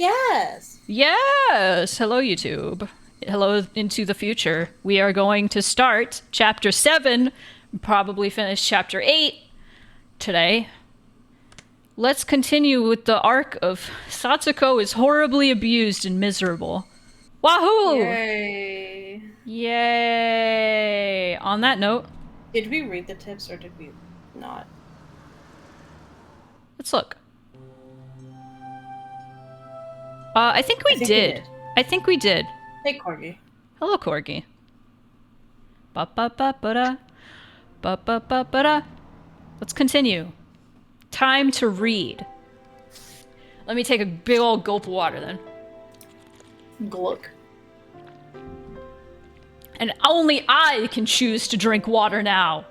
Yes. Yes! Hello, YouTube. Hello into the future. We are going to start Chapter 7, probably finish Chapter 8 today. Let's continue with the arc of Satsuko is horribly abused and miserable. Wahoo! Yay. Yay! On that note, Did we read the tips or did we not? let's look. I think we did. I think we did. Hey, Corgi. Hello, Corgi. Ba ba ba ba da. Ba ba ba ba da. Let's continue. Time to read. Let me take a big old gulp of water then. Gluck. And only I can choose to drink water now.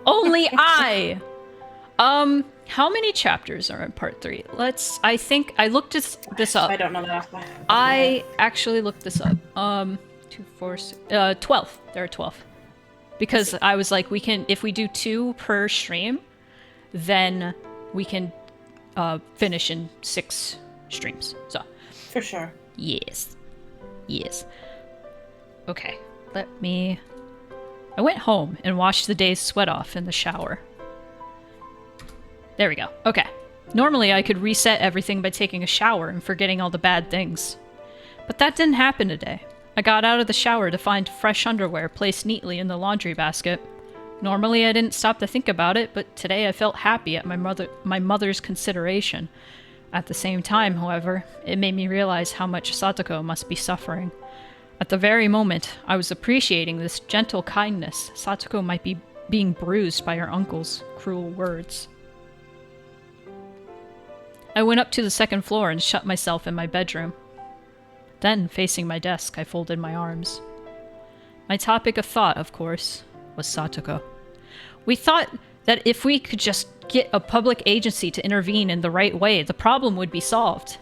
Only I. How many chapters are in part 3? I think I looked this up. I don't know that off my head. I actually looked this up. 2, 4, 6, 12. There are 12. Because I was like, if we do 2 per stream, then we can finish in 6 streams. So. For sure. Yes. Yes. Okay. I went home and washed the day's sweat off in the shower. There we go. Okay. Normally I could reset everything by taking a shower and forgetting all the bad things. But that didn't happen today. I got out of the shower to find fresh underwear placed neatly in the laundry basket. Normally I didn't stop to think about it, but today I felt happy at my mother's consideration. At the same time, however, it made me realize how much Satoko must be suffering. At the very moment I was appreciating this gentle kindness, Satoko might be being bruised by her uncle's cruel words. I went up to the second floor and shut myself in my bedroom. Then, facing my desk, I folded my arms. My topic of thought, of course, was Satoko. We thought that if we could just get a public agency to intervene in the right way, the problem would be solved.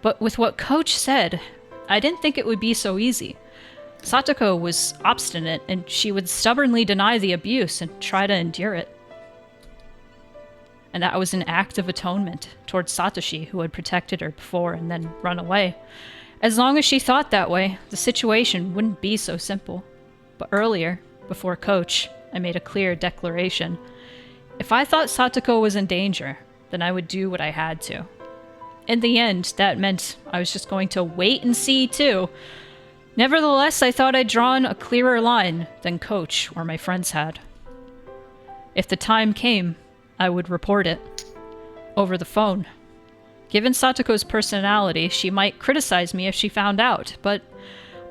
But with what Coach said, I didn't think it would be so easy. Satoko was obstinate, and she would stubbornly deny the abuse and try to endure it. And that was an act of atonement towards Satoshi, who had protected her before and then run away. As long as she thought that way, the situation wouldn't be so simple. But earlier, before Coach, I made a clear declaration. If I thought Satoko was in danger, then I would do what I had to. In the end, that meant I was just going to wait and see, too. Nevertheless, I thought I'd drawn a clearer line than Coach or my friends had. If the time came, I would report it. Over the phone. Given Satoko's personality, she might criticize me if she found out, but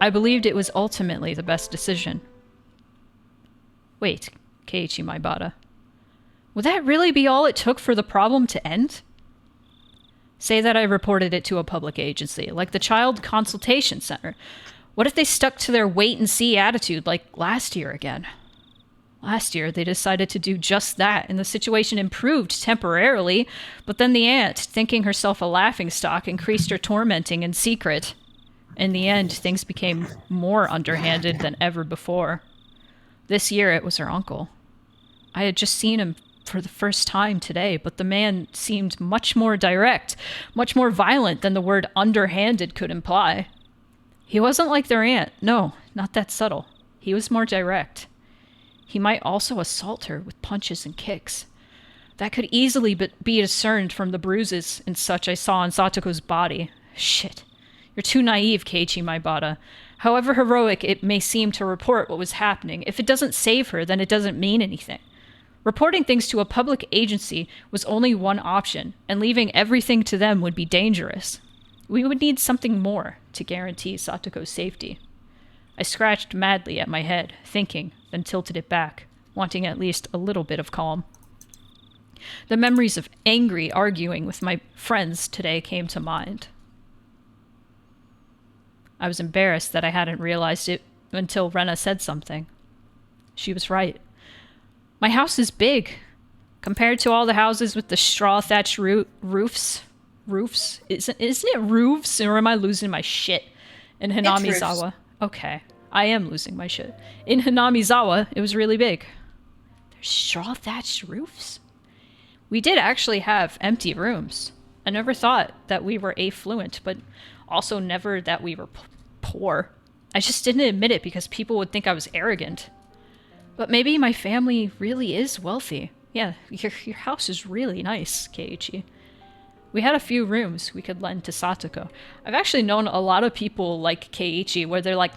I believed it was ultimately the best decision. Wait, Keiichi Maibata. Would that really be all it took for the problem to end? Say that I reported it to a public agency, like the Child Consultation Center. What if they stuck to their wait-and-see attitude like last year again? Last year, they decided to do just that, and the situation improved temporarily, but then the aunt, thinking herself a laughingstock, increased her tormenting in secret. In the end, things became more underhanded than ever before. This year, it was her uncle. I had just seen him for the first time today, but the man seemed much more direct, much more violent than the word underhanded could imply. He wasn't like their aunt. No, not that subtle. He was more direct. He might also assault her with punches and kicks. That could easily be discerned from the bruises and such I saw on Satoko's body. Shit. You're too naive, Keiichi Maibata. However heroic it may seem to report what was happening, if it doesn't save her, then it doesn't mean anything. Reporting things to a public agency was only one option, and leaving everything to them would be dangerous. We would need something more to guarantee Satoko's safety. I scratched madly at my head, thinking, then tilted it back, wanting at least a little bit of calm. The memories of angry arguing with my friends today came to mind. I was embarrassed that I hadn't realized it until Rena said something. She was right. My house is big. Compared to all the houses with the straw-thatched roofs? Roofs? Isn't it roofs? Or am I losing my shit? In Hinamizawa. Okay. I am losing my shit. In Hinamizawa, it was really big. There's straw-thatched roofs? We did actually have empty rooms. I never thought that we were affluent, but also never that we were poor. I just didn't admit it because people would think I was arrogant. But maybe my family really is wealthy. Yeah, your house is really nice, Keiichi. We had a few rooms we could lend to Satoko. I've actually known a lot of people like Keiichi where they're like,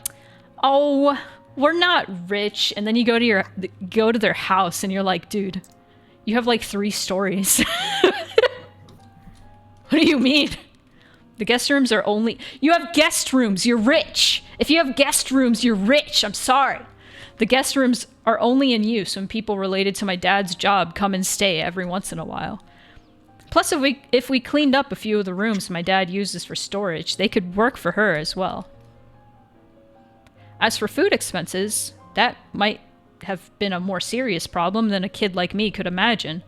oh, we're not rich. And then you go to their house and you're like, dude, you have like 3 stories. What do you mean? The guest rooms are only... You have guest rooms, you're rich. If you have guest rooms, you're rich. I'm sorry. The guest rooms are only in use when people related to my dad's job come and stay every once in a while. Plus, if we cleaned up a few of the rooms my dad uses for storage, they could work for her as well. As for food expenses, that might have been a more serious problem than a kid like me could imagine.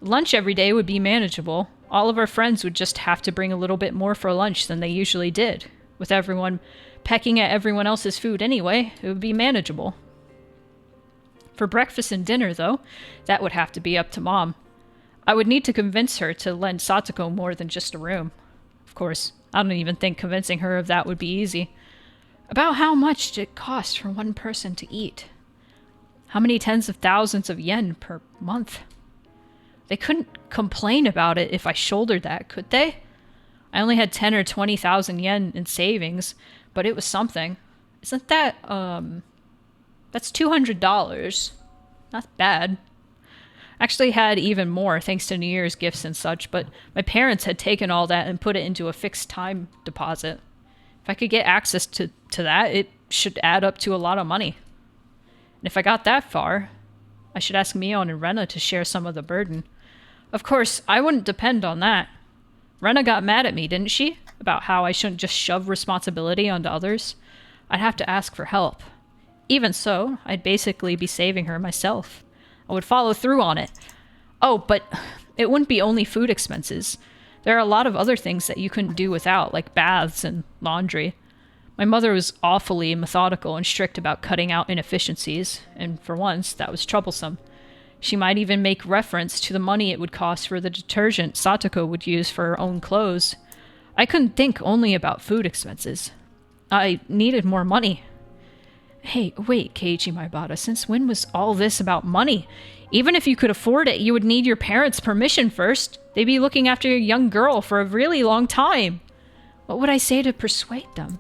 Lunch every day would be manageable. All of our friends would just have to bring a little bit more for lunch than they usually did. With everyone pecking at everyone else's food anyway, it would be manageable. For breakfast and dinner, though, that would have to be up to Mom. I would need to convince her to lend Satoko more than just a room. Of course, I don't even think convincing her of that would be easy. About how much did it cost for one person to eat? How many tens of thousands of yen per month? They couldn't complain about it if I shouldered that, could they? I only had 10 or 20,000 yen in savings, but it was something. Isn't that, that's $200. Not bad. Actually had even more thanks to New Year's gifts and such, but my parents had taken all that and put it into a fixed time deposit. If I could get access to that, it should add up to a lot of money. And if I got that far, I should ask Mion and Rena to share some of the burden. Of course, I wouldn't depend on that. Rena got mad at me, didn't she? About how I shouldn't just shove responsibility onto others. I'd have to ask for help. Even so, I'd basically be saving her myself. I would follow through on it. Oh, but it wouldn't be only food expenses. There are a lot of other things that you couldn't do without, like baths and laundry. My mother was awfully methodical and strict about cutting out inefficiencies, and for once, that was troublesome. She might even make reference to the money it would cost for the detergent Satoko would use for her own clothes. I couldn't think only about food expenses. I needed more money. Hey, wait, Keiichi Maibata, since when was all this about money? Even if you could afford it, you would need your parents' permission first. They'd be looking after your young girl for a really long time. What would I say to persuade them?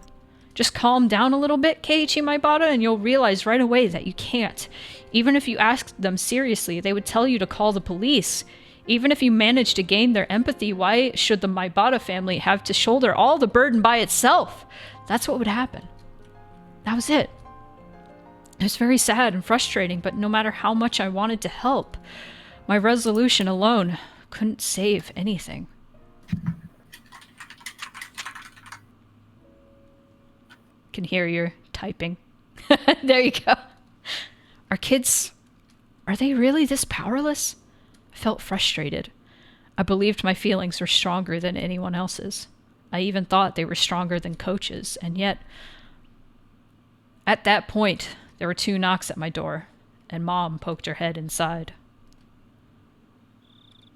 Just calm down a little bit, Keiichi Maibata, and you'll realize right away that you can't. Even if you asked them seriously, they would tell you to call the police. Even if you managed to gain their empathy, why should the Maibata family have to shoulder all the burden by itself? That's what would happen. That was it. It was very sad and frustrating, but no matter how much I wanted to help, my resolution alone couldn't save anything. Can hear your typing. There you go. Are kids... Are they really this powerless? I felt frustrated. I believed my feelings were stronger than anyone else's. I even thought they were stronger than Coach's, and yet... At that point, there were 2 knocks at my door, and Mom poked her head inside.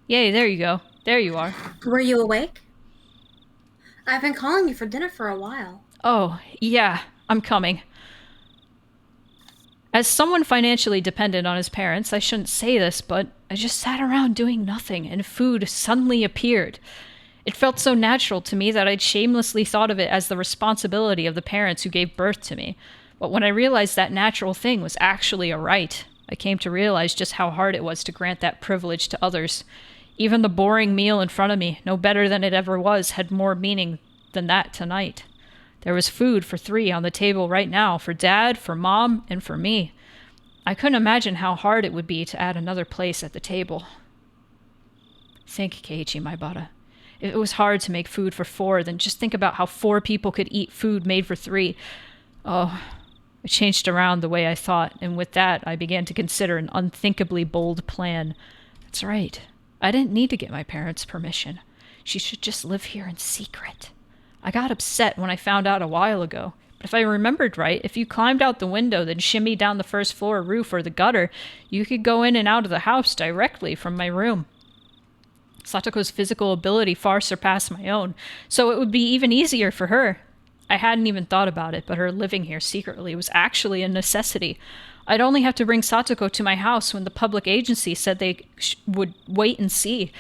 Yay, there you go. There you are. Were you awake? I've been calling you for dinner for a while. Oh, yeah, I'm coming. As someone financially dependent on his parents, I shouldn't say this, but I just sat around doing nothing, and food suddenly appeared. It felt so natural to me that I'd shamelessly thought of it as the responsibility of the parents who gave birth to me. But when I realized that natural thing was actually a right, I came to realize just how hard it was to grant that privilege to others. Even the boring meal in front of me, no better than it ever was, had more meaning than that tonight. There was food for 3 on the table right now, for Dad, for Mom, and for me. I couldn't imagine how hard it would be to add another place at the table. Think, Keiichi Maibata. If it was hard to make food for 4, then just think about how 4 people could eat food made for 3. Oh, I changed around the way I thought, and with that, I began to consider an unthinkably bold plan. That's right. I didn't need to get my parents' permission. She should just live here in secret. I got upset when I found out a while ago, but if I remembered right, if you climbed out the window, then shimmied down the first floor roof or the gutter, you could go in and out of the house directly from my room. Satoko's physical ability far surpassed my own, so it would be even easier for her. I hadn't even thought about it, but her living here secretly was actually a necessity. I'd only have to bring Satoko to my house when the public agency said they would wait and see.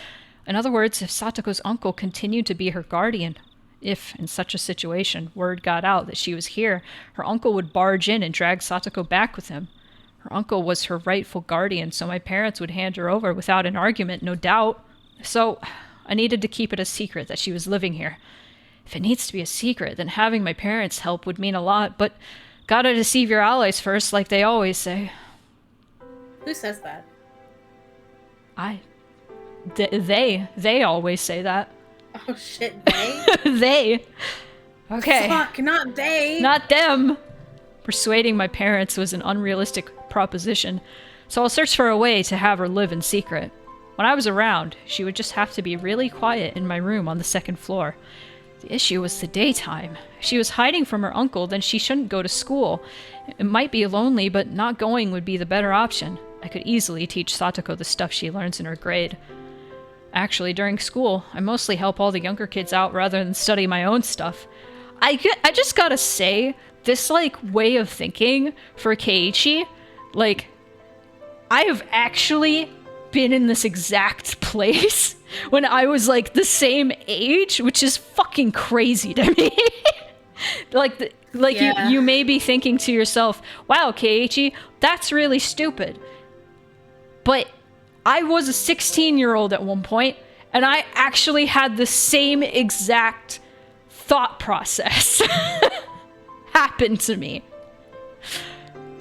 In other words, if Satoko's uncle continued to be her guardian, if, in such a situation, word got out that she was here, her uncle would barge in and drag Satoko back with him. Her uncle was her rightful guardian, so my parents would hand her over without an argument, no doubt. So, I needed to keep it a secret that she was living here. If it needs to be a secret, then having my parents' help would mean a lot, but gotta deceive your allies first, like they always say. Who says that? They always say that. Oh shit, they? They. Okay. Fuck, not they. Not them. Persuading my parents was an unrealistic proposition, so I'll search for a way to have her live in secret. When I was around, she would just have to be really quiet in my room on the second floor. The issue was the daytime. If she was hiding from her uncle, then she shouldn't go to school. It might be lonely, but not going would be the better option. I could easily teach Satoko the stuff she learns in her grade. Actually, during school, I mostly help all the younger kids out rather than study my own stuff. I just gotta say, this, way of thinking for Keiichi, I have actually been in this exact place when I was, the same age, which is fucking crazy to me. Yeah. You may be thinking to yourself, wow, Keiichi, that's really stupid. But I was a 16-year-old at one point, and I actually had the same exact thought process happen to me.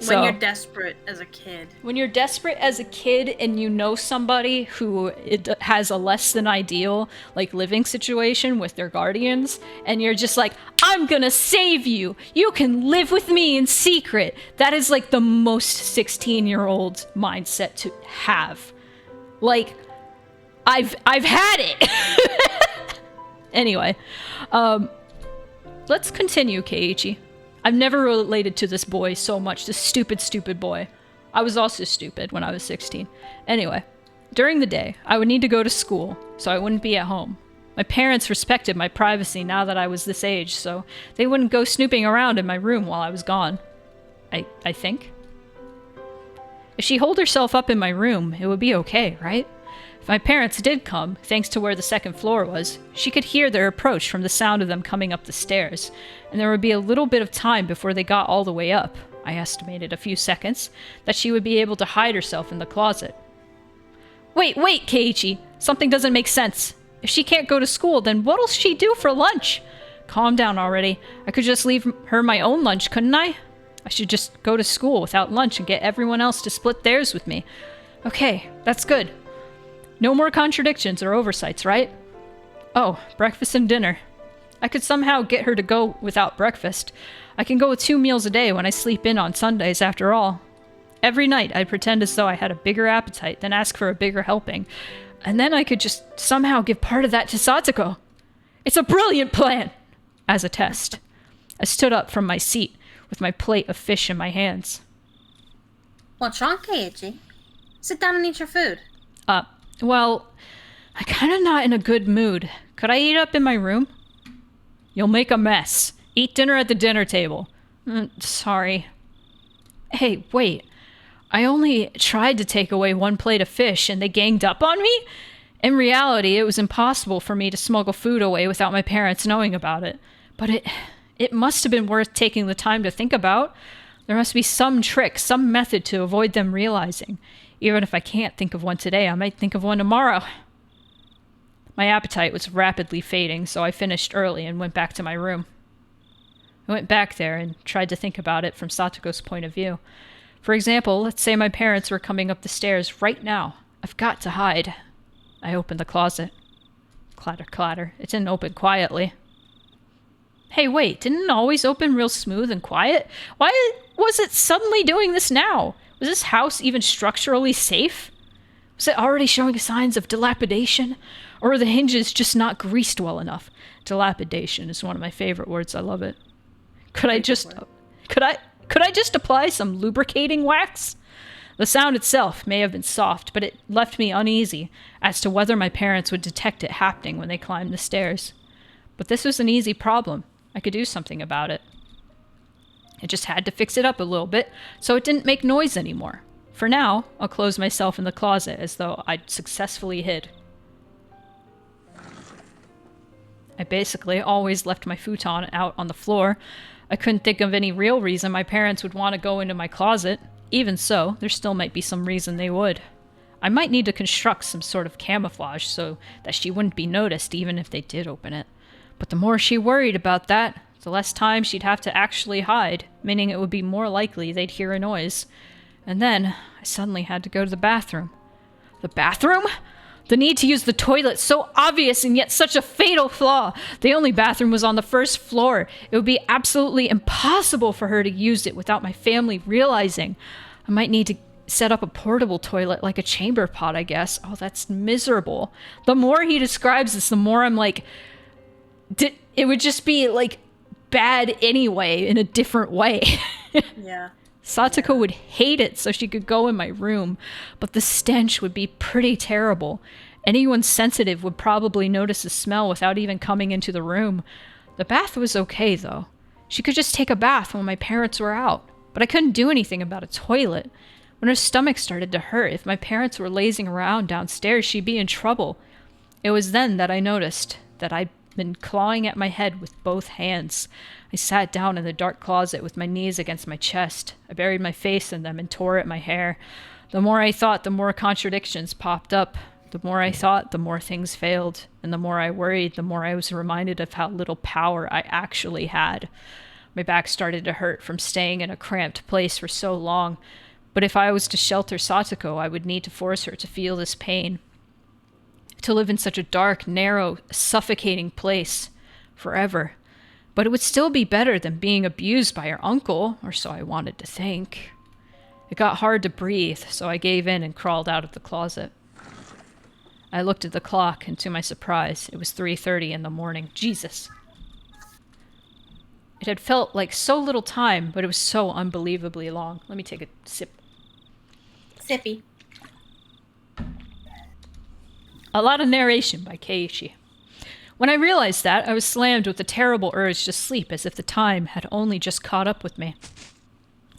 When you're desperate as a kid. When you're desperate as a kid and you know somebody who has a less than ideal living situation with their guardians, and you're just like, I'm gonna save you. You can live with me in secret. That is the most 16-year-old mindset to have. I've had it. Anyway, let's continue, Keiichi. I've never related to this boy so much, this stupid boy. I was also stupid when I was 16. Anyway, during the day, I would need to go to school, so I wouldn't be at home. My parents respected my privacy now that I was this age, so they wouldn't go snooping around in my room while I was gone. I think. If she holed herself up in my room, it would be okay, right? If my parents did come, thanks to where the second floor was, she could hear their approach from the sound of them coming up the stairs, and there would be a little bit of time before they got all the way up. I estimated a few seconds, that she would be able to hide herself in the closet. Wait, Keiichi! Something doesn't make sense. If she can't go to school, then what'll she do for lunch? Calm down already. I could just leave her my own lunch, couldn't I? I should just go to school without lunch and get everyone else to split theirs with me. Okay, that's good. No more contradictions or oversights, right? Oh, breakfast and dinner. I could somehow get her to go without breakfast. I can go with 2 meals a day when I sleep in on Sundays, after all. Every night, I'd pretend as though I had a bigger appetite, then ask for a bigger helping. And then I could just somehow give part of that to Satoko. It's a brilliant plan! As a test. I stood up from my seat, with my plate of fish in my hands. What's wrong, Keiichi? Sit down and eat your food. Well, I'm kind of not in a good mood. Could I eat up in my room? You'll make a mess. Eat dinner at the dinner table. Sorry. Hey, wait. I only tried to take away 1 plate of fish and they ganged up on me? In reality, it was impossible for me to smuggle food away without my parents knowing about it. But it must have been worth taking the time to think about. There must be some trick, some method to avoid them realizing. Even if I can't think of one today, I might think of one tomorrow. My appetite was rapidly fading, so I finished early and went back to my room. I went back there and tried to think about it from Satoko's point of view. For example, let's say my parents were coming up the stairs right now. I've got to hide. I opened the closet. Clatter, clatter. It didn't open quietly. Hey, wait, didn't it always open real smooth and quiet? Why was it suddenly doing this now? Was this house even structurally safe? Was it already showing signs of dilapidation? Or were the hinges just not greased well enough? Dilapidation is one of my favorite words. I love it. Could I just apply some lubricating wax? The sound itself may have been soft, but it left me uneasy as to whether my parents would detect it happening when they climbed the stairs. But this was an easy problem. I could do something about it. I just had to fix it up a little bit so it didn't make noise anymore. For now, I'll close myself in the closet as though I'd successfully hid. I basically always left my futon out on the floor. I couldn't think of any real reason my parents would want to go into my closet. Even so, there still might be some reason they would. I might need to construct some sort of camouflage so that she wouldn't be noticed even if they did open it. But the more she worried about that, the less time she'd have to actually hide, meaning it would be more likely they'd hear a noise. And then, I suddenly had to go to the bathroom. The bathroom? The need to use the toilet, so obvious and yet such a fatal flaw. The only bathroom was on the first floor. It would be absolutely impossible for her to use it without my family realizing. I might need to set up a portable toilet like a chamber pot, I guess. Oh, that's miserable. The more he describes this, the more I'm like, it would just be like bad anyway in a different way. Yeah. Satoko would hate it so she could go in my room, but the stench would be pretty terrible. Anyone sensitive would probably notice the smell without even coming into the room. The bath was okay, though. She could just take a bath when my parents were out, but I couldn't do anything about a toilet. When her stomach started to hurt, if my parents were lazing around downstairs, she'd be in trouble. It was then that I noticed that I'd been clawing at my head with both hands. I sat down in the dark closet with my knees against my chest. I buried my face in them and tore at my hair. The more I thought, the more contradictions popped up. The more I thought, the more things failed. And the more I worried, the more I was reminded of how little power I actually had. My back started to hurt from staying in a cramped place for so long. But if I was to shelter Satoko, I would need to force her to feel this pain. To live in such a dark, narrow, suffocating place forever. But it would still be better than being abused by her uncle, or so I wanted to think. It got hard to breathe, so I gave in and crawled out of the closet. I looked at the clock, and to my surprise, it was 3:30 in the morning. Jesus! It had felt like so little time, but it was so unbelievably long. Let me take a sip. Sippy. A lot of narration by Keiichi. When I realized that, I was slammed with a terrible urge to sleep as if the time had only just caught up with me.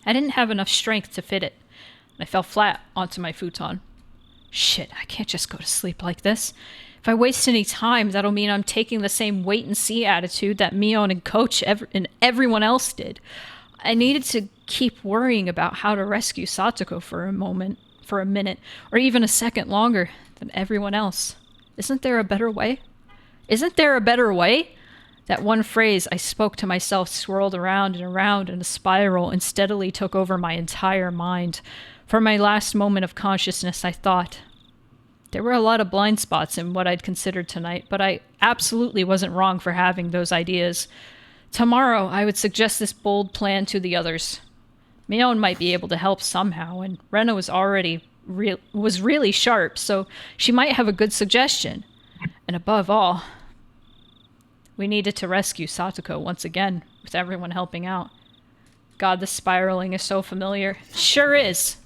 I didn't have enough strength to fit it, and I fell flat onto my futon. Shit, I can't just go to sleep like this. If I waste any time, that'll mean I'm taking the same wait-and-see attitude that Mion and Coach and everyone else did. I needed to keep worrying about how to rescue Satoko for a minute, or even a second longer than everyone else. Isn't there a better way? Isn't there a better way? That one phrase I spoke to myself swirled around and around in a spiral and steadily took over my entire mind. For my last moment of consciousness, I thought. There were a lot of blind spots in what I'd considered tonight, but I absolutely wasn't wrong for having those ideas. Tomorrow, I would suggest this bold plan to the others. Mion might be able to help somehow, and Rena was really sharp, so she might have a good suggestion. And above all, we needed to rescue Satoko once again, with everyone helping out. God, the spiraling is so familiar. It sure is.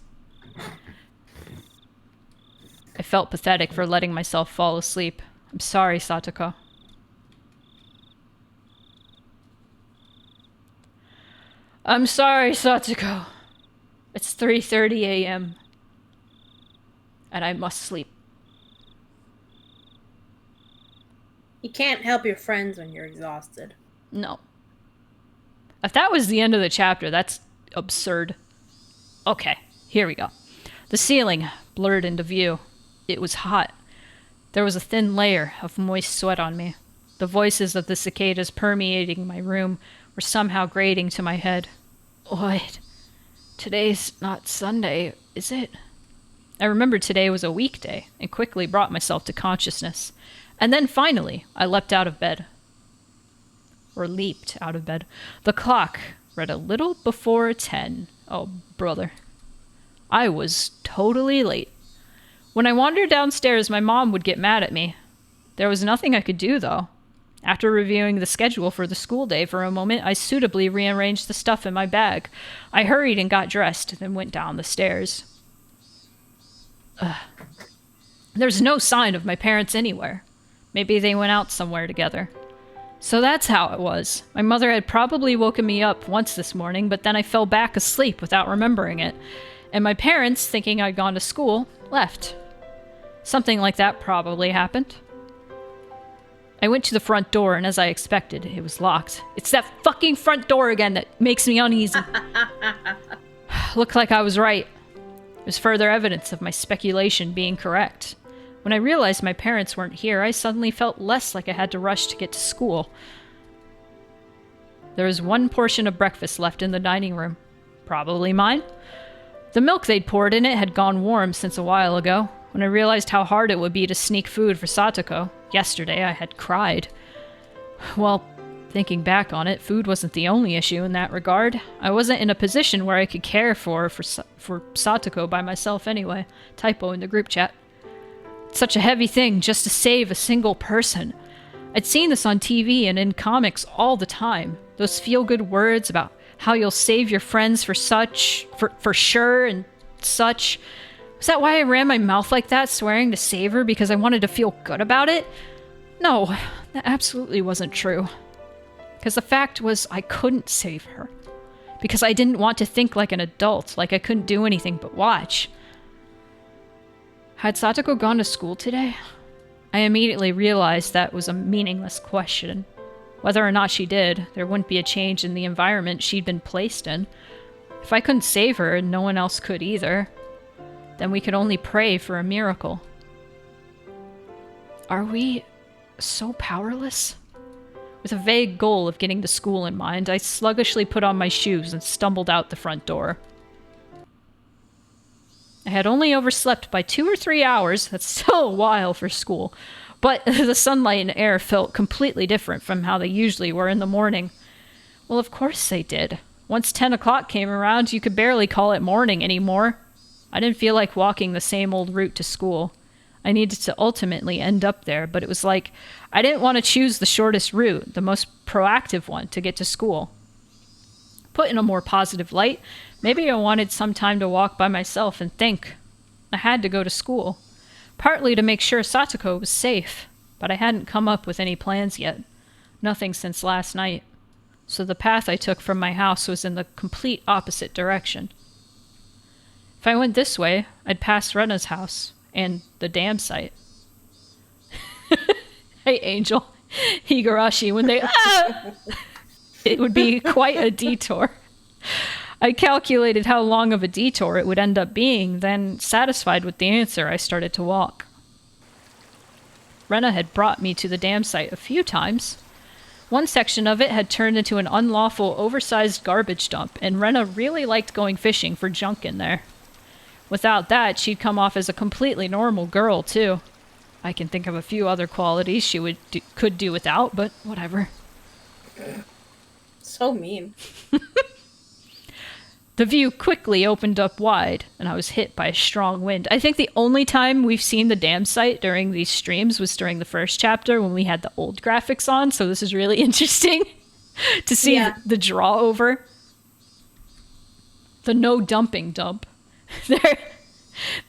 I felt pathetic for letting myself fall asleep. I'm sorry, Satoko. I'm sorry, Satoko. It's 3:30 a.m. and I must sleep. You can't help your friends when you're exhausted. No. If that was the end of the chapter, that's absurd. Okay, here we go. The ceiling blurred into view. It was hot. There was a thin layer of moist sweat on me. The voices of the cicadas permeating my room were somehow grating to my head. Wait, today's not Sunday, is it? I remembered today was a weekday and quickly brought myself to consciousness. And then finally, I leapt out of bed. Or leaped out of bed. The clock read a little before 10. Oh, brother. I was totally late. When I wandered downstairs, my mom would get mad at me. There was nothing I could do, though. After reviewing the schedule for the school day for a moment, I suitably rearranged the stuff in my bag. I hurried and got dressed, then went down the stairs. There's no sign of my parents anywhere. Maybe they went out somewhere together. So that's how it was. My mother had probably woken me up once this morning, but then I fell back asleep without remembering it. And my parents, thinking I'd gone to school, left. Something like that probably happened. I went to the front door, and as I expected, it was locked. It's that fucking front door again that makes me uneasy. Looked like I was right. It was further evidence of my speculation being correct. When I realized my parents weren't here, I suddenly felt less like I had to rush to get to school. There was one portion of breakfast left in the dining room. Probably mine. The milk they'd poured in it had gone warm since a while ago. When I realized how hard it would be to sneak food for Satoko, yesterday I had cried. Well, thinking back on it, food wasn't the only issue in that regard. I wasn't in a position where I could care for Satoko by myself anyway. Typo in the group chat. It's such a heavy thing just to save a single person. I'd seen this on TV and in comics all the time. Those feel-good words about how you'll save your friends for sure and such. Was that why I ran my mouth like that, swearing to save her because I wanted to feel good about it? No, that absolutely wasn't true. Because the fact was I couldn't save her. Because I didn't want to think like an adult, like I couldn't do anything but watch. Had Satoko gone to school today? I immediately realized that was a meaningless question. Whether or not she did, there wouldn't be a change in the environment she'd been placed in. If I couldn't save her, and no one else could either, then we could only pray for a miracle. Are we so powerless? With a vague goal of getting to school in mind, I sluggishly put on my shoes and stumbled out the front door. I had only overslept by 2 or 3 hours, that's still a while for school, but the sunlight and air felt completely different from how they usually were in the morning. Well, of course they did. Once 10 o'clock came around, you could barely call it morning anymore. I didn't feel like walking the same old route to school. I needed to ultimately end up there, but it was like I didn't want to choose the shortest route, the most proactive one to get to school. Put in a more positive light, maybe I wanted some time to walk by myself and think. I had to go to school, partly to make sure Satoko was safe, but I hadn't come up with any plans yet. Nothing since last night. So the path I took from my house was in the complete opposite direction. If I went this way, I'd pass Rena's house and the dam site. Hey, Angel. Higurashi, when they... It would be quite a detour. I calculated how long of a detour it would end up being, then, satisfied with the answer, I started to walk. Rena had brought me to the dam site a few times. One section of it had turned into an unlawful, oversized garbage dump, and Rena really liked going fishing for junk in there. Without that, she'd come off as a completely normal girl, too. I can think of a few other qualities she could do without, but whatever. So mean. The view quickly opened up wide, and I was hit by a strong wind. I think the only time we've seen the dam site during these streams was during the first chapter when we had the old graphics on, so this is really interesting to see the draw over. The no dumping dump.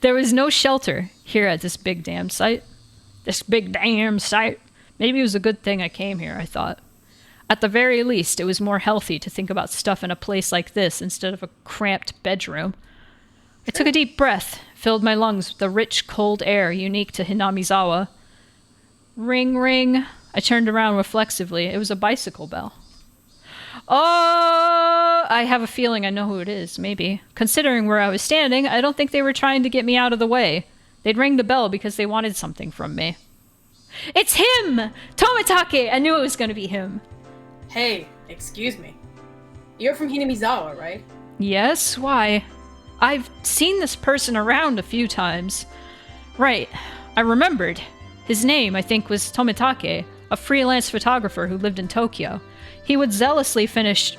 There was no shelter here at this big dam site. This big damn site. Maybe it was a good thing I came here, I thought. At the very least, it was more healthy to think about stuff in a place like this instead of a cramped bedroom. I took a deep breath, filled my lungs with the rich, cold air unique to Hinamizawa. Ring, ring. I turned around reflexively. It was a bicycle bell. Oh, I have a feeling I know who it is, maybe. Considering where I was standing, I don't think they were trying to get me out of the way. They'd ring the bell because they wanted something from me. It's him! Tomitake! I knew it was going to be him. Hey, excuse me. You're from Hinamizawa, right? Yes, why? I've seen this person around a few times. Right, I remembered. His name, I think, was Tomitake, a freelance photographer who lived in Tokyo. He would zealously visit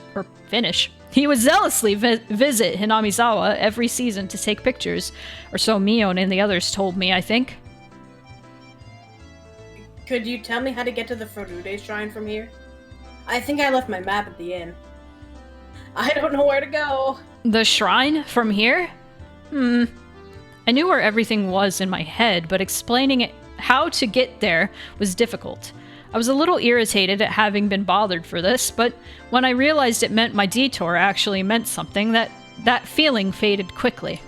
Hinamizawa every season to take pictures, or so Mion and the others told me, I think. Could you tell me how to get to the Furude shrine from here? I think I left my map at the inn. I don't know where to go. The shrine? From here? I I knew where everything was in my head, but explaining it, how to get there was difficult. I was a little irritated at having been bothered for this, but when I realized it meant my detour actually meant something, that feeling faded quickly.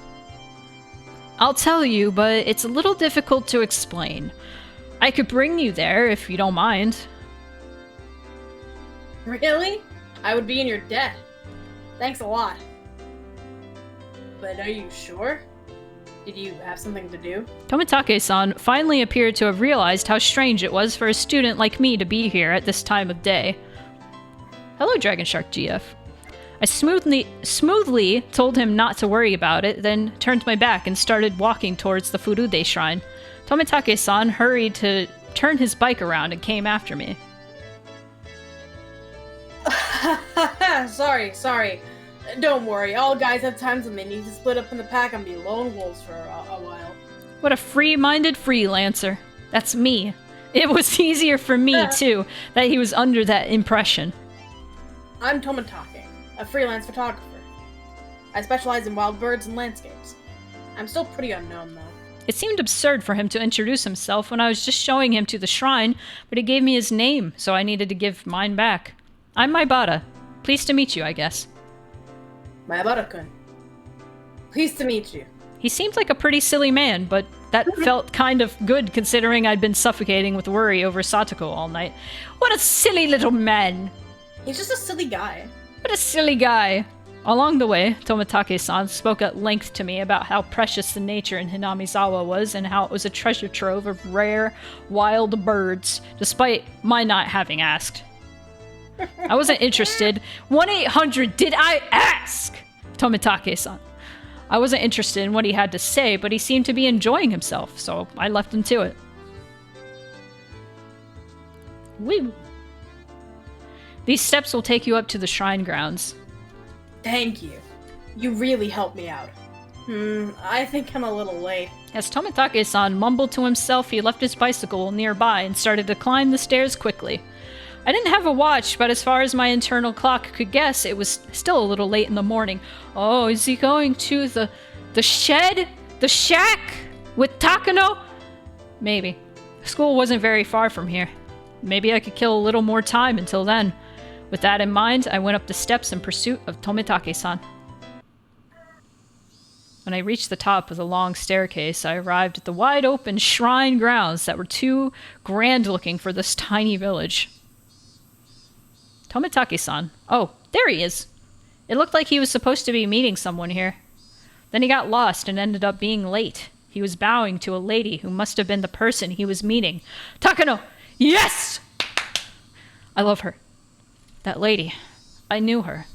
I'll tell you, but it's a little difficult to explain. I could bring you there if you don't mind. Really? I would be in your debt. Thanks a lot. But are you sure? Did you have something to do? Tomitake-san finally appeared to have realized how strange it was for a student like me to be here at this time of day. Hello, Dragon Shark GF. I smoothly told him not to worry about it, then turned my back and started walking towards the Furude shrine. Tomitake-san hurried to turn his bike around and came after me. Sorry. Don't worry, all guys have times when they need to split up in the pack and be lone wolves for a while. What a free-minded freelancer. That's me. It was easier for me, too, that he was under that impression. I'm Tomitake, a freelance photographer. I specialize in wild birds and landscapes. I'm still pretty unknown, though. It seemed absurd for him to introduce himself when I was just showing him to the shrine, but he gave me his name, so I needed to give mine back. I'm Maibara. Pleased to meet you, I guess. Maibara-kun. Pleased to meet you. He seemed like a pretty silly man, but that felt kind of good considering I'd been suffocating with worry over Satoko all night. What a silly little man! He's just a silly guy. What a silly guy! Along the way, Tomitake-san spoke at length to me about how precious the nature in Hinamizawa was and how it was a treasure trove of rare, wild birds, despite my not having asked. I wasn't interested. 1-800, did I ask? Tomitake-san. I wasn't interested in what he had to say, but he seemed to be enjoying himself, so I left him to it. Woo! These steps will take you up to the shrine grounds. Thank you. You really helped me out. I think I'm a little late. As Tomitake-san mumbled to himself, he left his bicycle nearby and started to climb the stairs quickly. I didn't have a watch, but as far as my internal clock could guess, it was still a little late in the morning. Oh, is he going to the shed? The shack? With Takano? Maybe. School wasn't very far from here. Maybe I could kill a little more time until then. With that in mind, I went up the steps in pursuit of Tomitake-san. When I reached the top of the long staircase, I arrived at the wide-open shrine grounds that were too grand-looking for this tiny village. Tomitake-san. Oh, there he is. It looked like he was supposed to be meeting someone here. Then he got lost and ended up being late. He was bowing to a lady who must have been the person he was meeting. Takano! Yes! I love her. That lady. I knew her.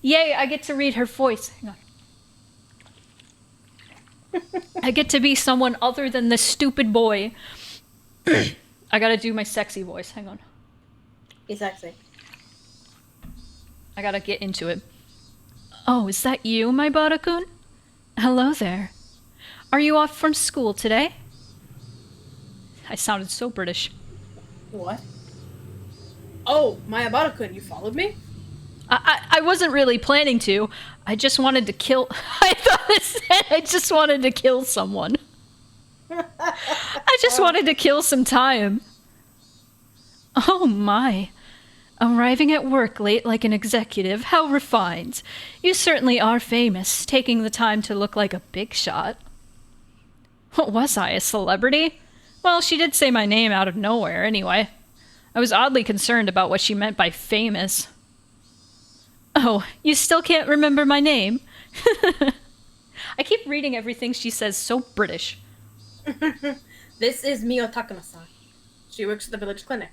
Yay, I get to read her voice. Hang on. I get to be someone other than this stupid boy. I gotta do my sexy voice. Hang on. He's sexy. I gotta get into it. Oh, is that you, Maibara-kun? Hello there. Are you off from school today? I sounded so British. What? Oh, Maibara-kun, you followed me? I wasn't really planning to. I just wanted to kill... I thought it said I just wanted to kill someone. I just wanted to kill some time. Oh my. Arriving at work late like an executive, how refined. You certainly are famous, taking the time to look like a big shot. What was I, a celebrity? Well, she did say my name out of nowhere, anyway. I was oddly concerned about what she meant by famous. Oh, you still can't remember my name? I keep reading everything she says so British. This is Mio Takano-san. She works at the village clinic.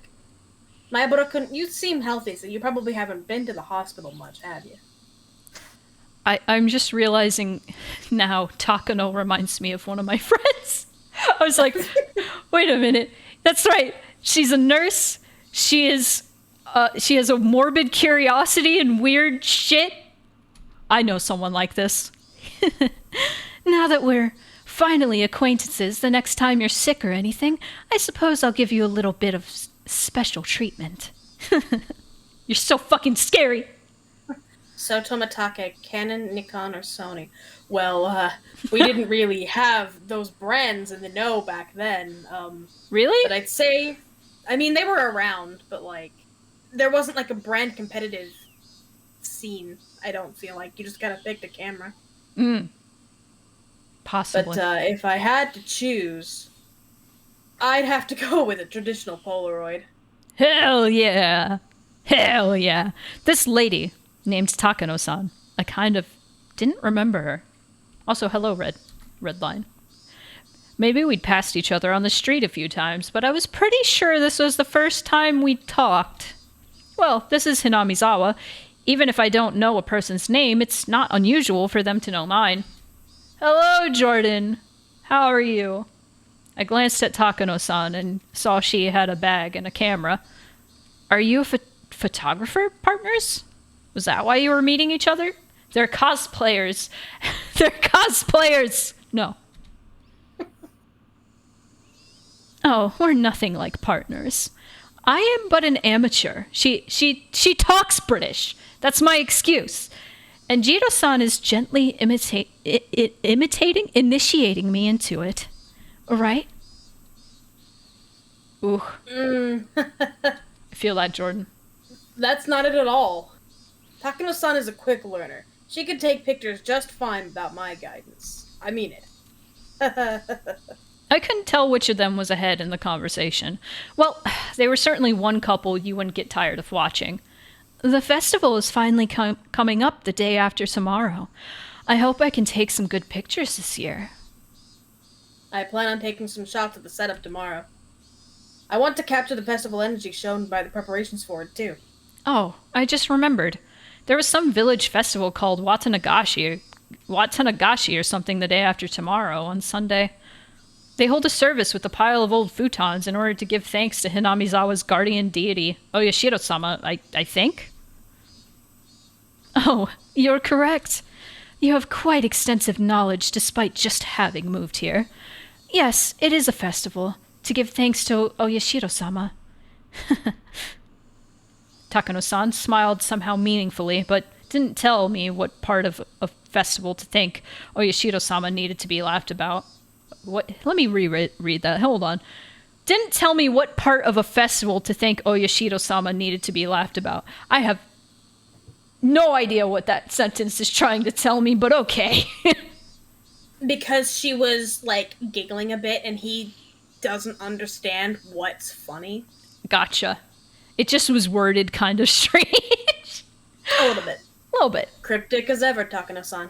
Maibara-kun, you seem healthy, so you probably haven't been to the hospital much, have you? I'm just realizing now Takano reminds me of one of my friends. I was like, wait a minute. That's right. She's a nurse. She has a morbid curiosity and weird shit. I know someone like this. Now that we're finally acquaintances, the next time you're sick or anything, I suppose I'll give you a little bit of special treatment. You're so fucking scary. So Tomatake, Canon, Nikon, or Sony? Well, we didn't really have those brands in the know back then. Really? But I'd say, I mean, they were around, but like, there wasn't like a brand competitive scene. I don't feel like you just gotta pick the camera. Possibly. But if I had to choose, I'd have to go with a traditional Polaroid. Hell yeah. Hell yeah. This lady named Takano-san, I kind of didn't remember her. Also, hello, Red Line. Maybe we'd passed each other on the street a few times, but I was pretty sure this was the first time we'd talked. Well, this is Hinamizawa. Even if I don't know a person's name, it's not unusual for them to know mine. Hello, Jordan. How are you? I glanced at Takano-san and saw she had a bag and a camera. Are you a photographer, partners? Was that why you were meeting each other? They're cosplayers. They're cosplayers! No. Oh, we're nothing like partners. I am but an amateur. She talks British. That's my excuse. And Jiro-san is gently initiating me into it. Right? Ooh. I feel that, Jordan. That's not it at all. Takano-san is a quick learner. She could take pictures just fine without my guidance. I mean it. I couldn't tell which of them was ahead in the conversation. Well, they were certainly one couple you wouldn't get tired of watching. The festival is finally coming up the day after tomorrow. I hope I can take some good pictures this year. I plan on taking some shots of the setup tomorrow. I want to capture the festival energy shown by the preparations for it, too. Oh, I just remembered. There was some village festival called Watanagashi or something the day after tomorrow on Sunday. They hold a service with a pile of old futons in order to give thanks to Hinamizawa's guardian deity, Oyashiro-sama, I think? Oh, you're correct. You have quite extensive knowledge despite just having moved here. Yes, it is a festival, to give thanks to Oyashiro-sama. Takano-san smiled somehow meaningfully, but didn't tell me what part of a festival to think Oyashiro-sama needed to be laughed about. What? Let me reread that. Hold on. Didn't tell me what part of a festival to think Oyashiro-sama needed to be laughed about. I have no idea what that sentence is trying to tell me, but okay. Because she was, like, giggling a bit and he doesn't understand what's funny. Gotcha. It just was worded kind of strange. A little bit. A little bit. Cryptic as ever, Takano-san.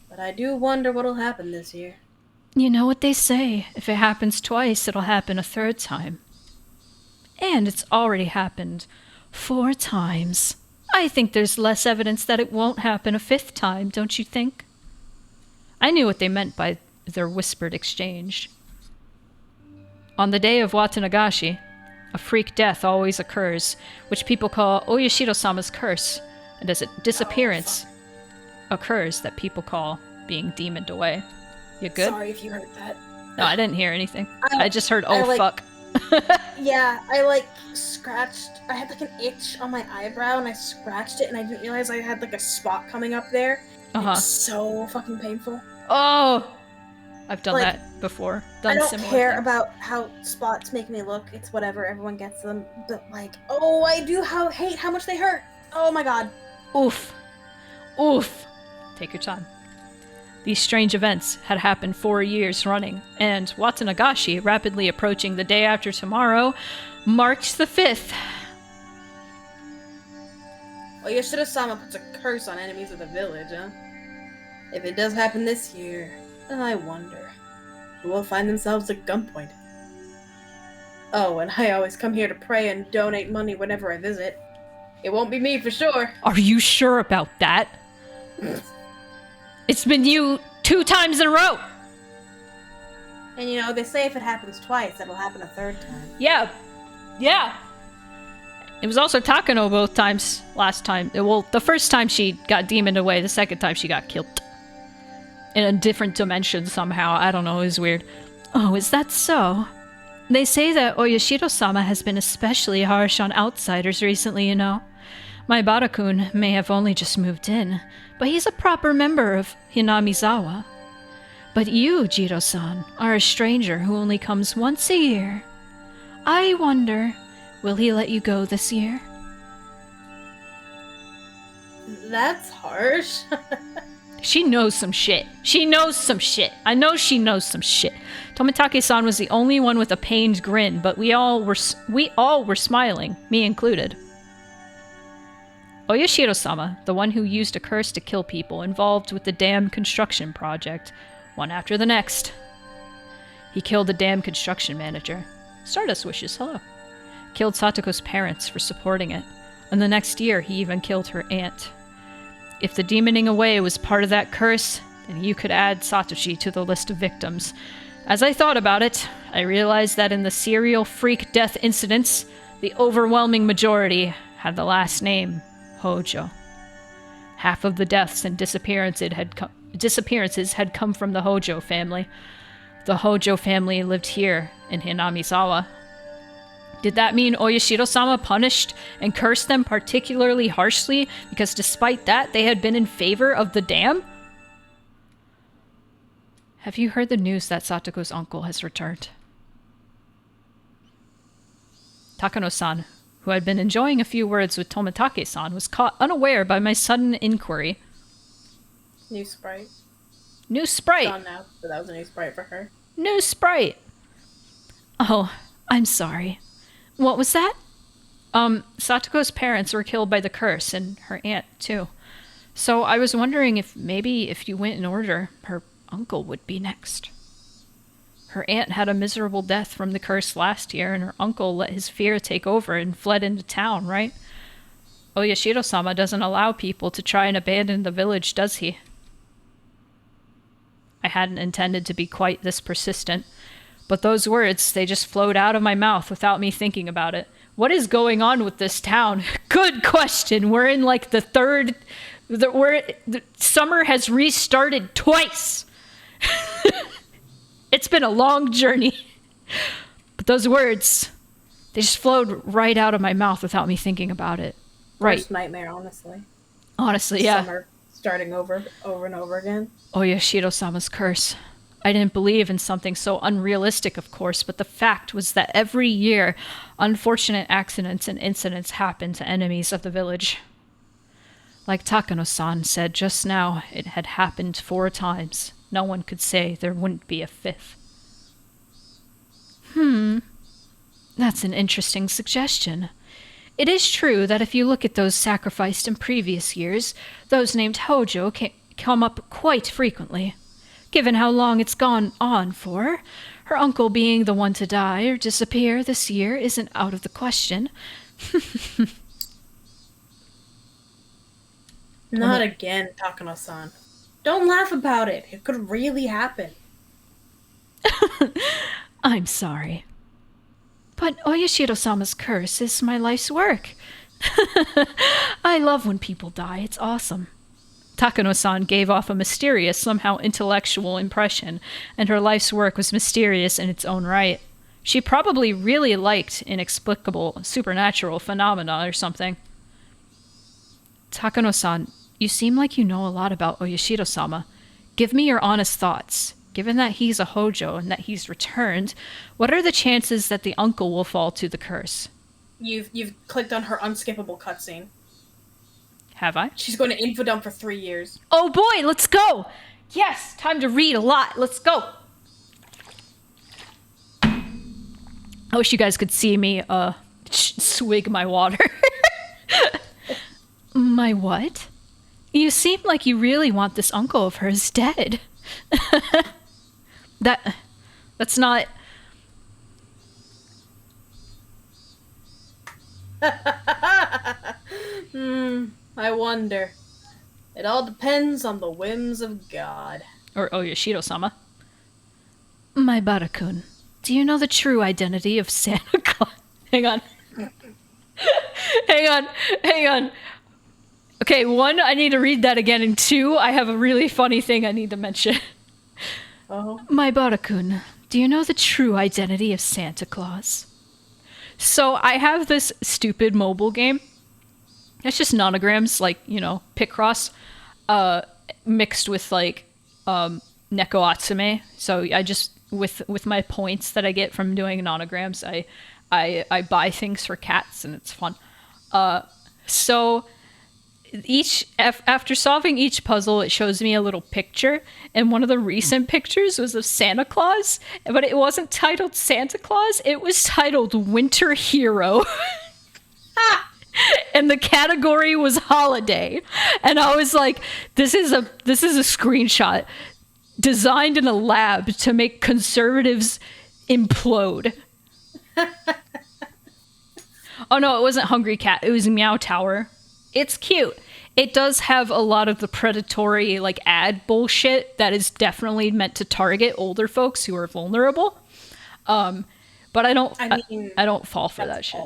But I do wonder what'll happen this year. You know what they say. If it happens twice, it'll happen a third time. And it's already happened 4 times. I think there's less evidence that it won't happen a 5th time, don't you think? I knew what they meant by their whispered exchange. On the day of Watanagashi, a freak death always occurs, which people call Oyashiro-sama's curse, and as a disappearance occurs that people call being demoned away. You good? Sorry if you heard that. No, I didn't hear anything. I just heard, fuck. Yeah, I, scratched... I had, an itch on my eyebrow, and I scratched it, and I didn't realize I had, a spot coming up there. Uh-huh. It's so fucking painful. Oh! I've done that before. I don't care things. about how spots make me look. It's whatever. Everyone gets them. But, I do hate how much they hurt. Oh, my God. Oof. Oof. Take your time. These strange events had happened 4 years running, and Watanagashi, rapidly approaching the day after tomorrow, marked the 5th. Well, Yoshida-sama puts a curse on enemies of the village, huh? If it does happen this year, then I wonder who will find themselves at gunpoint. Oh, and I always come here to pray and donate money whenever I visit. It won't be me for sure. Are you sure about that? It's been you 2 times in a row! And they say if it happens twice, it'll happen a 3rd time. Yeah. It was also Takano both times last time. Well, the first time she got demoned away, the second time she got killed. In a different dimension somehow. I don't know, it was weird. Oh, is that so? They say that Oyashiro-sama has been especially harsh on outsiders recently, My Barakun may have only just moved in, but he's a proper member of Hinamizawa. But you, Jiro-san, are a stranger who only comes once a year. I wonder, will he let you go this year? That's harsh. She knows some shit. She knows some shit. I know she knows some shit. Tomitake-san was the only one with a pained grin, but we all were smiling, me included. Oyashiro-sama, the one who used a curse to kill people involved with the dam construction project, one after the next. He killed the dam construction manager. Stardust wishes hello. Killed Satoko's parents for supporting it, and the next year he even killed her aunt. If the demoning away was part of that curse, then you could add Satoshi to the list of victims. As I thought about it, I realized that in the serial freak death incidents, the overwhelming majority had the last name Hojo. Half of the deaths and disappearances had come from the Hojo family. The Hojo family lived here in Hinamizawa. Did that mean Oyashiro-sama punished and cursed them particularly harshly because despite that they had been in favor of the dam? Have you heard the news that Satoko's uncle has returned? Takano-san, who had been enjoying a few words with Tomitake-san, was caught unaware by my sudden inquiry. New sprite. New sprite! Gone now, but that was a new sprite for her. New sprite! Oh, I'm sorry. What was that? Satoko's parents were killed by the curse, and her aunt, too. So I was wondering if maybe if you went in order, her uncle would be next. Her aunt had a miserable death from the curse last year, and her uncle let his fear take over and fled into town, right? Oyashiro-sama doesn't allow people to try and abandon the village, does he? I hadn't intended to be quite this persistent. But those words, they just flowed out of my mouth without me thinking about it. What is going on with this town? Good question. We're in like the third... The summer has restarted twice. It's been a long journey. But those words, they just flowed right out of my mouth without me thinking about it. Right. Worst nightmare, honestly. Honestly, yeah. Summer starting over and over again. Oyashiro-sama's curse. I didn't believe in something so unrealistic, of course, but the fact was that every year, unfortunate accidents and incidents happened to enemies of the village. Like Takano-san said just now, it had happened 4 times. No one could say there wouldn't be a 5th. That's an interesting suggestion. It is true that if you look at those sacrificed in previous years, those named Hojo come up quite frequently. Given how long it's gone on for, her uncle being the one to die or disappear this year isn't out of the question. Not again, Takano-san. Don't laugh about it. It could really happen. I'm sorry. But Oyashiro-sama's curse is my life's work. I love when people die. It's awesome. Takano-san gave off a mysterious, somehow intellectual impression, and her life's work was mysterious in its own right. She probably really liked inexplicable, supernatural phenomena or something. Takano-san, you seem like you know a lot about Oyashiro-sama. Give me your honest thoughts. Given that he's a Hojo and that he's returned, what are the chances that the uncle will fall to the curse? You've clicked on her unskippable cutscene. Have I? She's going to infodump for 3 years. Oh boy, let's go! Yes, time to read a lot. Let's go! I wish you guys could see me swig my water. My what? You seem like you really want this uncle of hers dead. That's not... I wonder. It all depends on the whims of God. Or Oyashiro-sama. My Barakun, do you know the true identity of Santa Claus? Hang on. Hang on. Okay, 1, I need to read that again, and 2, I have a really funny thing I need to mention. Oh. My Barakun, do you know the true identity of Santa Claus? So I have this stupid mobile game It's just nonograms, like, you know, Picross, mixed with like Neko Atsume. So I just with my points that I get from doing nonograms, I buy things for cats, and it's fun. So after solving each puzzle, it shows me a little picture, and one of the recent pictures was of Santa Claus, but it wasn't titled Santa Claus, it was titled Winter Hero. And the category was holiday, and I was like, this is a screenshot designed in a lab to make conservatives implode. Oh no, it wasn't Hungry Cat, it was Meow Tower. It's cute. It does have a lot of the predatory like ad bullshit that is definitely meant to target older folks who are vulnerable. But I don't fall for that shit.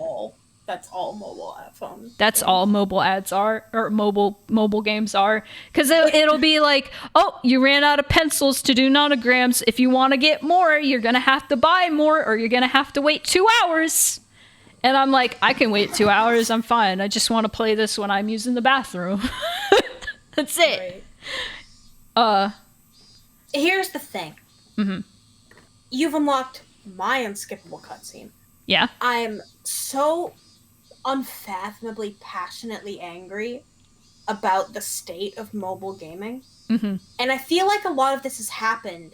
That's all mobile phone. That's all mobile ads are, or mobile games are, because it'll be like, oh, you ran out of pencils to do nonograms. If you want to get more, you're gonna have to buy more, or you're gonna have to wait 2 hours. And I'm like, I can wait 2 hours. I'm fine. I just want to play this when I'm using the bathroom. That's it. Right. Here's the thing. Mm-hmm. You've unlocked my unskippable cutscene. Yeah. I'm so unfathomably passionately angry about the state of mobile gaming. Mm-hmm. And I feel like a lot of this has happened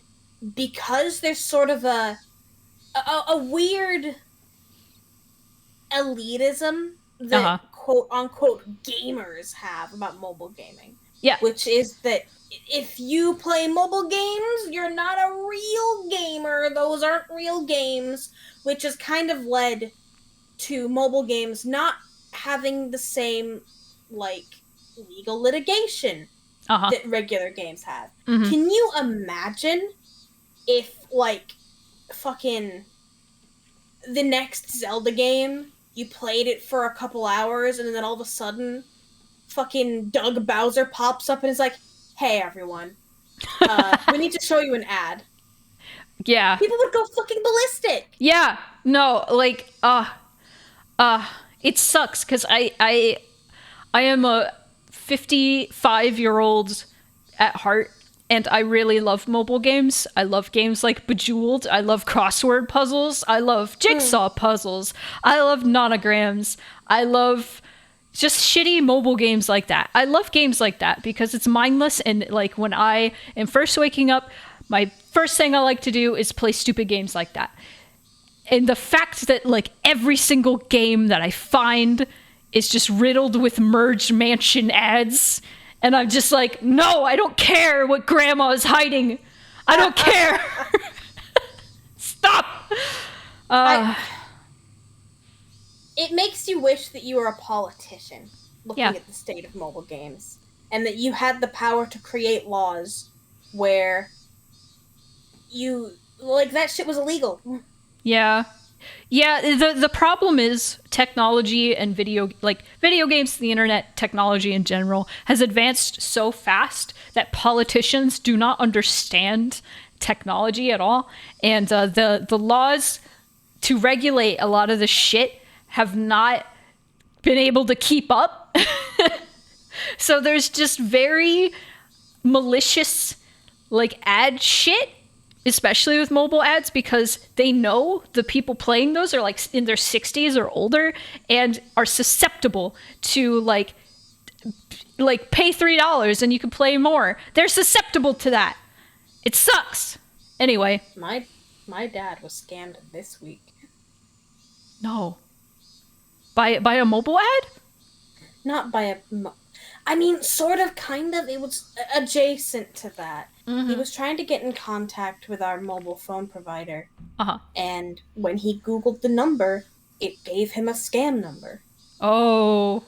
because there's sort of a weird elitism that quote-unquote gamers have about mobile gaming. Yeah. Which is that if you play mobile games, you're not a real gamer. Those aren't real games, which has kind of led to mobile games not having the same, like, legal litigation that regular games have. Mm-hmm. Can you imagine if, like, fucking the next Zelda game, you played it for a couple hours, and then all of a sudden, fucking Doug Bowser pops up and is like, hey, everyone, we need to show you an ad. Yeah. People would go fucking ballistic. Yeah. No, like, it sucks, because I am a 55-year-old at heart, and I really love mobile games. I love games like Bejeweled. I love crossword puzzles. I love jigsaw puzzles. I love nonograms. I love just shitty mobile games like that. I love games like that because it's mindless, and like when I am first waking up, my first thing I like to do is play stupid games like that. And the fact that like every single game that I find is just riddled with merged mansion ads, and I'm just like, no, I don't care what grandma is hiding. I don't care. Stop. It makes you wish that you were a politician looking at the state of mobile games, and that you had the power to create laws where you, like, that shit was illegal. Yeah. The problem is technology and video games, the internet, technology in general has advanced so fast that politicians do not understand technology at all, and the laws to regulate a lot of the shit have not been able to keep up. So there's just very malicious like ad shit, especially with mobile ads, because they know the people playing those are like in their 60s or older and are susceptible to like pay $3 and you can play more. They're susceptible to that. It sucks. Anyway, my dad was scammed this week. No. By a mobile ad? Not by a... I mean, sort of, kind of. It was adjacent to that. Mm-hmm. He was trying to get in contact with our mobile phone provider. And when he Googled the number, it gave him a scam number. Oh.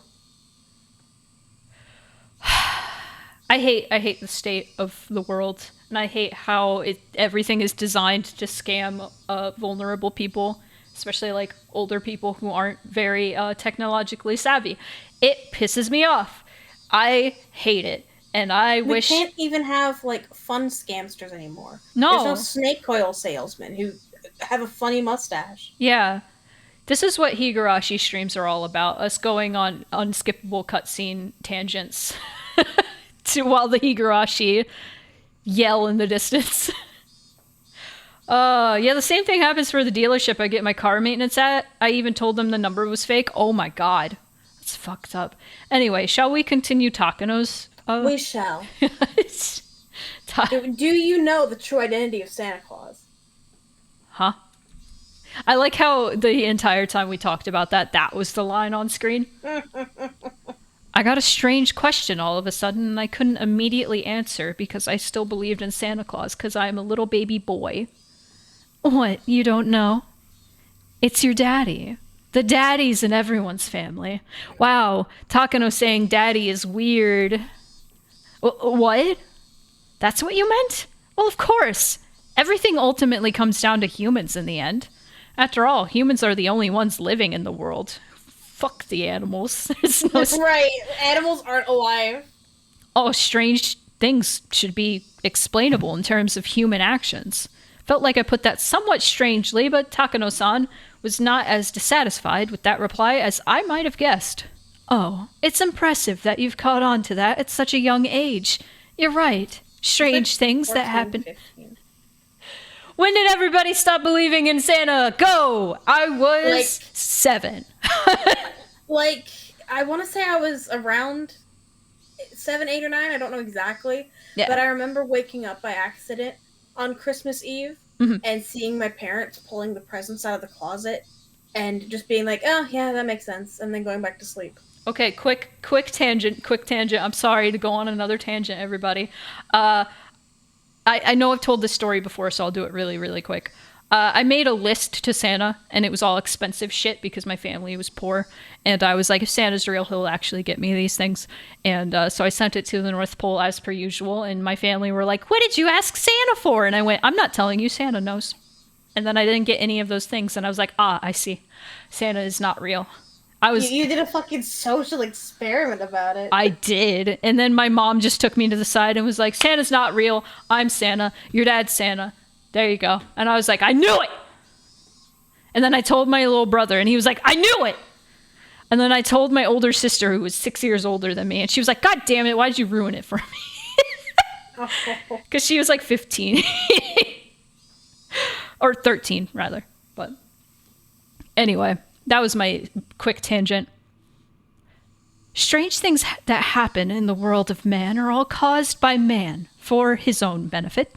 I hate the state of the world. And I hate how everything is designed to scam vulnerable people, especially like older people who aren't very technologically savvy. It pisses me off. I hate it. And I wish... We can't even have, like, fun scamsters anymore. No. There's no snake oil salesmen who have a funny mustache. Yeah. This is what Higurashi streams are all about. Us going on unskippable cutscene tangents while the Higurashi yell in the distance. Yeah, the same thing happens for the dealership I get my car maintenance at. I even told them the number was fake. Oh my god. That's fucked up. Anyway, shall we continue Takano's? We shall. Do you know the true identity of Santa Claus? Huh? I like how the entire time we talked about that was the line on screen. I got a strange question all of a sudden, and I couldn't immediately answer because I still believed in Santa Claus because I'm a little baby boy. What, you don't know? It's your daddy. The daddies in everyone's family. Wow, Takano saying daddy is weird. What? That's what you meant? Well, of course. Everything ultimately comes down to humans in the end. After all, humans are the only ones living in the world. Fuck the animals. That's right. Animals aren't alive. Oh, strange things should be explainable in terms of human actions. Felt like I put that somewhat strangely, but Takano-san was not as dissatisfied with that reply as I might have guessed. Oh, it's impressive that you've caught on to that at such a young age. You're right. Strange things that happen. 15. When did everybody stop believing in Santa? Go! I was 7. I want to say I was around 7, 8, or 9. I don't know exactly. Yeah. But I remember waking up by accident on Christmas Eve and seeing my parents pulling the presents out of the closet and just being like, oh, yeah, that makes sense. And then going back to sleep. Okay, quick tangent. I'm sorry to go on another tangent, everybody. I know I've told this story before, so I'll do it really, really quick. I made a list to Santa, and it was all expensive shit because my family was poor. And I was like, if Santa's real, he'll actually get me these things. And so I sent it to the North Pole as per usual. And my family were like, what did you ask Santa for? And I went, I'm not telling you, Santa knows. And then I didn't get any of those things. And I was like, I see. Santa is not real. You did a fucking social experiment about it. I did. And then my mom just took me to the side and was like, Santa's not real. I'm Santa. Your dad's Santa. There you go. And I was like, I knew it. And then I told my little brother and he was like, I knew it. And then I told my older sister who was 6 years older than me. And she was like, God damn it. Why did you ruin it for me? Because she was like 15. Or 13, rather. But anyway. That was my quick tangent. Strange things that happen in the world of man are all caused by man for his own benefit.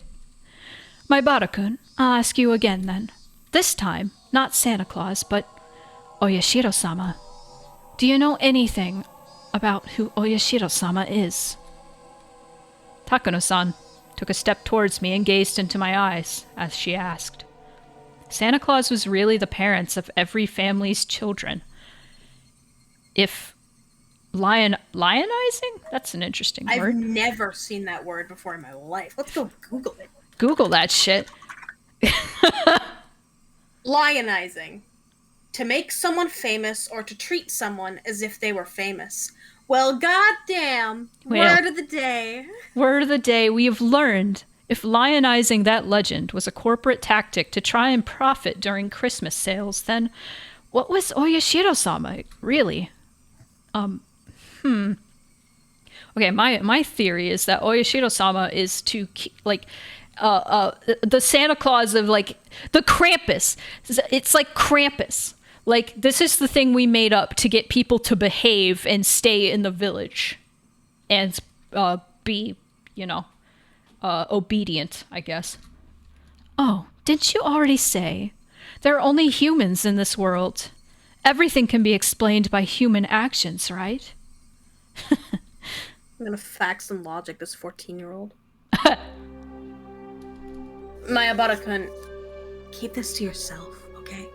My Bada-kun, I'll ask you again then. This time, not Santa Claus, but Oyashiro-sama. Do you know anything about who Oyashiro-sama is? Takano-san took a step towards me and gazed into my eyes as she asked. Santa Claus was really the parents of every family's children. If lionizing? That's an interesting word. I've never seen that word before in my life. Let's go Google it. Google that shit. Lionizing. To make someone famous or to treat someone as if they were famous. Well, goddamn. Word of the day. Word of the day. We have learned if lionizing that legend was a corporate tactic to try and profit during Christmas sales, then what was Oyashiro-sama really? Okay, my theory is that Oyashiro-sama is to the Santa Claus of like the Krampus. It's like Krampus. Like this is the thing we made up to get people to behave and stay in the village and be, obedient, I guess. Oh, didn't you already say? There are only humans in this world. Everything can be explained by human actions, right? I'm gonna fax some logic, this 14-year-old. Maya Bada-kun, keep this to yourself, okay?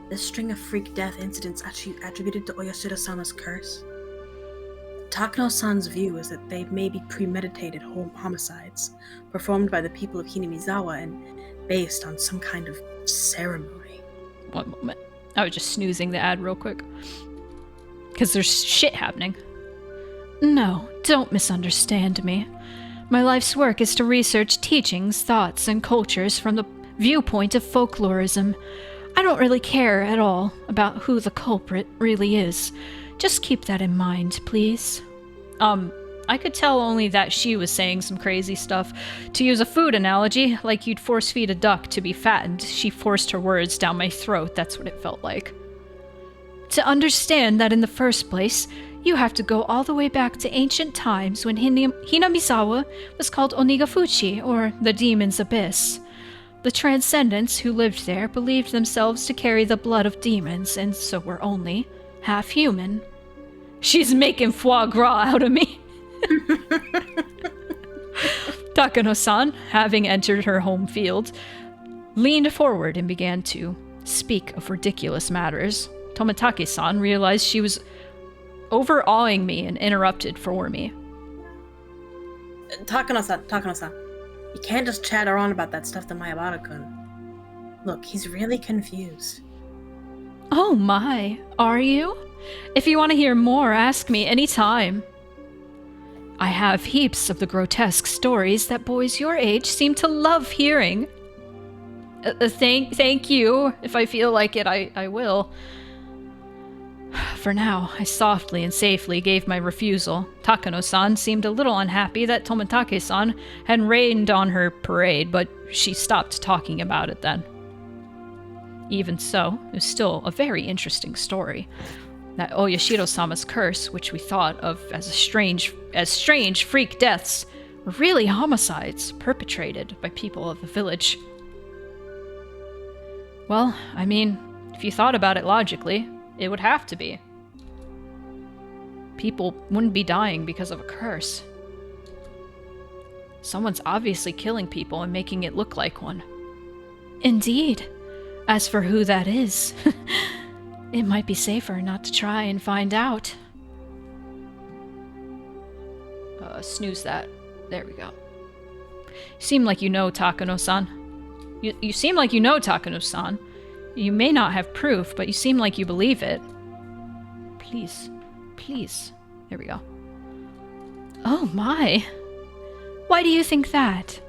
This string of freak death incidents actually attributed to Oyashiro-sama's curse. Takano-san's view is that they may be premeditated homicides, performed by the people of Hinamizawa and based on some kind of ceremony. One moment. I was just snoozing the ad real quick. Because there's shit happening. No, don't misunderstand me. My life's work is to research teachings, thoughts, and cultures from the viewpoint of folklorism. I don't really care at all about who the culprit really is. Just keep that in mind, please. I could tell only that she was saying some crazy stuff. To use a food analogy, like you'd force feed a duck to be fattened, she forced her words down my throat. That's what it felt like. To understand that in the first place, you have to go all the way back to ancient times when Hinamizawa was called Onigafuchi, or the Demon's Abyss. The Transcendents who lived there believed themselves to carry the blood of demons, and so were only half human. She's making foie gras out of me. Takano-san, having entered her home field, leaned forward and began to speak of ridiculous matters. Tomitake-san realized she was overawing me and interrupted for me. Takano-san. You can't just chatter on about that stuff to Mayabara-kun. Look, he's really confused. Oh my, are you? If you want to hear more, ask me anytime. I have heaps of the grotesque stories that boys your age seem to love hearing. Thank you. If I feel like it, I will. For now, I softly and safely gave my refusal. Takano-san seemed a little unhappy that Tomitake-san had rained on her parade, but she stopped talking about it then. Even so, it was still a very interesting story. That Oyashiro-sama's curse, which we thought of as strange freak deaths, were really homicides perpetrated by people of the village. Well, I mean, if you thought about it logically, it would have to be. People wouldn't be dying because of a curse. Someone's obviously killing people and making it look like one. Indeed. As for who that is, it might be safer not to try and find out. Snooze that. There we go. Seem like you know, Takano-san. You seem like you know, Takano-san. You may not have proof, but you seem like you believe it. Please. There we go. Oh my. Why do you think that?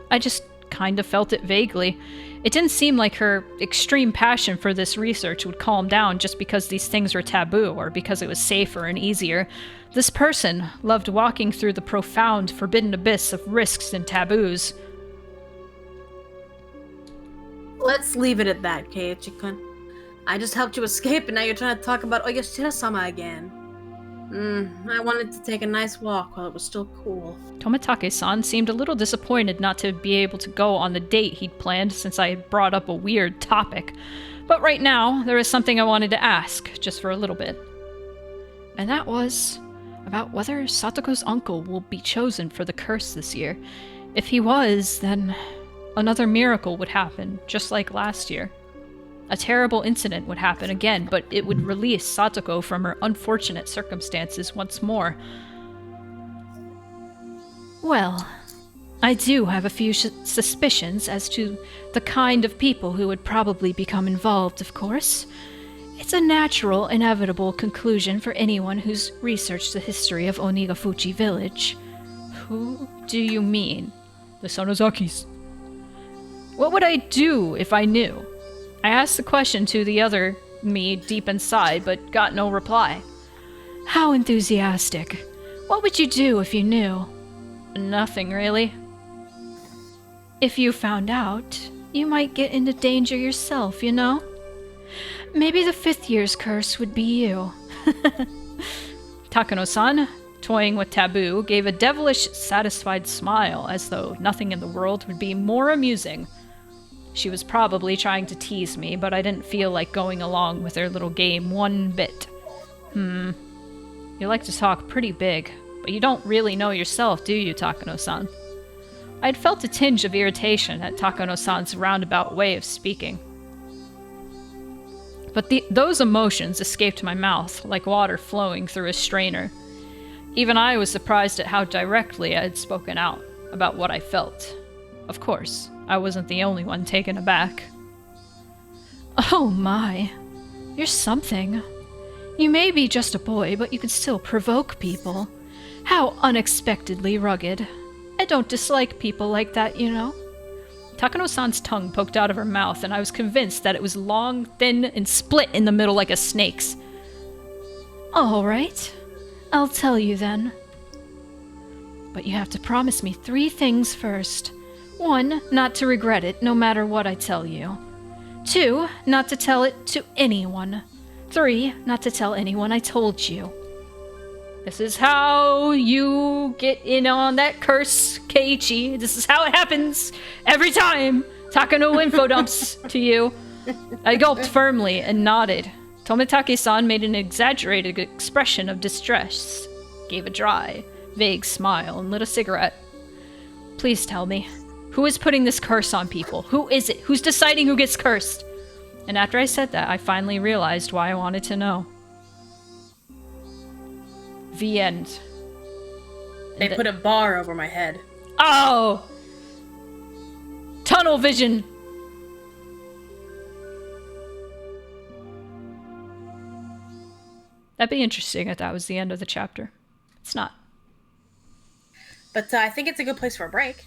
I just kind of felt it vaguely. It didn't seem like her extreme passion for this research would calm down just because these things were taboo or because it was safer and easier. This person loved walking through the profound, forbidden abyss of risks and taboos. Let's leave it at that, Keiichi-kun. I just helped you escape, and now you're trying to talk about Oyashiro-sama again. I wanted to take a nice walk while it was still cool. Tomitake-san seemed a little disappointed not to be able to go on the date he'd planned since I had brought up a weird topic. But right now, there was something I wanted to ask, just for a little bit. And that was about whether Satoko's uncle will be chosen for the curse this year. If he was, then another miracle would happen, just like last year. A terrible incident would happen again, but it would release Satoko from her unfortunate circumstances once more. Well, I do have a few suspicions as to the kind of people who would probably become involved, of course. It's a natural, inevitable conclusion for anyone who's researched the history of Onigafuchi village. Who do you mean? The Sonozakis. What would I do if I knew? I asked the question to the other me deep inside, but got no reply. How enthusiastic. What would you do if you knew? Nothing, really. If you found out, you might get into danger yourself, you know? Maybe the 5th year's curse would be you. Takano-san, toying with taboo, gave a devilish, satisfied smile, as though nothing in the world would be more amusing. She was probably trying to tease me, but I didn't feel like going along with her little game one bit. You like to talk pretty big, but you don't really know yourself, do you, Takano-san? I'd felt a tinge of irritation at Takano-san's roundabout way of speaking. But those emotions escaped my mouth like water flowing through a strainer. Even I was surprised at how directly I had spoken out about what I felt. Of course, I wasn't the only one taken aback. Oh my, you're something. You may be just a boy, but you can still provoke people. How unexpectedly rugged. I don't dislike people like that, you know. Takano-san's tongue poked out of her mouth, and I was convinced that it was long, thin, and split in the middle like a snake's. All right. I'll tell you then. But you have to promise me 3 things first. 1, not to regret it, no matter what I tell you. 2, not to tell it to anyone. 3, not to tell anyone I told you. This is how you get in on that curse, Keiichi. This is how it happens every time Takano info dumps to you. I gulped firmly and nodded. Tomitake-san made an exaggerated expression of distress, gave a dry, vague smile, and lit a cigarette. Please tell me, who is putting this curse on people? Who is it? Who's deciding who gets cursed? And after I said that, I finally realized why I wanted to know. The end. They put a bar over my head. Oh! Tunnel vision! That'd be interesting if that was the end of the chapter. It's not. But I think it's a good place for a break.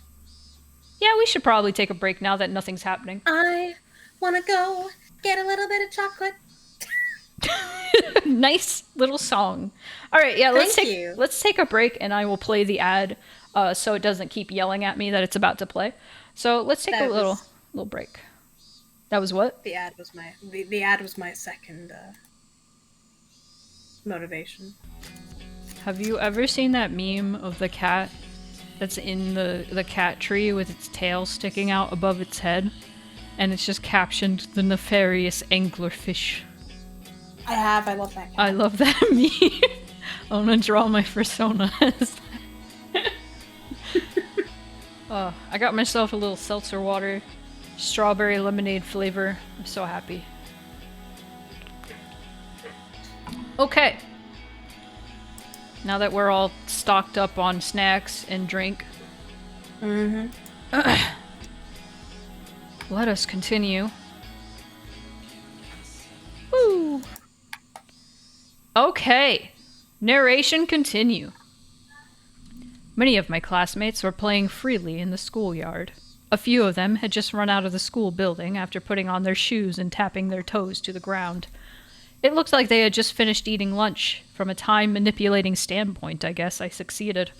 Yeah, we should probably take a break now that nothing's happening. I wanna go get a little bit of chocolate. Nice little song. All right, yeah, let's take a break, and I will play the ad, so it doesn't keep yelling at me that it's about to play. So let's take a little break. That was what? The ad was my second motivation. Have you ever seen that meme of the cat that's in the cat tree with its tail sticking out above its head, and it's just captioned "The Nefarious Anglerfish"? I have. I love that cat. I love that meme. I'm gonna draw my persona as that. I got myself a little seltzer water, strawberry lemonade flavor. I'm so happy. Okay. Now that we're all stocked up on snacks and drink, let us continue. Woo! Okay. Narration continue. Many of my classmates were playing freely in the schoolyard. A few of them had just run out of the school building after putting on their shoes and tapping their toes to the ground. It looked like they had just finished eating lunch. From a time-manipulating standpoint, I guess I succeeded.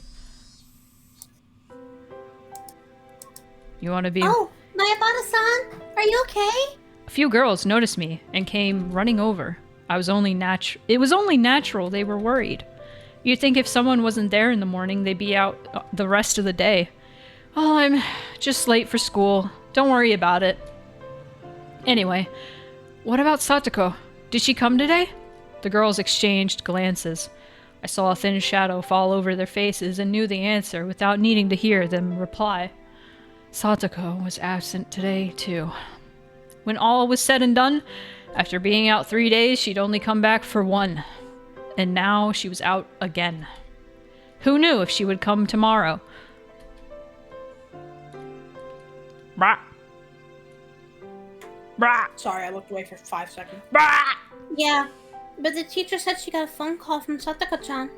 You want to be... Oh, Mayabata-san, are you okay? A few girls noticed me and came running over. It was only natural they were worried. You'd think if someone wasn't there in the morning, they'd be out the rest of the day. Oh, I'm just late for school. Don't worry about it. Anyway, what about Satoko? Did she come today? The girls exchanged glances. I saw a thin shadow fall over their faces and knew the answer without needing to hear them reply. Satoko was absent today, too. When all was said and done, after being out 3 days, she'd only come back for 1. And now she was out again. Who knew if she would come tomorrow? Brah. Brah. Sorry, I looked away for 5 seconds. Brah. Yeah, but the teacher said she got a phone call from Satoko-chan.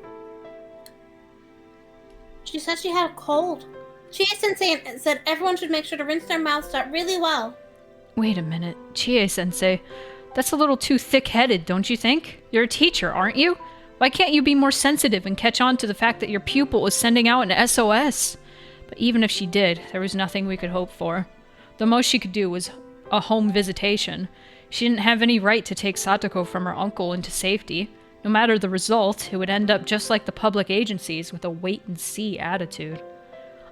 She said she had a cold. Chie-sensei said everyone should make sure to rinse their mouths out really well. Wait a minute, Chie-sensei. That's a little too thick-headed, don't you think? You're a teacher, aren't you? Why can't you be more sensitive and catch on to the fact that your pupil is sending out an SOS? But even if she did, there was nothing we could hope for. The most she could do was a home visitation. She didn't have any right to take Satoko from her uncle into safety. No matter the result, it would end up just like the public agencies with a wait-and-see attitude.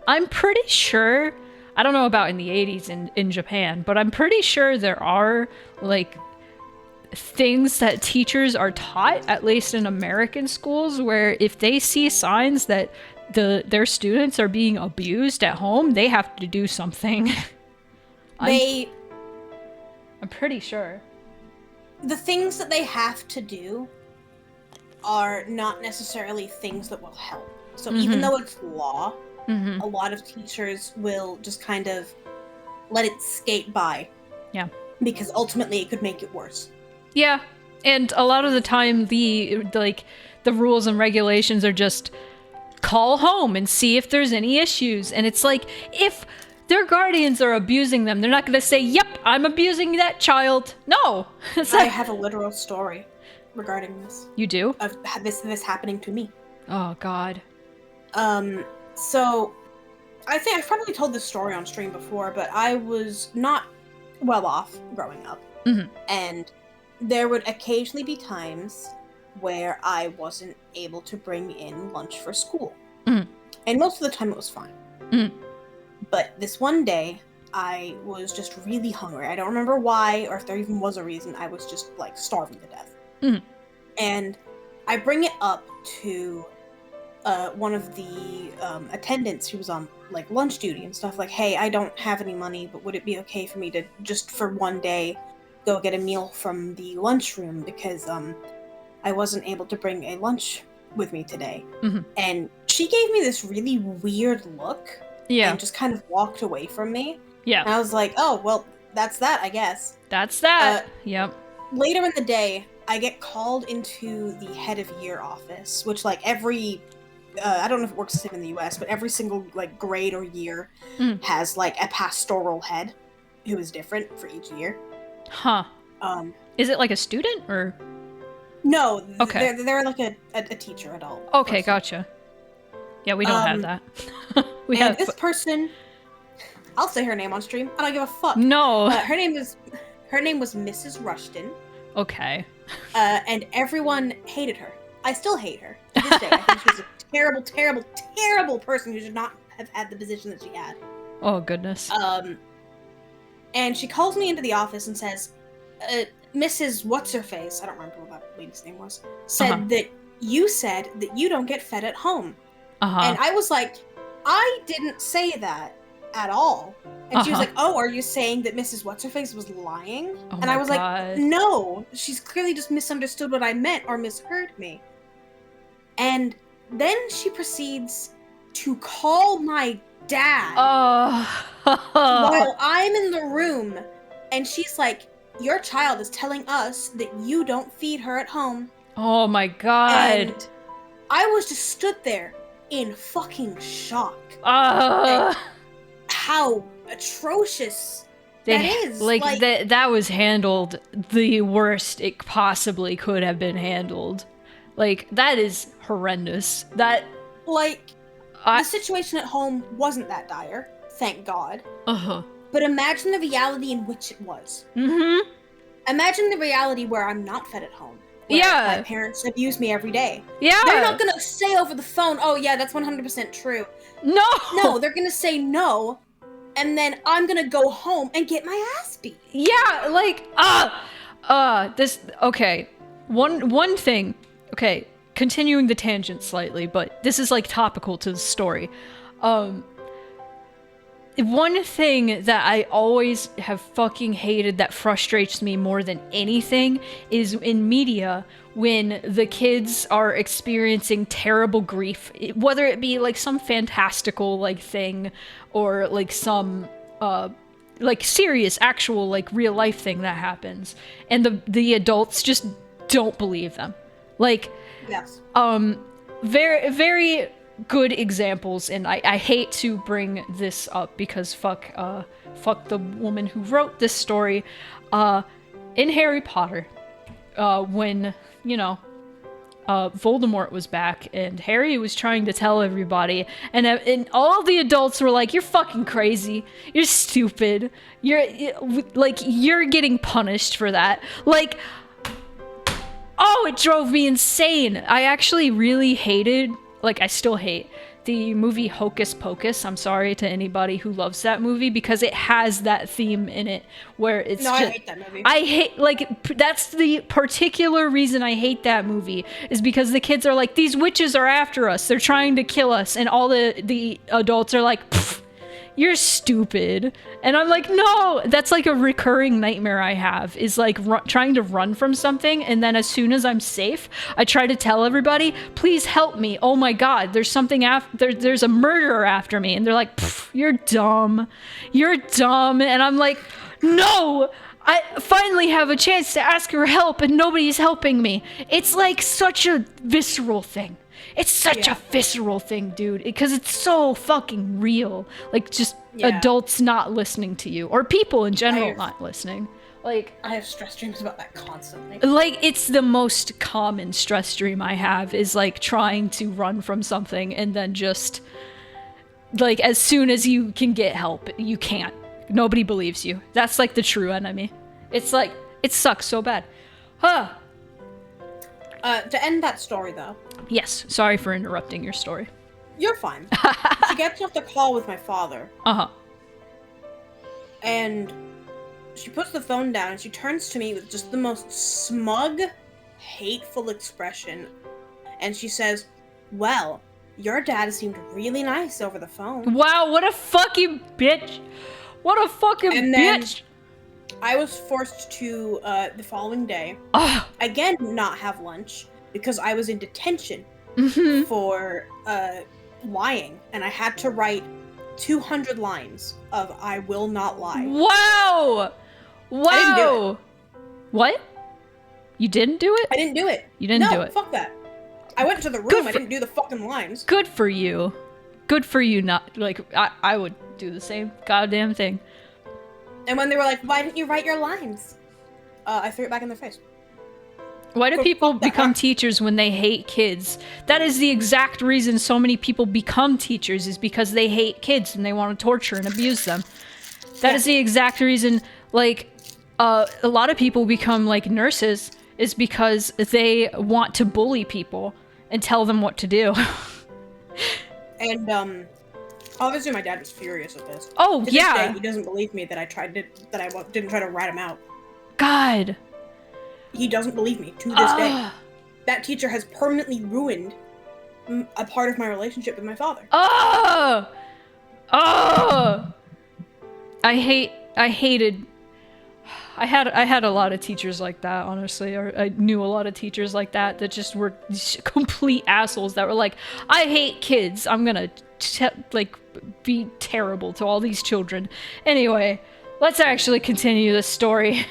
I'm pretty sure, I don't know about in the 80s in Japan, but I'm pretty sure there are, like, things that teachers are taught, at least in American schools, where if they see signs that their students are being abused at home, they have to do something. I'm pretty sure. The things that they have to do are not necessarily things that will help. So even though it's law, a lot of teachers will just kind of let it skate by. Yeah. Because ultimately it could make it worse. Yeah. And a lot of the time the rules and regulations are just call home and see if there's any issues. And it's like, if their guardians are abusing them. They're not going to say, "Yep, I'm abusing that child." No. I have a literal story regarding this. You do? Of this happening to me. Oh God. So I think I've probably told this story on stream before, but I was not well off growing up. Mm-hmm. And there would occasionally be times where I wasn't able to bring in lunch for school. Mm-hmm. And most of the time it was fine. Mm-hmm. But this one day, I was just really hungry. I don't remember why, or if there even was a reason. I was just, like, starving to death. Mm-hmm. And I bring it up to one of the attendants who was on, like, lunch duty and stuff. Like, hey, I don't have any money, but would it be okay for me to, just for one day, go get a meal from the lunchroom? Because I wasn't able to bring a lunch with me today. Mm-hmm. And she gave me this really weird look. Yeah. And just kind of walked away from me. Yeah. And I was like, oh, well, that's that, I guess. That's that. Yep. Later in the day, I get called into the head of year office, which, like, every, I don't know if it works the same in the US, but every single, like, grade or year has, like, a pastoral head who is different for each year. Huh. Is it like a student, or? No. Okay. They're like a teacher adult. Okay, person. Gotcha. Yeah, we don't have that. We and have this person, I'll say her name on stream. I don't give a fuck. No. Her name was Mrs. Rushton. Okay. And everyone hated her. I still hate her to this day. I think she's a terrible, terrible, terrible person who should not have had the position that she had. Oh goodness. And she calls me into the office and says, Mrs. What's-Her-Face, I don't remember what that lady's name was, said that you said that you don't get fed at home. And I was like, I didn't say that at all. And she was like, oh, are you saying that Mrs. What's-Her-Face was lying? Oh and I was God. like, no, she's clearly just misunderstood what I meant or misheard me. And then she proceeds to call my dad while I'm in the room. And she's like, your child is telling us that you don't feed her at home. Oh my God. And I was just stood there in fucking shock. How atrocious that is. Like that was handled the worst it possibly could have been handled. Like, that is horrendous. That, like, the situation at home wasn't that dire, thank God. But imagine the reality in which it was. Imagine the reality where I'm not fed at home. Yeah. My parents abuse me every day. Yeah. They're not gonna say over the phone, oh yeah, that's 100% true. No! No, they're gonna say no, and then I'm gonna go home and get my ass beat. Yeah, like, okay. One thing, okay, continuing the tangent slightly, but this is, like, topical to the story. One thing that I always have fucking hated that frustrates me more than anything is in media when the kids are experiencing terrible grief, whether it be like some fantastical like thing or like some like serious actual like real life thing that happens, and the adults just don't believe them. Like, yes. Very, very good examples, and I hate to bring this up because fuck the woman who wrote this story. In Harry Potter, when, you know, Voldemort was back and Harry was trying to tell everybody, and all the adults were like, you're fucking crazy, you're stupid, you're getting punished for that. Like, oh, it drove me insane. I actually really hated, like, I still hate the movie Hocus Pocus. I'm sorry to anybody who loves that movie because it has that theme in it where it's I hate that movie. I hate, like, that's the particular reason I hate that movie, is because the kids are like, these witches are after us, they're trying to kill us, and all the adults are like, you're stupid. And I'm like, no, that's like a recurring nightmare I have, is like trying to run from something, and then as soon as I'm safe, I try to tell everybody, please help me. Oh my God, there's something there's a murderer after me. And they're like, you're dumb. You're dumb. And I'm like, no, I finally have a chance to ask for help and nobody's helping me. It's like such a visceral thing. It's such a visceral thing, dude, because it's so fucking real. Like, just adults not listening to you, or people in general not listening. Like, I have stress dreams about that constantly. Like, it's the most common stress dream I have, is like trying to run from something and then just, like, as soon as you can get help, you can't. Nobody believes you. That's like the true enemy. It's like, it sucks so bad. Huh. To end that story, though. Yes, sorry for interrupting your story. You're fine. She gets off the call with my father. Uh-huh. And she puts the phone down and she turns to me with just the most smug, hateful expression. And she says, well, your dad seemed really nice over the phone. Wow, what a fucking bitch. What a fucking bitch. I was forced to, the following day, again not have lunch because I was in detention for, lying. And I had to write 200 lines of I will not lie. Wow! Wow! I didn't do it. What? You didn't do it? I didn't do it. You didn't do it. No, fuck that. I went to the room, I didn't do the fucking lines. Good for you. Good for you not, like, I would do the same goddamn thing. And when they were like, why didn't you write your lines? I threw it back in their face. Why do people become teachers when they hate kids? That is the exact reason so many people become teachers, is because they hate kids and they want to torture and abuse them. That is the exact reason, like, a lot of people become, like, nurses, is because they want to bully people and tell them what to do. And, obviously my dad was furious at this. Oh, to yeah! This day, he doesn't believe me that I didn't try to rat him out. God! He doesn't believe me to this day. That teacher has permanently ruined a part of my relationship with my father. Oh! Oh! I had a lot of teachers like that, honestly. I knew a lot of teachers like that just were complete assholes that were like, I hate kids. I'm gonna be terrible to all these children. Anyway, let's actually continue this story.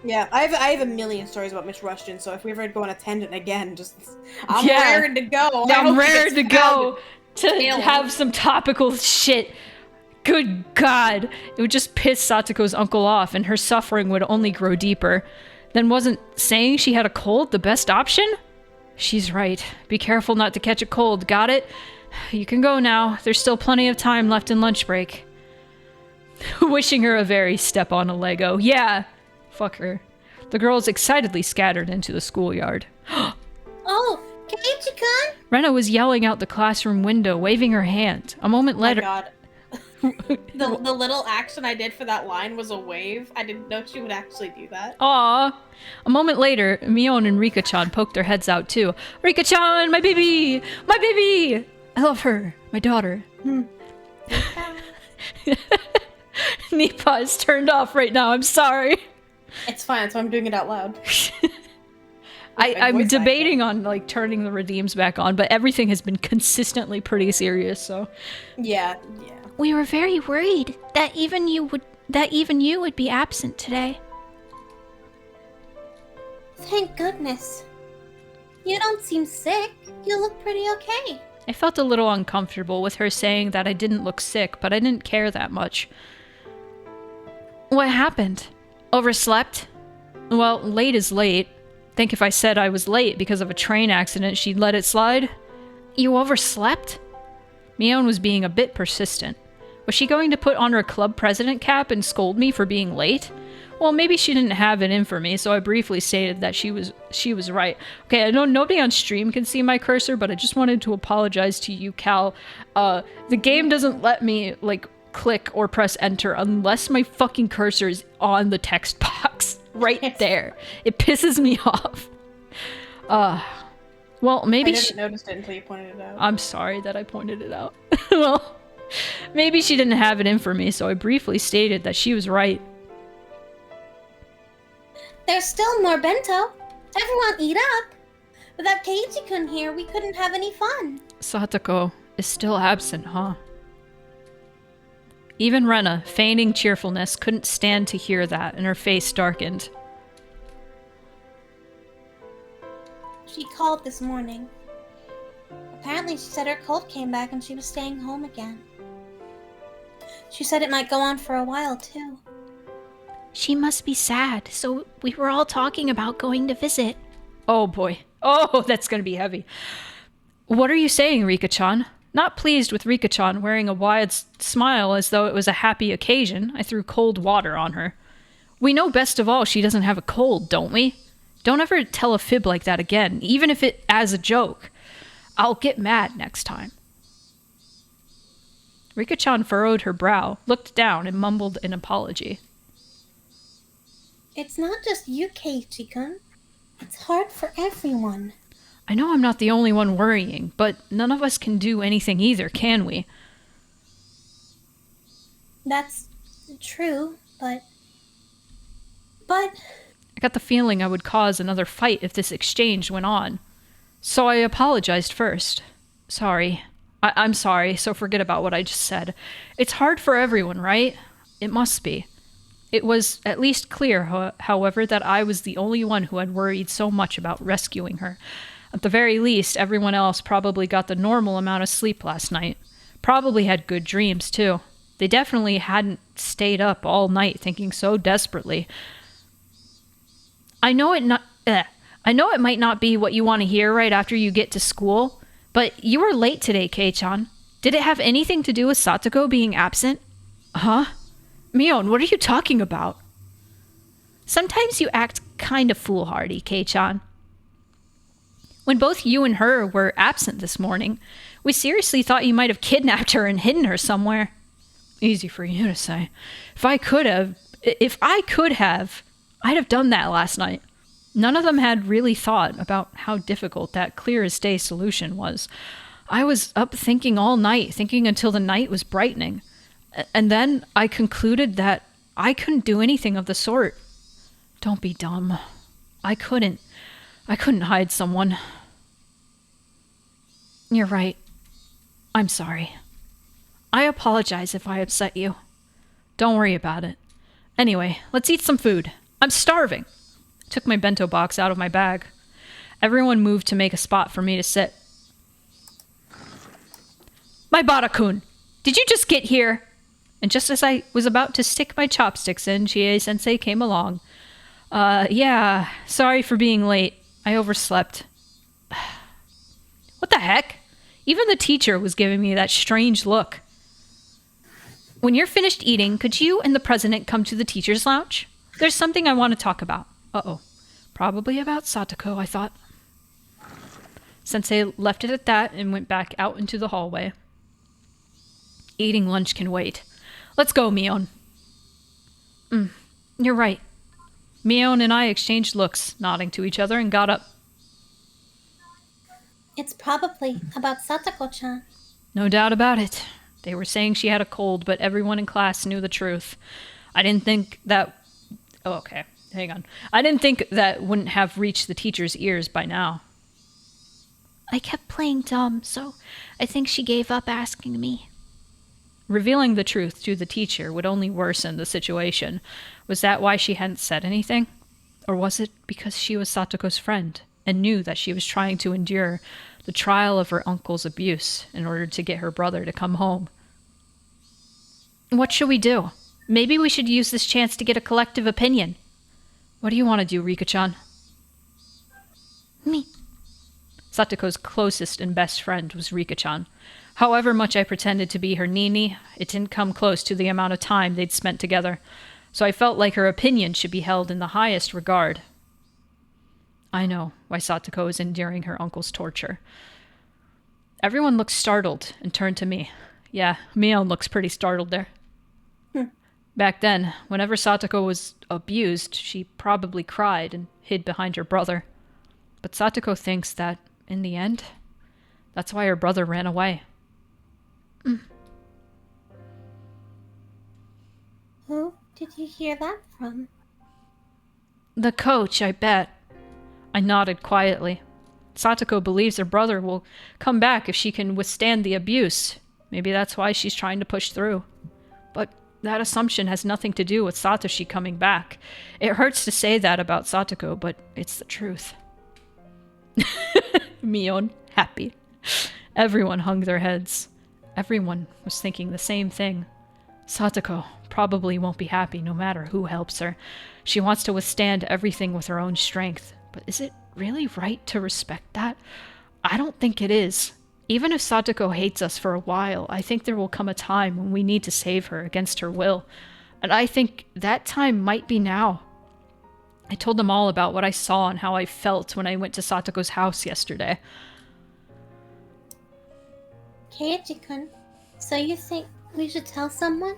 Yeah, I have a million stories about Miss Rushton, so if we ever go on a tangent again, I'm raring to go. I'm raring to go to have some topical shit. Good God. It would just piss Satoko's uncle off, and her suffering would only grow deeper. Then wasn't saying she had a cold the best option? She's right. Be careful not to catch a cold, got it? You can go now. There's still plenty of time left in lunch break. Wishing her a very step on a Lego. Yeah. Fuck her. The girls excitedly scattered into the schoolyard. Oh, Keiichi-kun! Rena was yelling out the classroom window, waving her hand. A moment later... Oh my god. The little action I did for that line was a wave. I didn't know she would actually do that. Aww. A moment later, Mion and Rika-chan poked their heads out too. Rika-chan, my baby! My baby! I love her. My daughter. Nipa is turned off right now. I'm sorry. It's fine, so I'm doing it out loud. I'm debating on, like, turning the redeems back on, but everything has been consistently pretty serious, so... Yeah. We were very worried that even you would be absent today. Thank goodness. You don't seem sick. You look pretty okay. I felt a little uncomfortable with her saying that I didn't look sick, but I didn't care that much. What happened? Overslept? Well, late is late. Think if I said I was late because of a train accident, she'd let it slide? You overslept? Mion was being a bit persistent. Was she going to put on her club president cap and scold me for being late? Well, maybe she didn't have it in for me, so I briefly stated that she was right. Okay, I know nobody on stream can see my cursor, but I just wanted to apologize to you, Cal. The game doesn't let me, like, click or press enter unless my fucking cursor is on the text box right there. It pisses me off. Well, maybe I didn't notice it until you pointed it out. I'm sorry that I pointed it out. Well, maybe she didn't have it in for me, so I briefly stated that she was right. There's still more bento. Everyone eat up. Without Keiichi-kun here, we couldn't have any fun. Satoko is still absent, huh? Even Rena, feigning cheerfulness, couldn't stand to hear that, and her face darkened. She called this morning. Apparently, she said her cold came back and she was staying home again. She said it might go on for a while, too. She must be sad, so we were all talking about going to visit. Oh boy. Oh, that's gonna be heavy. What are you saying, Rika-chan? Not pleased with Rika-chan wearing a wide smile as though it was a happy occasion, I threw cold water on her. We know best of all she doesn't have a cold, don't we? Don't ever tell a fib like that again, even if it as a joke. I'll get mad next time. Rika-chan furrowed her brow, looked down, and mumbled an apology. It's not just you, Keiichi-kun. It's hard for everyone. I know I'm not the only one worrying, but none of us can do anything either, can we? That's true, but... I got the feeling I would cause another fight if this exchange went on. So I apologized first. Sorry. I'm sorry, so forget about what I just said. It's hard for everyone, right? It must be. It was at least clear, however, that I was the only one who had worried so much about rescuing her. At the very least, everyone else probably got the normal amount of sleep last night. Probably had good dreams, too. They definitely hadn't stayed up all night thinking so desperately. I know it might not be what you want to hear right after you get to school, but you were late today, Kei-chan. Did it have anything to do with Satoko being absent? Huh? Mion, what are you talking about? Sometimes you act kind of foolhardy, Kei-chan. When both you and her were absent this morning, we seriously thought you might have kidnapped her and hidden her somewhere. Easy for you to say. If I could have, I'd have done that last night. None of them had really thought about how difficult that clear-as-day solution was. I was up thinking all night, thinking until the night was brightening. And then I concluded that I couldn't do anything of the sort. Don't be dumb. I couldn't hide someone. You're right. I'm sorry. I apologize if I upset you. Don't worry about it. Anyway, let's eat some food. I'm starving. Took my bento box out of my bag. Everyone moved to make a spot for me to sit. Maibara-kun, did you just get here? And just as I was about to stick my chopsticks in, Chie-sensei came along. Yeah, sorry for being late. I overslept. What the heck? Even the teacher was giving me that strange look. When you're finished eating, could you and the president come to the teacher's lounge? There's something I want to talk about. Uh-oh. Probably about Satoko, I thought. Sensei left it at that and went back out into the hallway. Eating lunch can wait. Let's go, Mion. You're right. Mion and I exchanged looks, nodding to each other, and got up. It's probably about Satoko-chan. No doubt about it. They were saying she had a cold, but everyone in class knew the truth. I didn't think that... Oh, okay. Hang on. I didn't think that wouldn't have reached the teacher's ears by now. I kept playing dumb, so I think she gave up asking me. Revealing the truth to the teacher would only worsen the situation. Was that why she hadn't said anything? Or was it because she was Satoko's friend and knew that she was trying to endure the trial of her uncle's abuse in order to get her brother to come home? What should we do? Maybe we should use this chance to get a collective opinion. What do you want to do, Rika-chan? Me. Satoko's closest and best friend was Rika-chan. However much I pretended to be her Nini, it didn't come close to the amount of time they'd spent together, so I felt like her opinion should be held in the highest regard. I know why Satoko is enduring her uncle's torture. Everyone looked startled and turned to me. Yeah, Mion looks pretty startled there. Back then, whenever Satoko was abused, she probably cried and hid behind her brother. But Satoko thinks that, in the end, that's why her brother ran away. Who did you hear that from? The coach, I bet. I nodded quietly. Satoko believes her brother will come back if she can withstand the abuse. Maybe that's why she's trying to push through. But that assumption has nothing to do with Satoshi coming back. It hurts to say that about Satoko, but it's the truth. Mion, happy. Everyone hung their heads. Everyone was thinking the same thing. Satoko probably won't be happy no matter who helps her. She wants to withstand everything with her own strength. But is it really right to respect that? I don't think it is. Even if Satoko hates us for a while, I think there will come a time when we need to save her against her will. And I think that time might be now. I told them all about what I saw and how I felt when I went to Satoko's house yesterday. Keiichi-kun, so you think we should tell someone?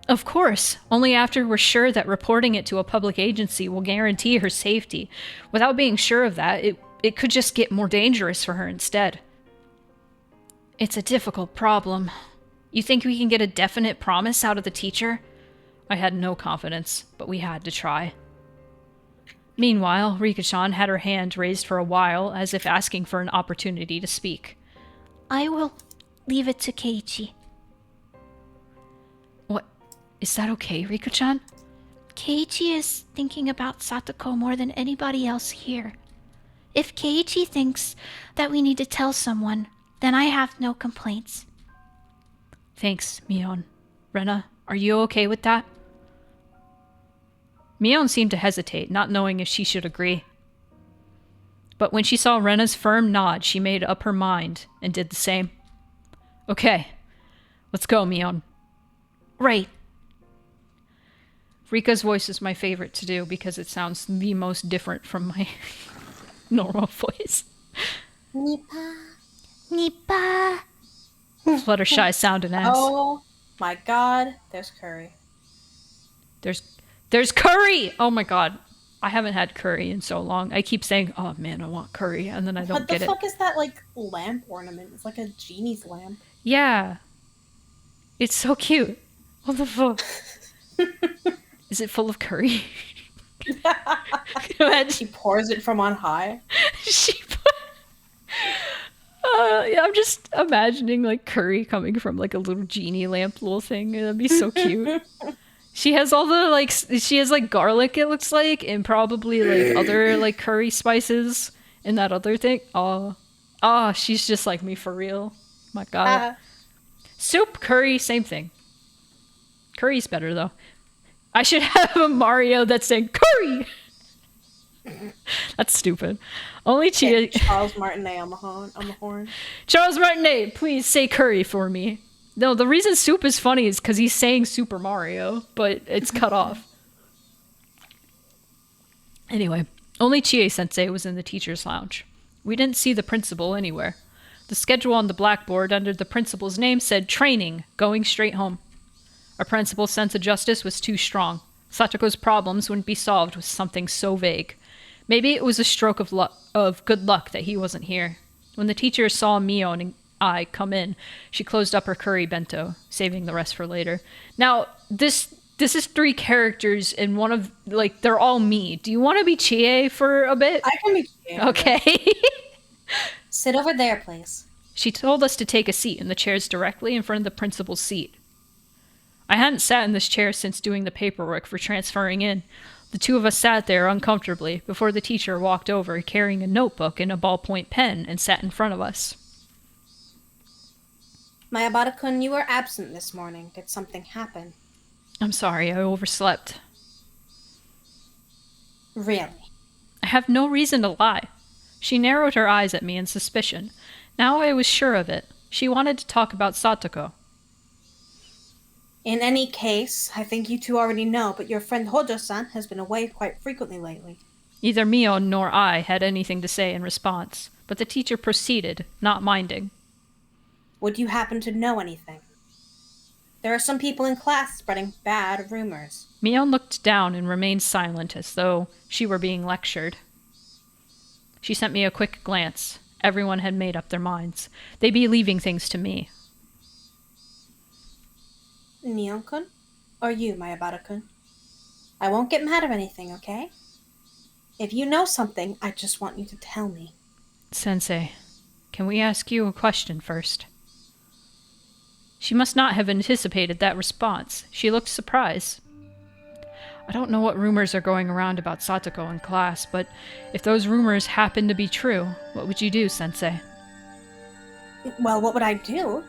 Of course, only after we're sure that reporting it to a public agency will guarantee her safety. Without being sure of that, it could just get more dangerous for her instead. It's a difficult problem. You think we can get a definite promise out of the teacher? I had no confidence, but we had to try. Meanwhile, Rika-chan had her hand raised for a while, as if asking for an opportunity to speak. I will leave it to Keiichi. What? Is that okay, Rika-chan? Keiichi is thinking about Satoko more than anybody else here. If Keiichi thinks that we need to tell someone, then I have no complaints. Thanks, Mion. Rena, are you okay with that? Mion seemed to hesitate, not knowing if she should agree. But when she saw Rena's firm nod, she made up her mind and did the same. Okay, let's go, Mion. Right. Rika's voice is my favorite to do because it sounds the most different from my normal voice. Nipa. Nipa. Fluttershy sounding ass. Oh my god, there's curry. There's curry! Oh my god. I haven't had curry in so long. I keep saying, oh man, I want curry, and then I don't get it. What the fuck is that, like, lamp ornament? It's like a genie's lamp. Yeah. It's so cute. What the fuck? Is it full of curry? She pours it from on high. Yeah, I'm just imagining like curry coming from like a little genie lamp little thing. That'd be so cute. She has all the like she has like garlic, it looks like, and probably like other like curry spices and that other thing. Oh, she's just like me for real. My god. Soup, curry, same thing. Curry's better though. I should have a Mario that's saying curry. That's stupid. Only Chia. Charles Martinet on the horn. Charles Martinet, please say curry for me. No, the reason soup is funny is because he's saying Super Mario, but it's cut off. Anyway, only Chie-sensei was in the teacher's lounge. We didn't see the principal anywhere. The schedule on the blackboard under the principal's name said training, going straight home. Our principal's sense of justice was too strong. Satoko's problems wouldn't be solved with something so vague. Maybe it was a stroke of good luck that he wasn't here. When the teacher saw Mion and I come in, she closed up her curry bento, saving the rest for later. Now, this is 3 characters, and one of, like, they're all me. Do you want to be Chie for a bit? I can be Chie. Okay. Sit over there, please. She told us to take a seat in the chairs directly in front of the principal's seat. I hadn't sat in this chair since doing the paperwork for transferring in. The 2 of us sat there uncomfortably before the teacher walked over carrying a notebook and a ballpoint pen and sat in front of us. Mayabata-kun, you were absent this morning. Did something happen? I'm sorry, I overslept. Really? I have no reason to lie. She narrowed her eyes at me in suspicion. Now I was sure of it. She wanted to talk about Satoko. In any case, I think you 2 already know, but your friend Hojo-san has been away quite frequently lately. Neither Mion nor I had anything to say in response, but the teacher proceeded, not minding. Would you happen to know anything? There are some people in class spreading bad rumors. Mion looked down and remained silent as though she were being lectured. She sent me a quick glance. Everyone had made up their minds. They'd be leaving things to me. Mion-kun? Or you, Mayabata-kun? I won't get mad or anything, okay? If you know something, I just want you to tell me. Sensei, can we ask you a question first? She must not have anticipated that response. She looked surprised. I don't know what rumors are going around about Satoko in class, but if those rumors happen to be true, what would you do, Sensei? Well, what would I do?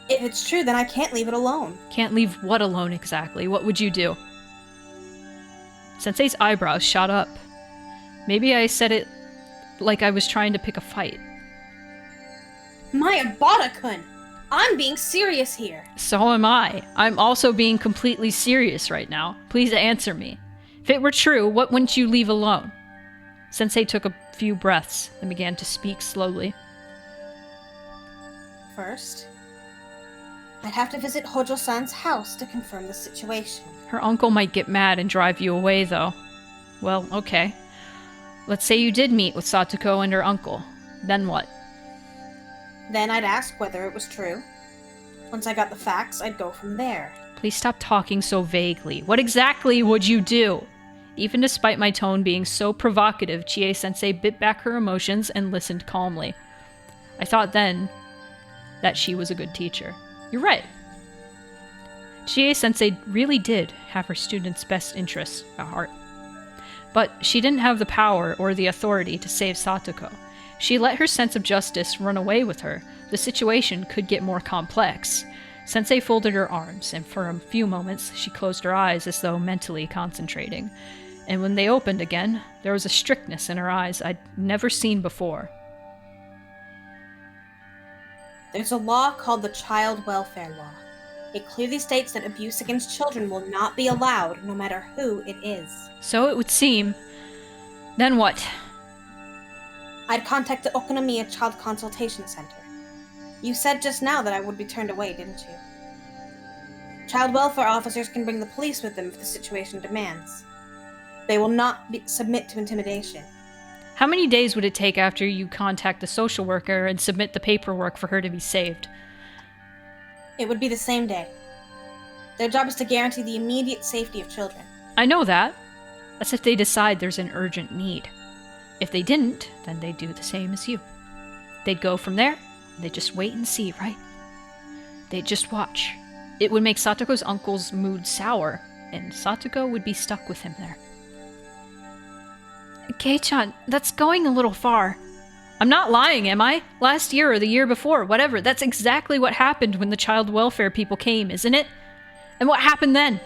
If it's true, then I can't leave it alone. Can't leave what alone exactly? What would you do? Sensei's eyebrows shot up. Maybe I said it like I was trying to pick a fight. My Abata-kun! I'm being serious here. So am I. I'm also being completely serious right now. Please answer me. If it were true, what wouldn't you leave alone? Sensei took a few breaths and began to speak slowly. First, I'd have to visit Hojo-san's house to confirm the situation. Her uncle might get mad and drive you away, though. Well, okay. Let's say you did meet with Satoko and her uncle. Then what? Then I'd ask whether it was true. Once I got the facts, I'd go from there. Please stop talking so vaguely. What exactly would you do? Even despite my tone being so provocative, Chie-sensei bit back her emotions and listened calmly. I thought then that she was a good teacher. You're right. Chie-sensei really did have her students' best interests at heart. But she didn't have the power or the authority to save Satoko. She let her sense of justice run away with her. The situation could get more complex. Sensei folded her arms, and for a few moments she closed her eyes as though mentally concentrating. And when they opened again, there was a strictness in her eyes I'd never seen before. There's a law called the Child Welfare Law. It clearly states that abuse against children will not be allowed, no matter who it is. So it would seem. Then what? I'd contact the Okonomiya Child Consultation Center. You said just now that I would be turned away, didn't you? Child welfare officers can bring the police with them if the situation demands. They will not submit to intimidation. How many days would it take after you contact the social worker and submit the paperwork for her to be saved? It would be the same day. Their job is to guarantee the immediate safety of children. I know that. That's if they decide there's an urgent need. If they didn't, then they'd do the same as you. They'd go from there, and they'd just wait and see, right? They'd just watch. It would make Satoko's uncle's mood sour, and Satoko would be stuck with him there. Kei-chan, that's going a little far. I'm not lying, am I? Last year or the year before, whatever. That's exactly what happened when the child welfare people came, isn't it? And what happened then?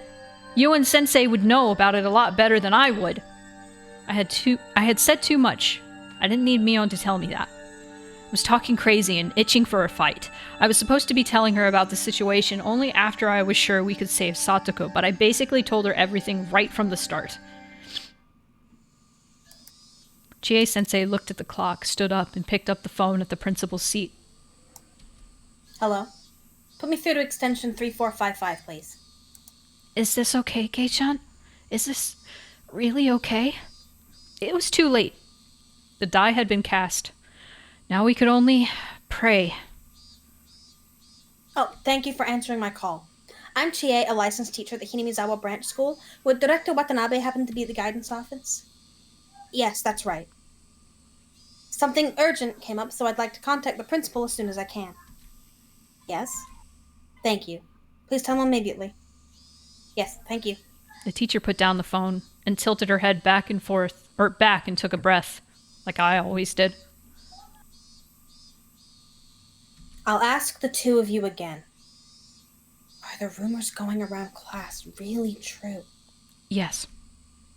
You and Sensei would know about it a lot better than I would. I had said too much. I didn't need Mion to tell me that. I was talking crazy and itching for a fight. I was supposed to be telling her about the situation only after I was sure we could save Satoko, but I basically told her everything right from the start. Chie-sensei looked at the clock, stood up, and picked up the phone at the principal's seat. Hello? Put me through to extension 3455, please. Is this okay, Kei-chan? Is this really okay? It was too late. The die had been cast. Now we could only pray. Oh, thank you for answering my call. I'm Chie, a licensed teacher at the Hinamizawa Branch School. Would Director Watanabe happen to be at the guidance office? Yes, that's right. Something urgent came up, so I'd like to contact the principal as soon as I can. Yes? Thank you. Please tell him immediately. Yes, thank you. The teacher put down the phone and tilted her head back and forth, or back and took a breath, like I always did. I'll ask the two of you again. Are the rumors going around class really true? Yes.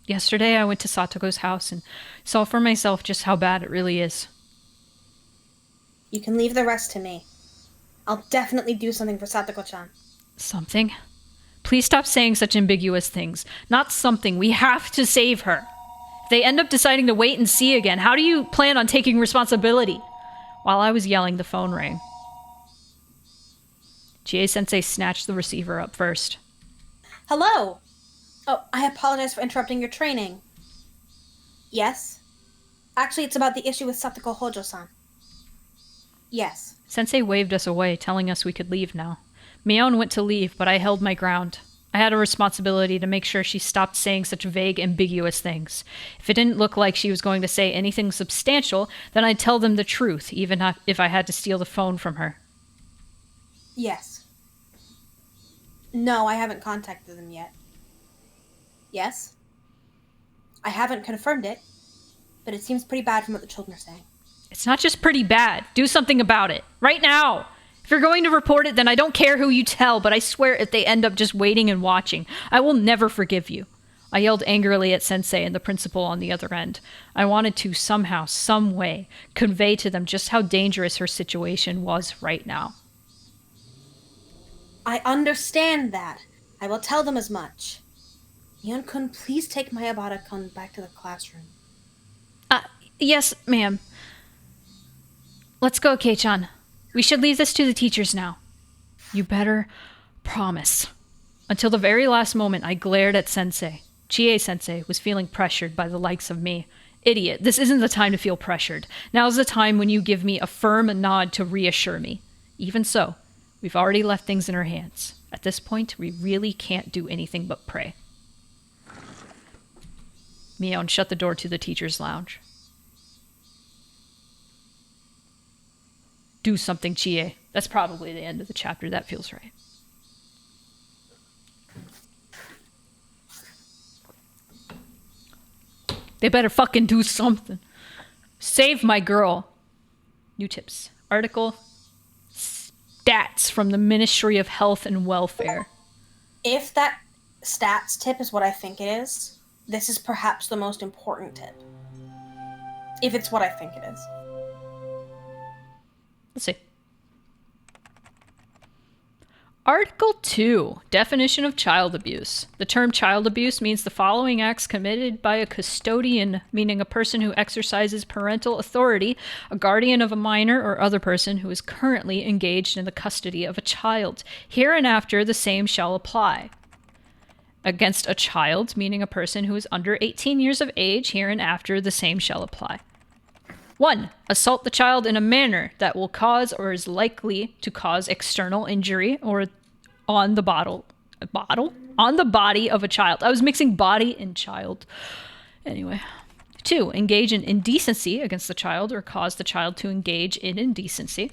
Yesterday I went to Satoko's house and saw for myself just how bad it really is. You can leave the rest to me. I'll definitely do something for Satoko-chan. Something? Please stop saying such ambiguous things. Not something. We have to save her. If they end up deciding to wait and see again, how do you plan on taking responsibility? While I was yelling, the phone rang. Chie-sensei snatched the receiver up first. Hello! Oh, I apologize for interrupting your training. Yes? Actually, it's about the issue with Satoko Hojo-san. Yes. Sensei waved us away, telling us we could leave now. Mion went to leave, but I held my ground. I had a responsibility to make sure she stopped saying such vague, ambiguous things. If it didn't look like she was going to say anything substantial, then I'd tell them the truth, even if I had to steal the phone from her. Yes. No, I haven't contacted them yet. Yes? I haven't confirmed it, but it seems pretty bad from what the children are saying. It's not just pretty bad. Do something about it. Right now. If you're going to report it, then I don't care who you tell, but I swear if they end up just waiting and watching, I will never forgive you. I yelled angrily at Sensei and the principal on the other end. I wanted to somehow, some way, convey to them just how dangerous her situation was right now. I understand that. I will tell them as much. Mion-kun, please take Mayabata-kun back to the classroom. Yes, ma'am. Let's go, Kei-chan. We should leave this to the teachers now. You better promise. Until the very last moment, I glared at Sensei. Chie-sensei was feeling pressured by the likes of me. Idiot, this isn't the time to feel pressured. Now's the time when you give me a firm nod to reassure me. Even so, we've already left things in her hands. At this point, we really can't do anything but pray. Mion shut the door to the teacher's lounge. Do something, Chie. That's probably the end of the chapter. That feels right. They better fucking do something. Save my girl. New tips. Article. Stats from the Ministry of Health and Welfare. If that stats tip is what I think it is, this is perhaps the most important tip. If it's what I think it is. Let's see. Article 2, Definition of Child Abuse. The term child abuse means the following acts committed by a custodian, meaning a person who exercises parental authority, a guardian of a minor or other person who is currently engaged in the custody of a child. Hereinafter, the same shall apply. Against a child, meaning a person who is under 18 years of age, hereinafter, the same shall apply. 1. Assault the child in a manner that will cause or is likely to cause external injury or on the on the body of a child. I was mixing body and child. Anyway. 2. Engage in indecency against the child or cause the child to engage in indecency.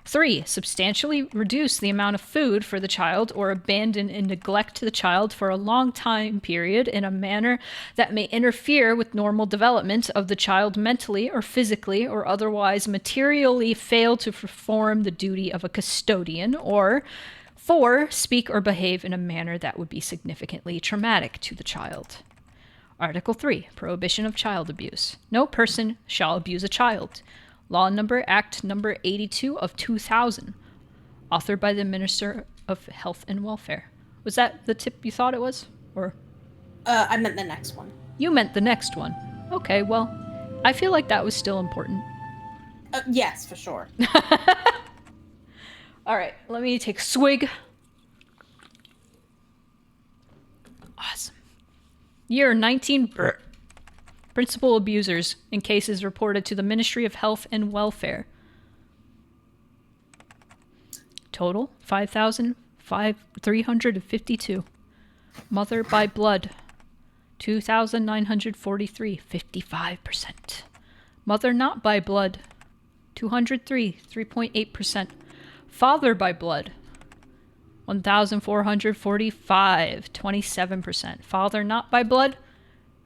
3. Substantially reduce the amount of food for the child or abandon and neglect the child for a long time period in a manner that may interfere with normal development of the child mentally or physically or otherwise materially fail to perform the duty of a custodian. Or 4. Speak or behave in a manner that would be significantly traumatic to the child. Article 3. Prohibition of child abuse. No person shall abuse a child. Law Number Act Number 82 of 2000, authored by the Minister of Health and Welfare. Was that the tip you thought it was? Or I meant the next one. you meant the next one. Okay, well, I feel like that was still important. Yes, for sure. All right, let me take a swig. Awesome. Year 19... Principal abusers in cases reported to the Ministry of Health and Welfare. Total 5,352. Mother by blood 2,943, 55%. Mother not by blood 203, 3.8%. Father by blood 1,445, 27%. Father not by blood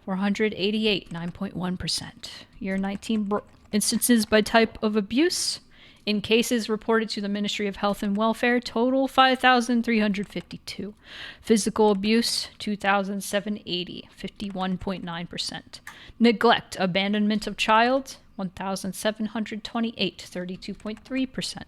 488, 9.1%. Year 19 instances by type of abuse. In cases reported to the Ministry of Health and Welfare, total 5,352. Physical abuse, 2,780, 51.9%. Neglect, abandonment of child, 1,728, 32.3%.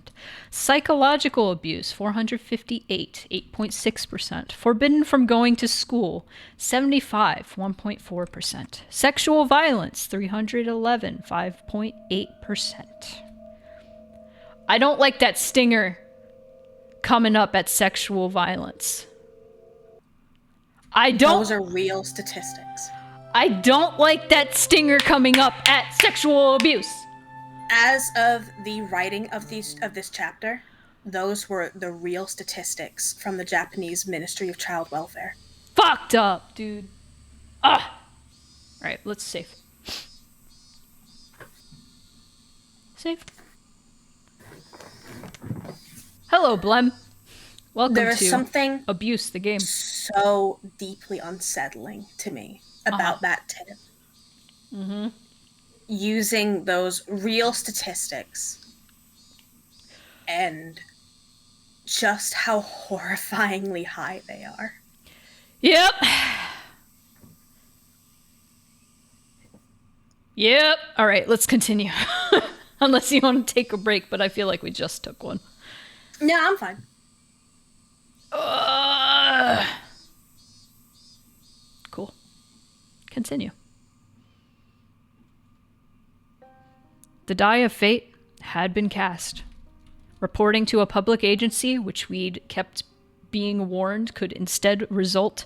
Psychological abuse, 458, 8.6%. Forbidden from going to school, 75, 1.4%. Sexual violence, 311, 5.8%. I don't like that stinger coming up at sexual violence. Those are real statistics. I don't like that stinger coming up at sexual abuse. As of the writing of this chapter, those were the real statistics from the Japanese Ministry of Child Welfare. Fucked up, dude. Ah. All right, let's save. Save. Hello, Blem. Welcome There is to something Abuse the Game. so deeply unsettling to me about that tip. Mm-hmm. using those real statistics and just how horrifyingly high they are. Yep. Yep. All right, let's continue. Unless you want to take a break, but I feel like we just took one. No, I'm fine. Cool. Continue. The die of fate had been cast. Reporting to a public agency, which we'd kept being warned could instead result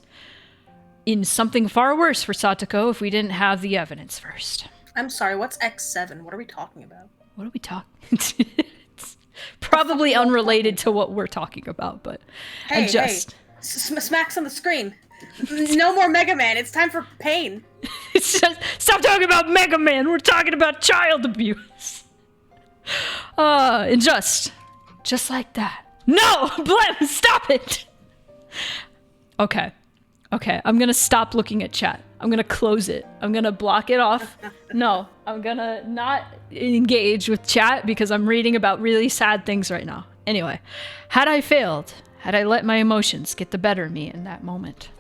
in something far worse for Satoko if we didn't have the evidence first. I'm sorry, what's X7? What are we talking about? What are we talking? It's probably unrelated to what we're talking about, but Hey, smacks on the screen. No more Mega Man. It's time for pain. It's just, stop talking about Mega Man. We're talking about child abuse. And just like that. No, Blem, stop it. Okay, I'm gonna stop looking at chat. I'm gonna close it. I'm gonna block it off. No, I'm gonna not engage with chat because I'm reading about really sad things right now. Anyway, had I failed, had I let my emotions get the better of me in that moment,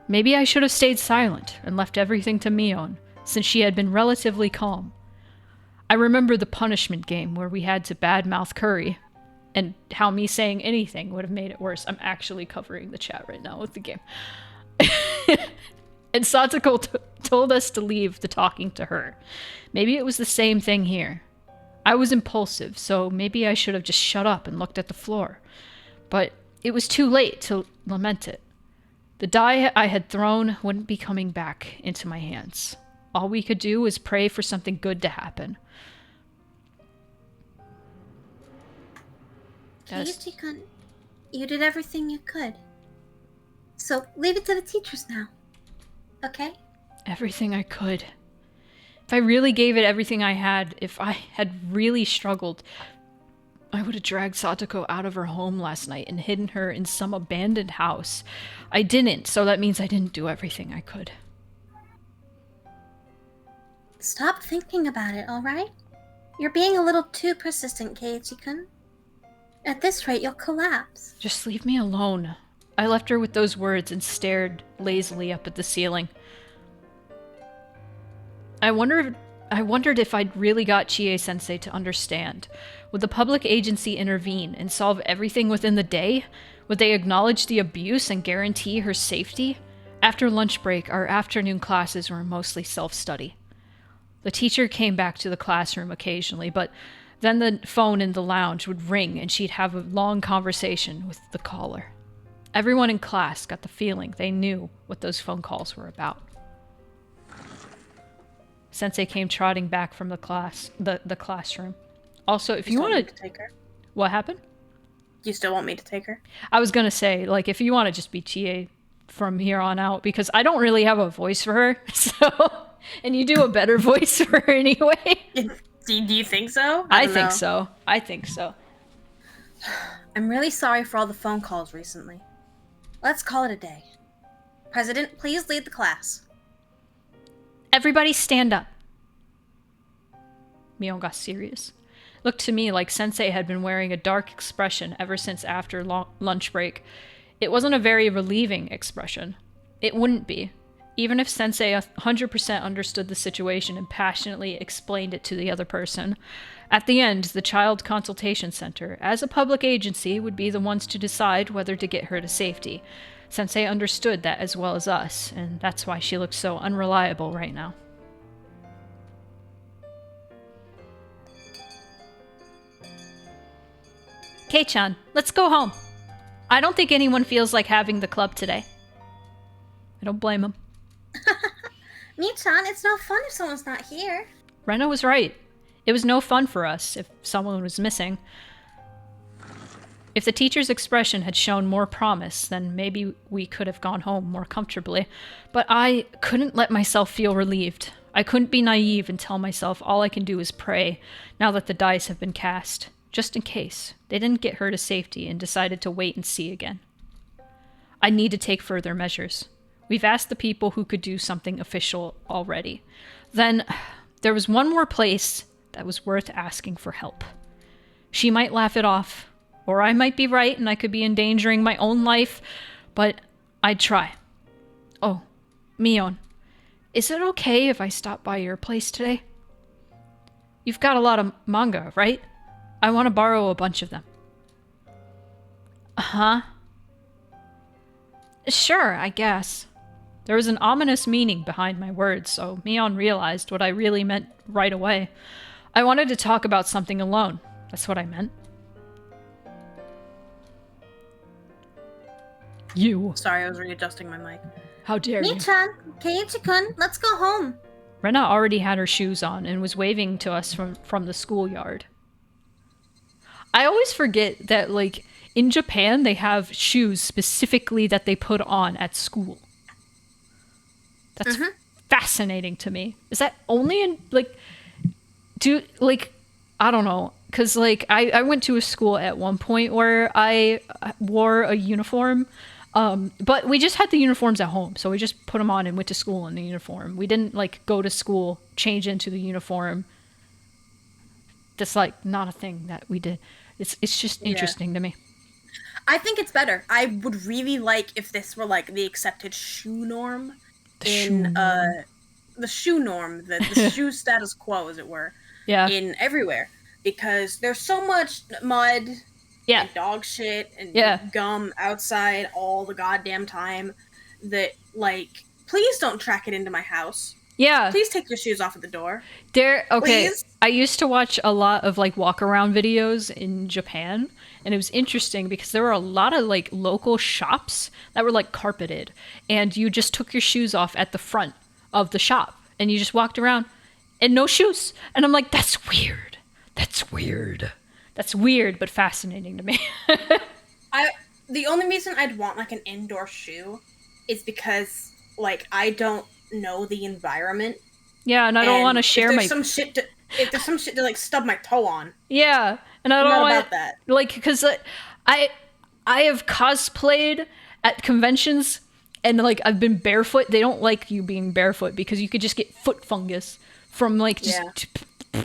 maybe I should have stayed silent and left everything to Mion, since she had been relatively calm. I remember the punishment game where we had to badmouth Curry, and how me saying anything would have made it worse. I'm actually covering the chat right now with the game. And Satoko told us to leave the talking to her. Maybe it was the same thing here. I was impulsive, so maybe I should have just shut up and looked at the floor. But it was too late to lament it. The die I had thrown wouldn't be coming back into my hands. All we could do was pray for something good to happen. Keiichi-kun, you did everything you could. So leave it to the teachers now. Okay? Everything I could. If I really gave it everything I had, if I had really struggled, I would have dragged Satoko out of her home last night and hidden her in some abandoned house. I didn't, so that means I didn't do everything I could. Stop thinking about it, alright? You're being a little too persistent, Keiichi-kun. At this rate, you'll collapse. Just leave me alone. I left her with those words and stared lazily up at the ceiling. I wondered if I'd really got Chie-sensei to understand. Would the public agency intervene and solve everything within the day? Would they acknowledge the abuse and guarantee her safety? After lunch break, our afternoon classes were mostly self-study. The teacher came back to the classroom occasionally, but then the phone in the lounge would ring and she'd have a long conversation with the caller. Everyone in class got the feeling they knew what those phone calls were about. Sensei came trotting back from the classroom. Also, if you want to take her. What happened? You still want me to take her? I was going to say, like, if you want to just be Chie from here on out, because I don't really have a voice for her, so, and you do a better voice for her anyway. Do you think so? I think so. I'm really sorry for all the phone calls recently. Let's call it a day. President, please lead the class. Everybody stand up. Mion got serious. Looked to me like Sensei had been wearing a dark expression ever since after lunch break. It wasn't a very relieving expression. It wouldn't be, even if Sensei 100% understood the situation and passionately explained it to the other person. At the end, the Child Consultation Center, as a public agency, would be the ones to decide whether to get her to safety. Sensei understood that as well as us, and that's why she looked so unreliable right now. Kei-chan, let's go home. I don't think anyone feels like having the club today. I don't blame him. Mi-chan, it's no fun if someone's not here. Rena was right. It was no fun for us if someone was missing. If the teacher's expression had shown more promise, then maybe we could have gone home more comfortably. But I couldn't let myself feel relieved. I couldn't be naive and tell myself all I can do is pray, now that the dice have been cast, just in case they didn't get her to safety and decided to wait and see again. I need to take further measures. We've asked the people who could do something official already. Then, There was one more place that was worth asking for help. She might laugh it off, or I might be right and I could be endangering my own life, but I'd try. Oh, Mion, is it okay if I stop by your place today? You've got a lot of manga, right? I want to borrow a bunch of them. Uh-huh. Sure, I guess. There was an ominous meaning behind my words, so Mion realized what I really meant right away. I wanted to talk about something alone. That's what I meant. You. Sorry, I was readjusting my mic. How dare you? Michan, Keiichi-kun, let's go home. Rena already had her shoes on and was waving to us from the schoolyard. I always forget that, like, in Japan, they have shoes specifically that they put on at school. That's fascinating to me. Is that only in, like, I don't know. Because, like, I went to a school at one point where I wore a uniform. But we just had the uniforms at home. So we just put them on and went to school in the uniform. We didn't, like, go to school, change into the uniform. That's, like, not a thing that we did. It's just interesting to me. I think it's better. I would really like if this were, like, the accepted shoe norm. The shoe norm, the shoe status quo, as it were. Yeah. In everywhere. Because there's so much mud and dog shit and gum outside all the goddamn time that, like, please don't track it into my house. Yeah. Please take your shoes off at the door. Okay. Please? I used to watch a lot of, like, walk around videos in Japan, and it was interesting because there were a lot of, like, local shops that were, like, carpeted, and you just took your shoes off at the front of the shop and you just walked around and no shoes. And I'm like, that's weird. That's weird, but fascinating to me. The only reason I'd want, like, an indoor shoe is because, like, I don't know the environment. Yeah, and I don't want to share my... if there's some shit to, like, stub my toe on. Yeah, and I don't want... about that. Like, because I have cosplayed at conventions, and, like, I've been barefoot. They don't like you being barefoot because you could just get foot fungus from, like, just... Yeah.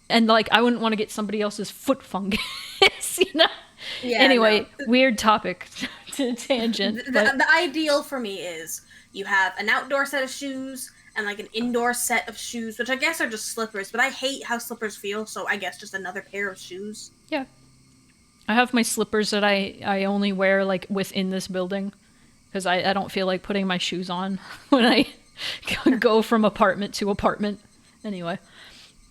And, like, I wouldn't want to get somebody else's foot fungus, you know? Yeah, anyway, no. Weird topic tangent. The ideal for me is you have an outdoor set of shoes and, like, an indoor set of shoes, which I guess are just slippers, but I hate how slippers feel, so I guess just another pair of shoes. Yeah. I have my slippers that I only wear, like, within this building, because I don't feel like putting my shoes on when I go from apartment to apartment. Anyway.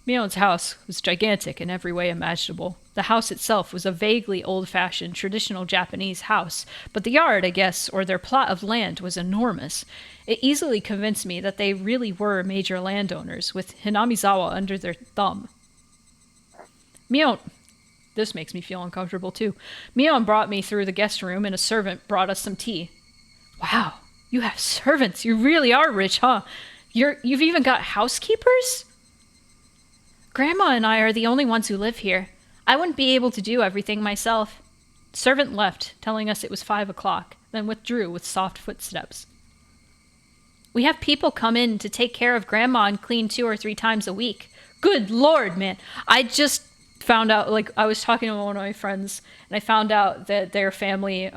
Mion's house was gigantic in every way imaginable. The house itself was a vaguely old-fashioned, traditional Japanese house, but the yard, I guess, or their plot of land was enormous. It easily convinced me that they really were major landowners, with Hinamizawa under their thumb. Mion... This makes me feel uncomfortable, too. Mion brought me through the guest room, and a servant brought us some tea. Wow, you have servants. You really are rich, huh? You've even got housekeepers? Grandma and I are the only ones who live here. I wouldn't be able to do everything myself. The servant left, telling us it was 5 o'clock, then withdrew with soft footsteps. We have people come in to take care of Grandma and clean 2 or 3 times a week. Good Lord, man. I just found out, like, I was talking to one of my friends, and I found out that their family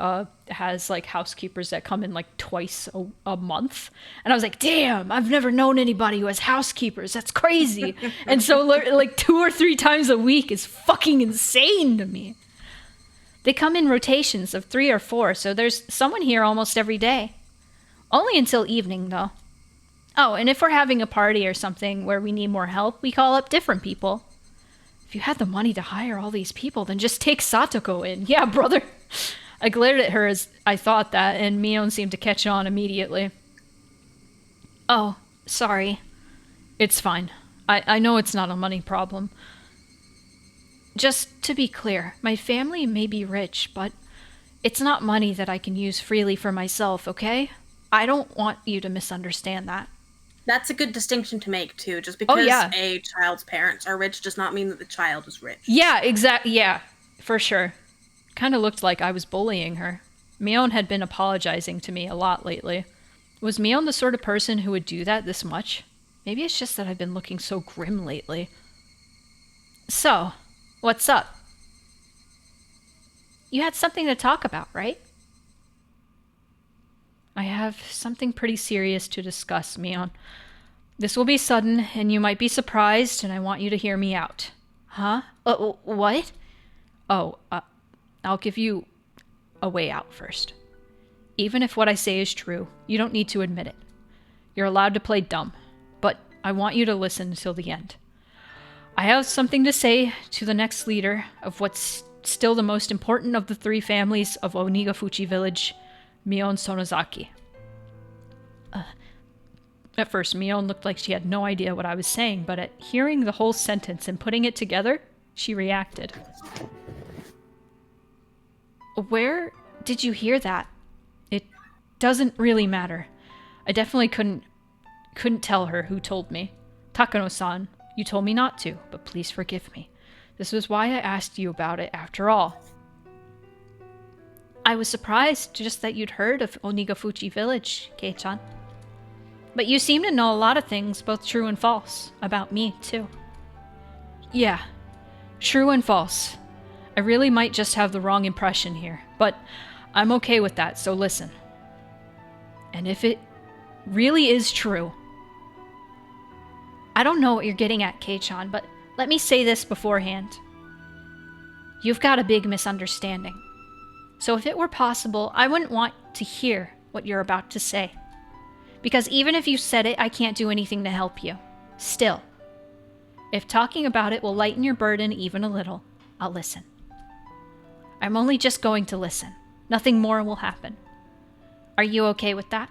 has, like, housekeepers that come in, like, twice a month. And I was like, damn, I've never known anybody who has housekeepers. That's crazy. And so, like, 2 or 3 times a week is fucking insane to me. They come in rotations of 3 or 4, so there's someone here almost every day. Only until evening, though. Oh, and if we're having a party or something where we need more help, we call up different people. If you had the money to hire all these people, then just take Satoko in. Yeah, brother. I glared at her as I thought that, and Mion seemed to catch on immediately. Oh, sorry. It's fine. I know it's not a money problem. Just to be clear, my family may be rich, but it's not money that I can use freely for myself, okay? I don't want you to misunderstand that. That's a good distinction to make, too. Just because a child's parents are rich does not mean that the child is rich. Yeah, exactly. Yeah, for sure. Kind of looked like I was bullying her. Mion had been apologizing to me a lot lately. Was Mion the sort of person who would do that this much? Maybe it's just that I've been looking so grim lately. So, what's up? You had something to talk about, right? I have something pretty serious to discuss, Mion. This will be sudden, and you might be surprised, and I want you to hear me out. Huh? What? Oh, I'll give you a way out first. Even if what I say is true, you don't need to admit it. You're allowed to play dumb, but I want you to listen until the end. I have something to say to the next leader of what's still the most important of the 3 families of Onigafuchi Village, Mion Sonozaki. At first, Mion looked like she had no idea what I was saying, but at hearing the whole sentence and putting it together, she reacted. Where did you hear that? It doesn't really matter. I definitely couldn't tell her who told me. Takano-san, you told me not to, but please forgive me. This was why I asked you about it after all. I was surprised just that you'd heard of Onigafuchi Village, Kei-chan. But you seem to know a lot of things, both true and false, about me, too. Yeah, true and false. I really might just have the wrong impression here, but I'm okay with that, so listen. And if it really is true... I don't know what you're getting at, Kei-chan, but let me say this beforehand. You've got a big misunderstanding. So if it were possible, I wouldn't want to hear what you're about to say. Because even if you said it, I can't do anything to help you. Still, if talking about it will lighten your burden even a little, I'll listen. I'm only just going to listen. Nothing more will happen. Are you okay with that?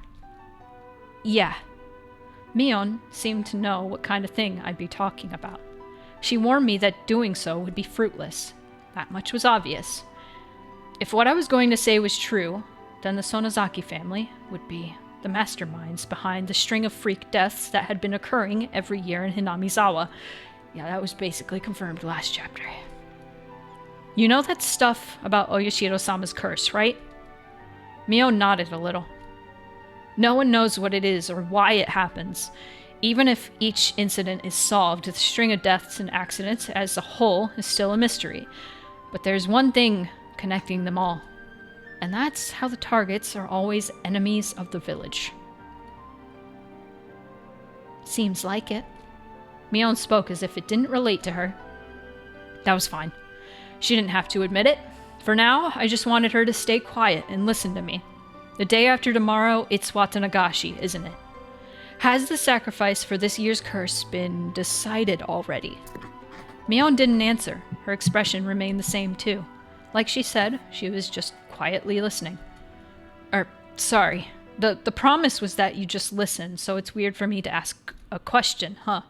Yeah. Mion seemed to know what kind of thing I'd be talking about. She warned me that doing so would be fruitless. That much was obvious. If what I was going to say was true, then the Sonozaki family would be the masterminds behind the string of freak deaths that had been occurring every year in Hinamizawa. Yeah, that was basically confirmed last chapter. You know that stuff about Oyashiro-sama's curse, right? Mio nodded a little. No one knows what it is or why it happens. Even if each incident is solved, the string of deaths and accidents as a whole is still a mystery. But there's one thing connecting them all. And that's how the targets are always enemies of the village. Seems like it. Mion spoke as if it didn't relate to her. That was fine. She didn't have to admit it. For now, I just wanted her to stay quiet and listen to me. The day after tomorrow, it's Watanagashi, isn't it? Has the sacrifice for this year's curse been decided already? Mion didn't answer. Her expression remained the same too. Like she said, she was just quietly listening. Sorry. The promise was that you just listen, so it's weird for me to ask a question, huh?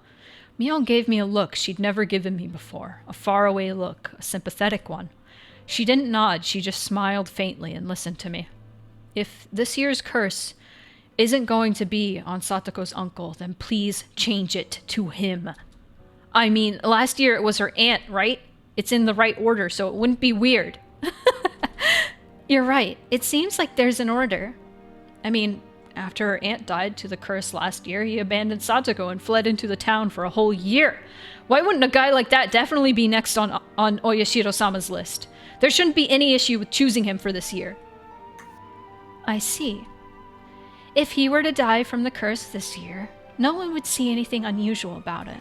Mion gave me a look she'd never given me before. A faraway look, a sympathetic one. She didn't nod, she just smiled faintly and listened to me. If this year's curse isn't going to be on Satoko's uncle, then please change it to him. I mean, last year it was her aunt, right? It's in the right order, so it wouldn't be weird. You're right. It seems like there's an order. I mean, after her aunt died to the curse last year, he abandoned Satoko and fled into the town for a whole year. Why wouldn't a guy like that definitely be next on Oyashiro-sama's list? There shouldn't be any issue with choosing him for this year. I see. If he were to die from the curse this year, no one would see anything unusual about it.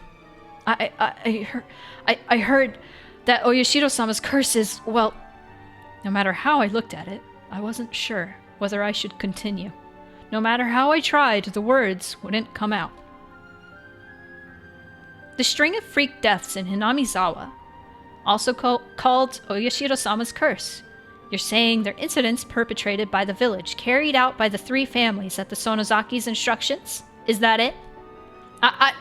I heard that Oyashiro-sama's curse is, well, no matter how I looked at it, I wasn't sure whether I should continue. No matter how I tried, the words wouldn't come out. The string of freak deaths in Hinamizawa, also called Oyashiro-sama's curse. You're saying they're incidents perpetrated by the village, carried out by the 3 families at the Sonozaki's instructions? Is that it? I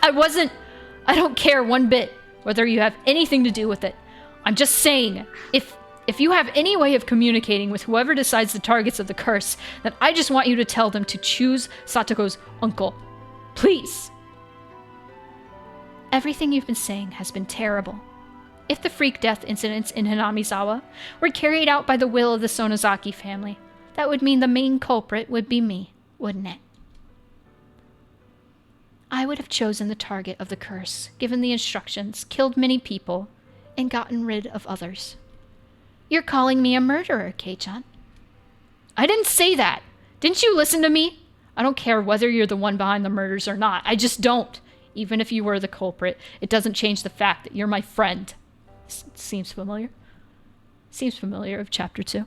don't care one bit whether you have anything to do with it. I'm just saying, if you have any way of communicating with whoever decides the targets of the curse, then I just want you to tell them to choose Satoko's uncle. Please. Everything you've been saying has been terrible. If the freak death incidents in Hinamizawa were carried out by the will of the Sonozaki family, that would mean the main culprit would be me, wouldn't it? I would have chosen the target of the curse, given the instructions, killed many people, and gotten rid of others. You're calling me a murderer, Kei-chan. I didn't say that. Didn't you listen to me? I don't care whether you're the one behind the murders or not. I just don't. Even if you were the culprit, it doesn't change the fact that you're my friend. Seems familiar? Seems familiar of Chapter 2.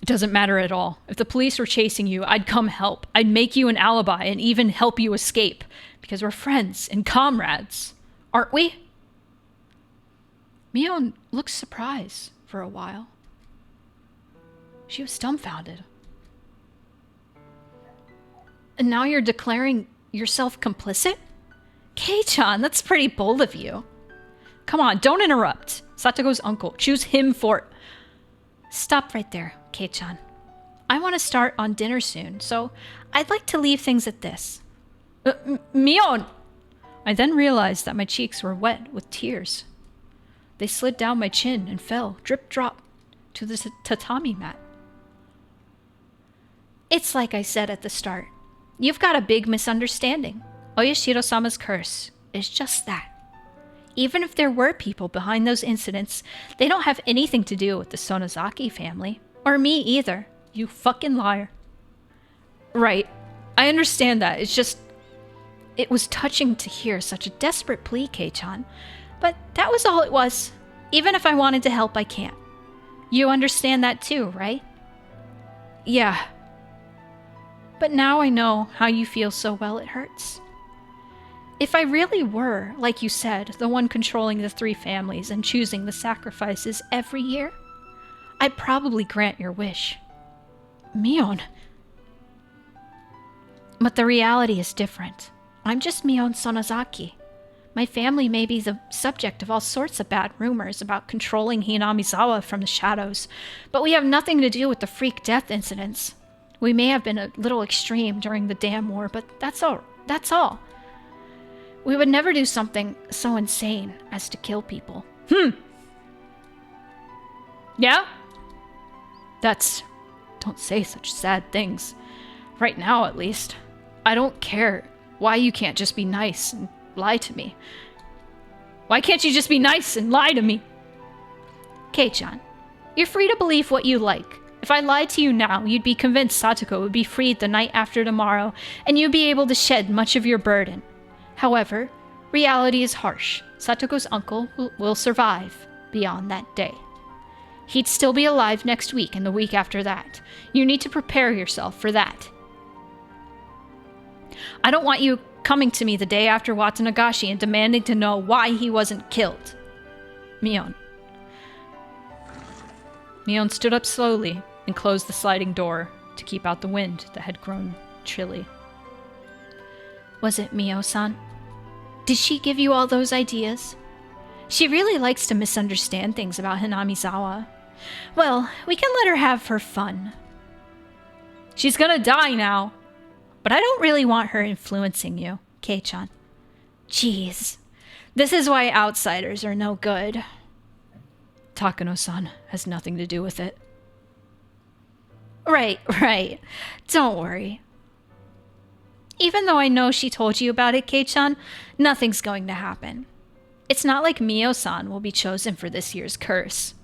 It doesn't matter at all. If the police were chasing you, I'd come help. I'd make you an alibi and even help you escape. Because we're friends and comrades. Aren't we? Mion looked surprised for a while. She was dumbfounded. And now you're declaring yourself complicit? Kei-chan, that's pretty bold of you. Come on, don't interrupt. Satoko's uncle. Choose him for... Stop right there, Kei-chan. I want to start on dinner soon, so I'd like to leave things at this. Mion! I then realized that my cheeks were wet with tears. They slid down my chin and fell, drip-drop, to the tatami mat. It's like I said at the start. You've got a big misunderstanding. Oyashiro-sama's curse is just that. Even if there were people behind those incidents, they don't have anything to do with the Sonozaki family. Or me either. You fucking liar. Right. I understand that. It's just... It was touching to hear such a desperate plea, Kei-chan. But that was all it was. Even if I wanted to help, I can't. You understand that too, right? Yeah. But now I know how you feel so well it hurts. If I really were, like you said, the one controlling the three families and choosing the sacrifices every year, I'd probably grant your wish. Mion. But the reality is different. I'm just Mion Sonozaki. My family may be the subject of all sorts of bad rumors about controlling Hinamizawa from the shadows, but we have nothing to do with the freak death incidents. We may have been a little extreme during the Dam War, but that's all. We would never do something so insane as to kill people. Yeah? Don't say such sad things. Right now, at least. I don't care why you can't just be nice and lie to me. Why can't you just be nice and lie to me? Kei-chan, you're free to believe what you like. If I lied to you now, you'd be convinced Satoko would be freed the night after tomorrow, and you'd be able to shed much of your burden. However, reality is harsh. Satoko's uncle will survive beyond that day. He'd still be alive next week and the week after that. You need to prepare yourself for that. I don't want you coming to me the day after Watanagashi and demanding to know why he wasn't killed. Mion. Mion stood up slowly and closed the sliding door to keep out the wind that had grown chilly. Was it Mio-san? Did she give you all those ideas? She really likes to misunderstand things about Hinamizawa. Well, we can let her have her fun. She's gonna die now. But I don't really want her influencing you, Kei-chan. Jeez. This is why outsiders are no good. Takano-san has nothing to do with it. Right. Don't worry. Even though I know she told you about it, Kei-chan, nothing's going to happen. It's not like Mio-san will be chosen for this year's curse.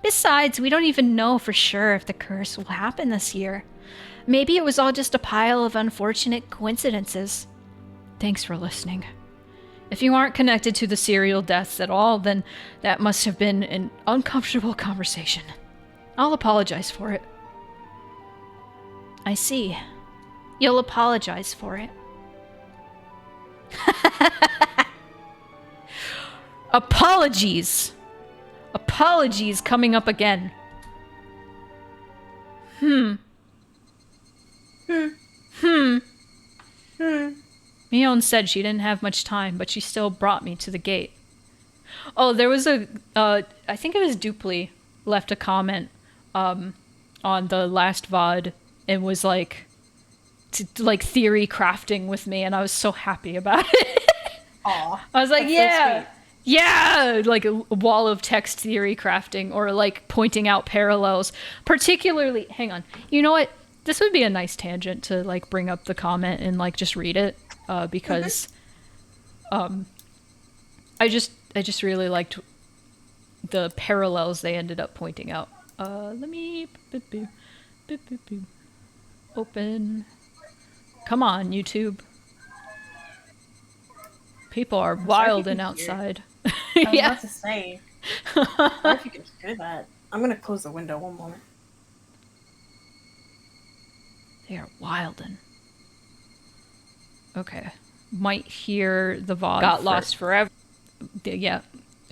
Besides, we don't even know for sure if the curse will happen this year. Maybe it was all just a pile of unfortunate coincidences. Thanks for listening. If you aren't connected to the serial deaths at all, then that must have been an uncomfortable conversation. I'll apologize for it. I see. You'll apologize for it. Apologies! Apologies coming up again. Mion said she didn't have much time, but she still brought me to the gate. Oh, there was I think it was Dupley left a comment on the last VOD and was like theory crafting with me, and I was so happy about it. Aw. I was like, that's so yeah, like a wall of text theory crafting or like pointing out parallels. Particularly, hang on, you know what? This would be a nice tangent to like bring up the comment and like just read it. because I just really liked the parallels they ended up pointing out. Let me open. Come on, YouTube. People are wild and outside. I was about to say. What if you can hear that? I'm gonna close the window one moment. They are wildin'. Okay. Might hear the VOD. Got lost forever. Yeah.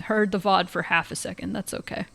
Heard the VOD for half a second. That's okay.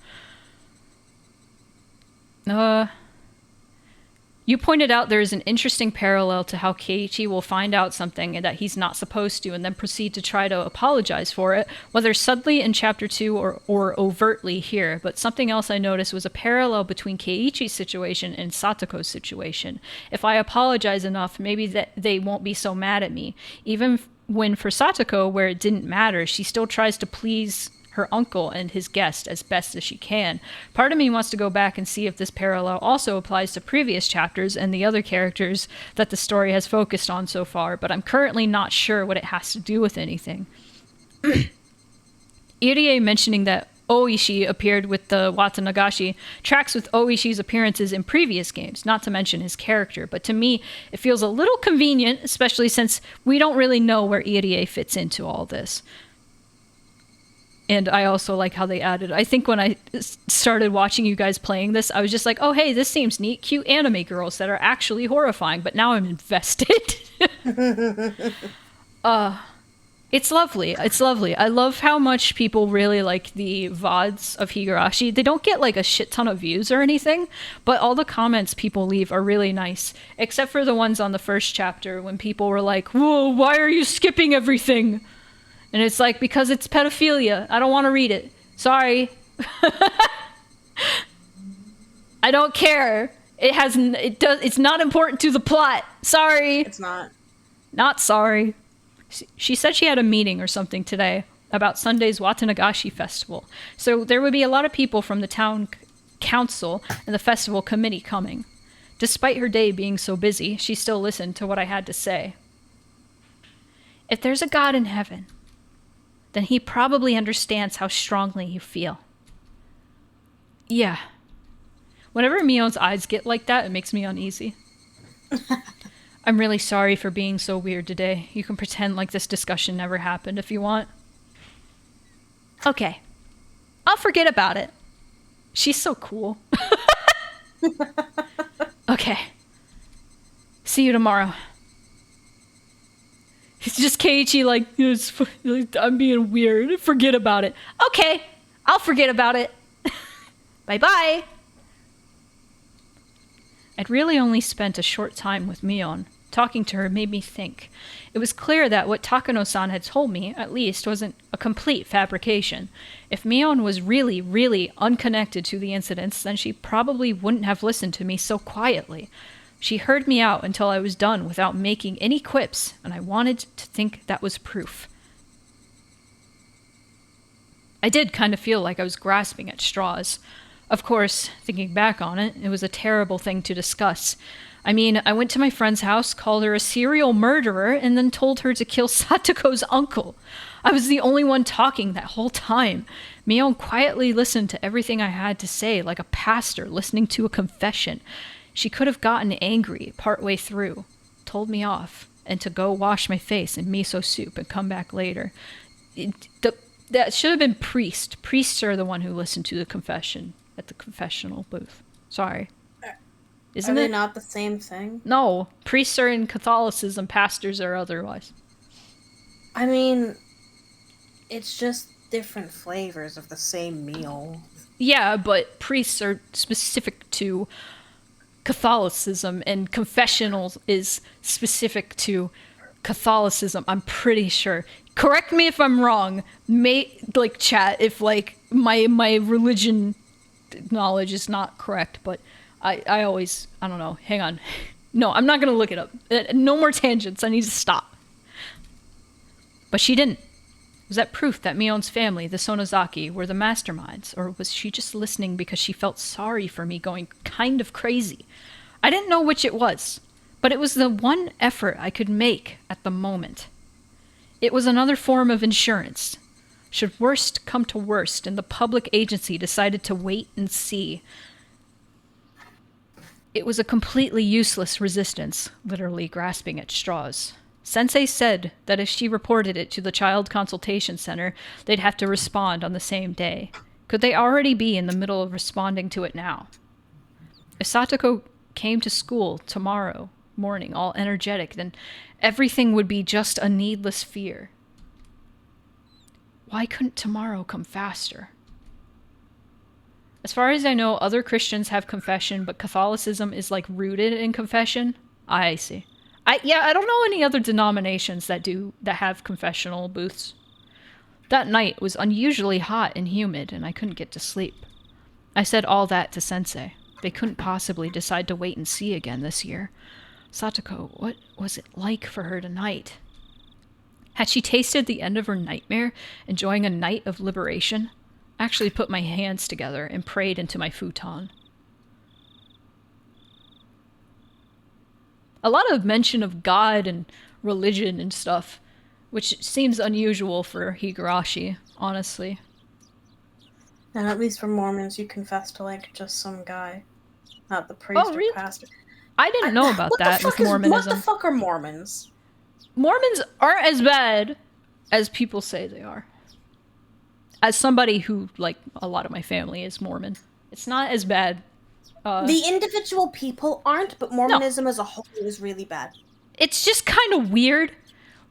You pointed out there is an interesting parallel to how Keiichi will find out something that he's not supposed to and then proceed to try to apologize for it, whether subtly in Chapter 2 or overtly here. But something else I noticed was a parallel between Keiichi's situation and Satoko's situation. If I apologize enough, maybe they won't be so mad at me. Even when for Satoko, where it didn't matter, she still tries to please her uncle and his guest as best as she can. Part of me wants to go back and see if this parallel also applies to previous chapters and the other characters that the story has focused on so far, but I'm currently not sure what it has to do with anything. Irie mentioning that Oishi appeared with the Watanagashi tracks with Oishi's appearances in previous games, not to mention his character, but to me it feels a little convenient, especially since we don't really know where Irie fits into all this. And I also like how they added, I think when I started watching you guys playing this, I was just like, oh, hey, this seems neat. Cute anime girls that are actually horrifying. But now I'm invested. It's lovely. It's lovely. I love how much people really like the VODs of Higurashi. They don't get like a shit ton of views or anything, but all the comments people leave are really nice. Except for the ones on the first chapter when people were like, whoa, why are you skipping everything? And it's like, because it's pedophilia. I don't want to read it. Sorry. I don't care. It's not important to the plot. Sorry. It's not. Not sorry. She said she had a meeting or something today about Sunday's Watanagashi festival. So there would be a lot of people from the town council and the festival committee coming. Despite her day being so busy, she still listened to what I had to say. If there's a God in heaven, then he probably understands how strongly you feel. Yeah. Whenever Mion's eyes get like that, it makes me uneasy. I'm really sorry for being so weird today. You can pretend like this discussion never happened if you want. Okay. I'll forget about it. She's so cool. Okay. See you tomorrow. It's just Keiichi like, I'm being weird. Forget about it. Okay, I'll forget about it. Bye-bye. I'd really only spent a short time with Mion. Talking to her made me think. It was clear that what Takano-san had told me, at least, wasn't a complete fabrication. If Mion was really, really unconnected to the incidents, then she probably wouldn't have listened to me so quietly. She heard me out until I was done without making any quips, and I wanted to think that was proof. I did kind of feel like I was grasping at straws. Of course, thinking back on it, it was a terrible thing to discuss. I mean, I went to my friend's house, called her a serial murderer, and then told her to kill Satoko's uncle. I was the only one talking that whole time. Mion quietly listened to everything I had to say, like a pastor listening to a confession. She could have gotten angry partway through, told me off, and to go wash my face in miso soup and come back later. That should have been priest. Priests are the one who listened to the confession at the confessional booth. Sorry. Isn't Are it? they not the same thing? No. Priests are in Catholicism, pastors are otherwise. I mean, it's just different flavors of the same meal. Yeah, but priests are specific to Catholicism, and confessionals is specific to Catholicism, I'm pretty sure. Correct me if I'm wrong. Chat if, my religion knowledge is not correct, but I don't know. Hang on. No, I'm not going to look it up. No more tangents. I need to stop. But she didn't. Was that proof that Mion's family, the Sonozaki, were the masterminds? Or was she just listening because she felt sorry for me going kind of crazy? I didn't know which it was. But it was the one effort I could make at the moment. It was another form of insurance. Should worst come to worst and the public agency decided to wait and see. It was a completely useless resistance, literally grasping at straws. Sensei said that if she reported it to the Child Consultation Center, they'd have to respond on the same day. Could they already be in the middle of responding to it now? If Satoko came to school tomorrow morning all energetic, then everything would be just a needless fear. Why couldn't tomorrow come faster? As far as I know, other Christians have confession, but Catholicism is like rooted in confession. I see. I don't know any other denominations that have confessional booths. That night was unusually hot and humid, and I couldn't get to sleep. I said all that to Sensei. They couldn't possibly decide to wait and see again this year. Satoko, what was it like for her tonight? Had she tasted the end of her nightmare, enjoying a night of liberation? I actually put my hands together and prayed into my futon. A lot of mention of God and religion and stuff, which seems unusual for Higurashi, honestly. And at least for Mormons, you confess to like just some guy, not the priest Oh, or really? pastor. I didn't know about that with Mormonism. What the fuck are Mormons? Mormons aren't as bad as people say they are. As somebody who, like, a lot of my family is Mormon, it's not as bad. The individual people aren't, but Mormonism as a whole is really bad. It's just kind of weird.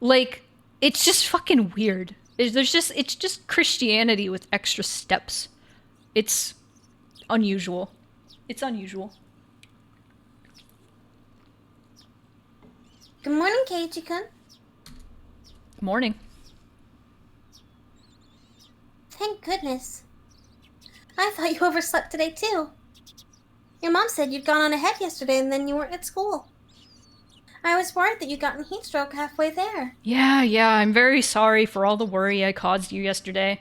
Like, it's just fucking weird. It's just Christianity with extra steps. It's unusual. It's unusual. Good morning, Keiichi-kun. Morning. Thank goodness. I thought you overslept today, too. Your mom said you'd gone on ahead yesterday and then you weren't at school. I was worried that you'd gotten heat stroke halfway there. Yeah, I'm very sorry for all the worry I caused you yesterday.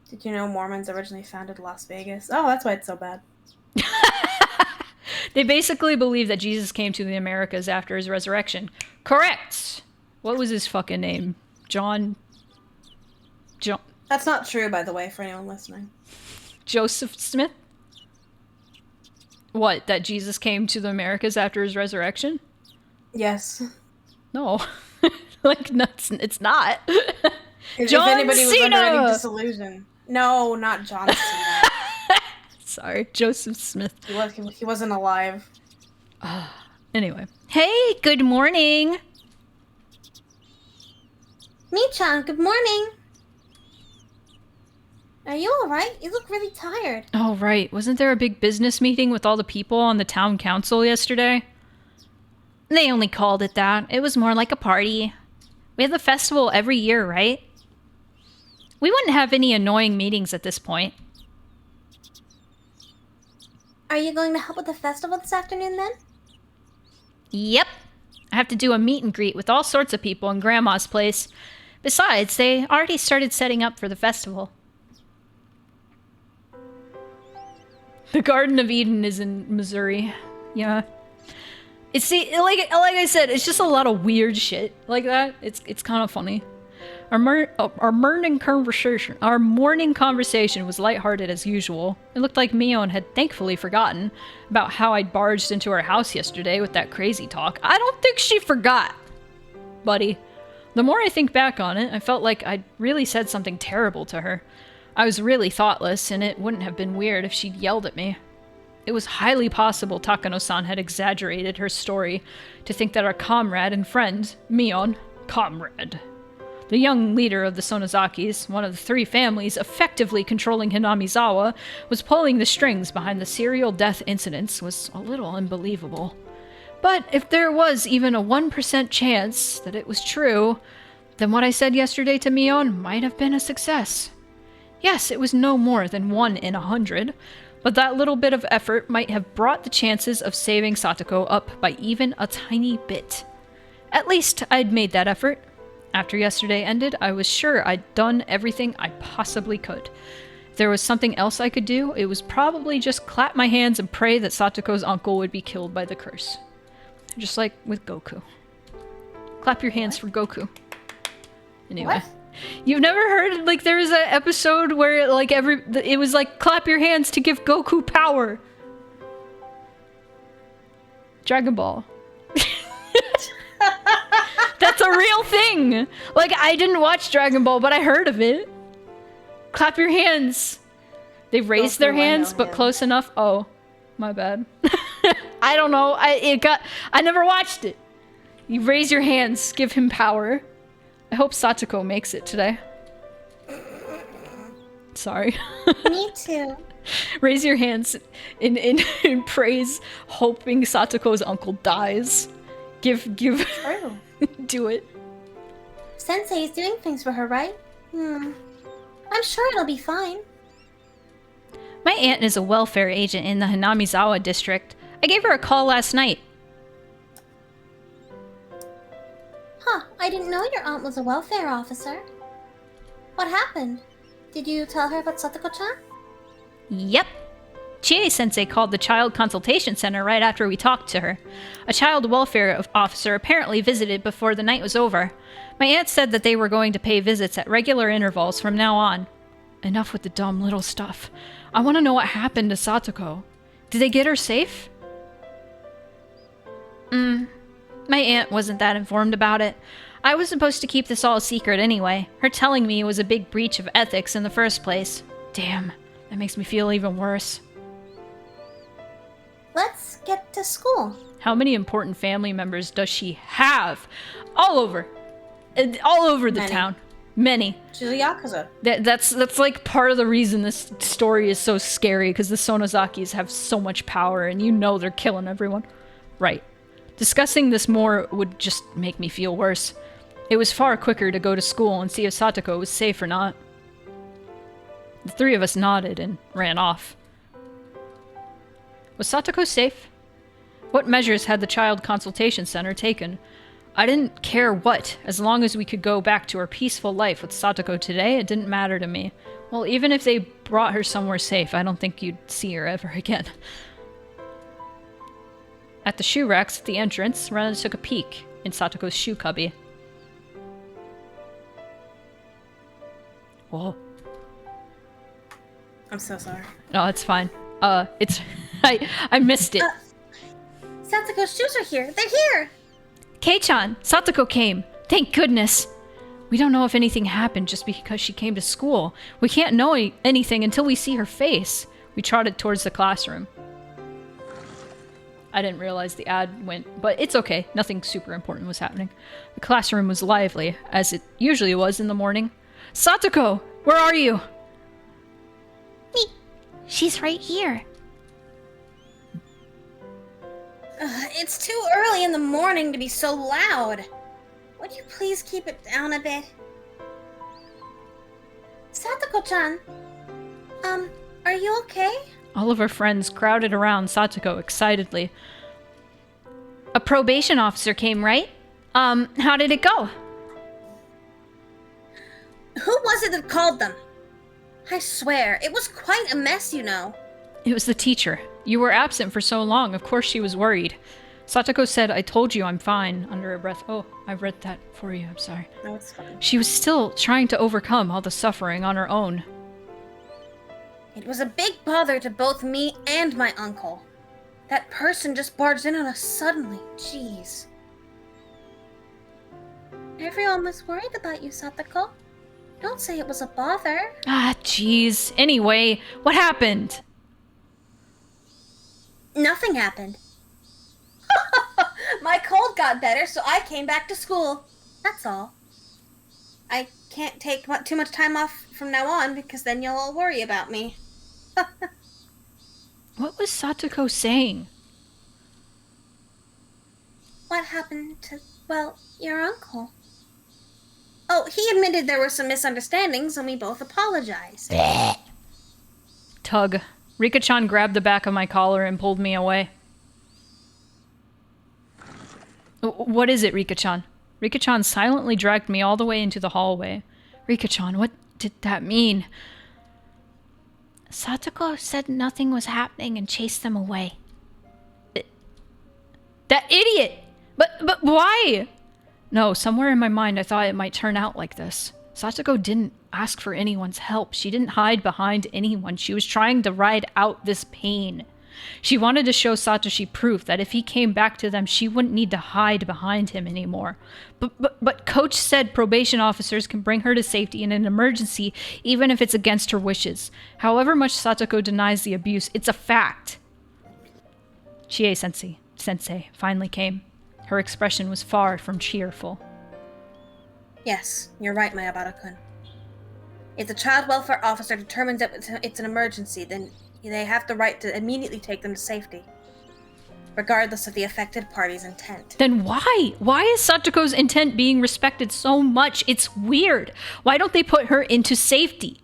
Did you know Mormons originally founded Las Vegas? Oh, that's why it's so bad. They basically believe that Jesus came to the Americas after his resurrection. Correct! What was his fucking name? John... That's not true, by the way, for anyone listening. Joseph Smith? What, that Jesus came to the Americas after his resurrection? Yes. No. Like, no, it's not. If John anybody was Cena! under any disillusion. No, not John Cena. Sorry, Joseph Smith. He wasn't alive. Anyway. Hey, good morning! Mi-chan, good morning. Are you alright? You look really tired. Oh, right. Wasn't there a big business meeting with all the people on the town council yesterday? They only called it that. It was more like a party. We have the festival every year, right? We wouldn't have any annoying meetings at this point. Are you going to help with the festival this afternoon, then? Yep. I have to do a meet and greet with all sorts of people in Grandma's place. Besides, they already started setting up for the festival. The Garden of Eden is in Missouri. Yeah. It's like I said, it's just a lot of weird shit like that. It's kind of funny. Our morning conversation was lighthearted as usual. It looked like Mion had thankfully forgotten about how I'd barged into her house yesterday with that crazy talk. I don't think she forgot, buddy. The more I think back on it, I felt like I'd really said something terrible to her. I was really thoughtless, and it wouldn't have been weird if she'd yelled at me. It was highly possible Takano-san had exaggerated her story to think that our comrade and friend, Mion, the young leader of the Sonozakis, one of the three families effectively controlling Hinamizawa, was pulling the strings behind the serial death incidents was a little unbelievable. But if there was even a 1% chance that it was true, then what I said yesterday to Mion might have been a success. Yes, it was no more than 1 in 100, but that little bit of effort might have brought the chances of saving Satoko up by even a tiny bit. At least I'd made that effort. After yesterday ended, I was sure I'd done everything I possibly could. If there was something else I could do, it was probably just clap my hands and pray that Satoko's uncle would be killed by the curse. just like with Goku. Clap your hands for Goku. Anyway. What? You've never heard, like, there was an episode where, like, it was like, clap your hands to give Goku power. Dragon Ball. That's a real thing. Like, I didn't watch Dragon Ball, but I heard of it. Clap your hands. They raised their hands, but close enough. Oh, my bad. I don't know. I never watched it. You raise your hands, give him power. I hope Satoko makes it today. Sorry. Me too. Raise your hands in praise, hoping Satoko's uncle dies. Give. True. Do it. Sensei is doing things for her, right? I'm sure it'll be fine. My aunt is a welfare agent in the Hinamizawa district. I gave her a call last night. Huh, I didn't know your aunt was a welfare officer. What happened? Did you tell her about Satoko-chan? Yep. Chie-sensei called the Child Consultation Center right after we talked to her. A child welfare officer apparently visited before the night was over. My aunt said that they were going to pay visits at regular intervals from now on. Enough with the dumb little stuff. I want to know what happened to Satoko. Did they get her safe? My aunt wasn't that informed about it. I was supposed to keep this all a secret anyway. Her telling me was a big breach of ethics in the first place. Damn, that makes me feel even worse. Let's get to school. How many important family members does she have? All over the Many. town. Many. She's a Yakuza. That's like part of the reason this story is so scary, because the Sonozakis have so much power and you know they're killing everyone. Right. Discussing this more would just make me feel worse. It was far quicker to go to school and see if Satoko was safe or not. The three of us nodded and ran off. Was Satoko safe? What measures had the Child Consultation Center taken? I didn't care what. As long as we could go back to our peaceful life with Satoko today, it didn't matter to me. Well, even if they brought her somewhere safe, I don't think you'd see her ever again. At the shoe racks at the entrance, Rena took a peek in Satoko's shoe cubby. Whoa. I'm so sorry. No, it's fine. It's... I missed it. Satsuko's shoes are here. They're here. Kei-chan! Satoko came! Thank goodness! We don't know if anything happened just because she came to school. We can't know anything until we see her face. We trotted towards the classroom. I didn't realize the ad went, but it's okay. Nothing super important was happening. The classroom was lively, as it usually was in the morning. Satoko! Where are you? Me. She's right here. It's too early in the morning to be so loud. Would you please keep it down a bit? Satoko-chan, are you okay? All of her friends crowded around Satoko excitedly. A probation officer came, right? How did it go? Who was it that called them? I swear, it was quite a mess, you know. It was the teacher. You were absent for so long, of course she was worried. Satoko said, I told you I'm fine, under her breath. Oh, I read that for you, I'm sorry. No, it's fine. She was still trying to overcome all the suffering on her own. It was a big bother to both me and my uncle. That person just barged in on us suddenly. Jeez. Everyone was worried about you, Satoko. Don't say it was a bother. Ah, jeez. Anyway, what happened? Nothing happened. My cold got better, so I came back to school. That's all. I can't take too much time off from now on, because then you'll all worry about me. What was Satoko saying? What happened to, well, your uncle? Oh, he admitted there were some misunderstandings, and we both apologized. Tug. Rika-chan grabbed the back of my collar and pulled me away. What is it, Rika-chan? Rika-chan silently dragged me all the way into the hallway. Rika-chan, what did that mean? Satoko said nothing was happening and chased them away. That idiot! But why? No, somewhere in my mind I thought it might turn out like this. Satoko didn't ask for anyone's help. She didn't hide behind anyone. She was trying to ride out this pain. She wanted to show Satoshi proof that if he came back to them, she wouldn't need to hide behind him anymore. But Coach said probation officers can bring her to safety in an emergency, even if it's against her wishes. However much Satoko denies the abuse, it's a fact. Chie-sensei finally came. Her expression was far from cheerful. Yes, you're right, Mayabara-kun. If the child welfare officer determines that it's an emergency, then they have the right to immediately take them to safety, regardless of the affected party's intent. Then why? Why is Satoko's intent being respected so much? It's weird. Why don't they put her into safety?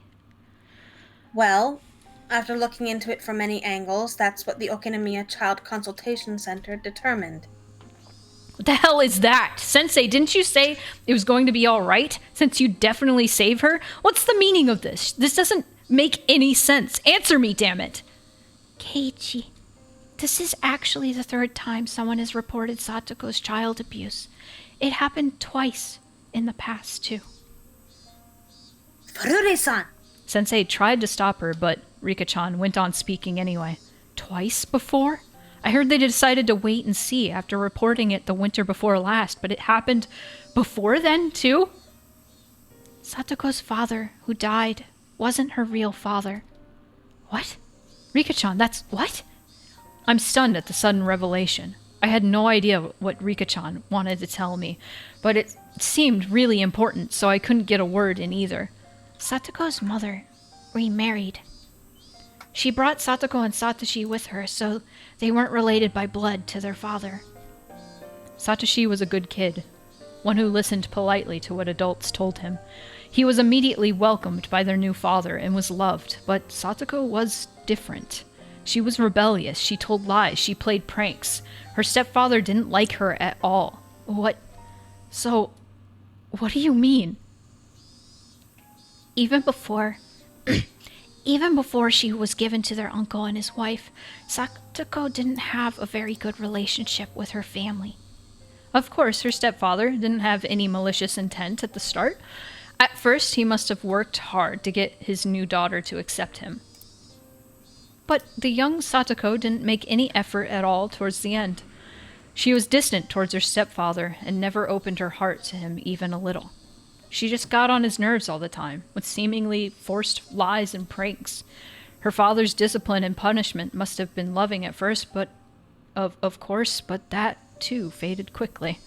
Well, after looking into it from many angles, that's what the Okinomiya Child Consultation Center determined. What the hell is that? Sensei, didn't you say it was going to be alright, since you definitely save her? What's the meaning of this? This doesn't make any sense. Answer me, damn it. Keiichi, this is actually the third time someone has reported Satoko's child abuse. It happened twice in the past, too. Furure-san! Sensei tried to stop her, but Rika-chan went on speaking anyway. Twice before? I heard they decided to wait and see after reporting it the winter before last, but it happened before then, too? Satoko's father, who died, wasn't her real father. What? Rika-chan, that's what? I'm stunned at the sudden revelation. I had no idea what Rika-chan wanted to tell me, but it seemed really important, so I couldn't get a word in either. Satoko's mother remarried. She brought Satoko and Satoshi with her, so they weren't related by blood to their father. Satoshi was a good kid, one who listened politely to what adults told him. He was immediately welcomed by their new father and was loved, but Satoko was different. She was rebellious, she told lies, she played pranks. Her stepfather didn't like her at all. What do you mean? Even before she was given to their uncle and his wife, Satoko didn't have a very good relationship with her family. Of course, her stepfather didn't have any malicious intent at the start. At first, he must have worked hard to get his new daughter to accept him. But the young Satoko didn't make any effort at all towards the end. She was distant towards her stepfather and never opened her heart to him even a little. She just got on his nerves all the time, with seemingly forced lies and pranks. Her father's discipline and punishment must have been loving at first, but of course, but that too faded quickly.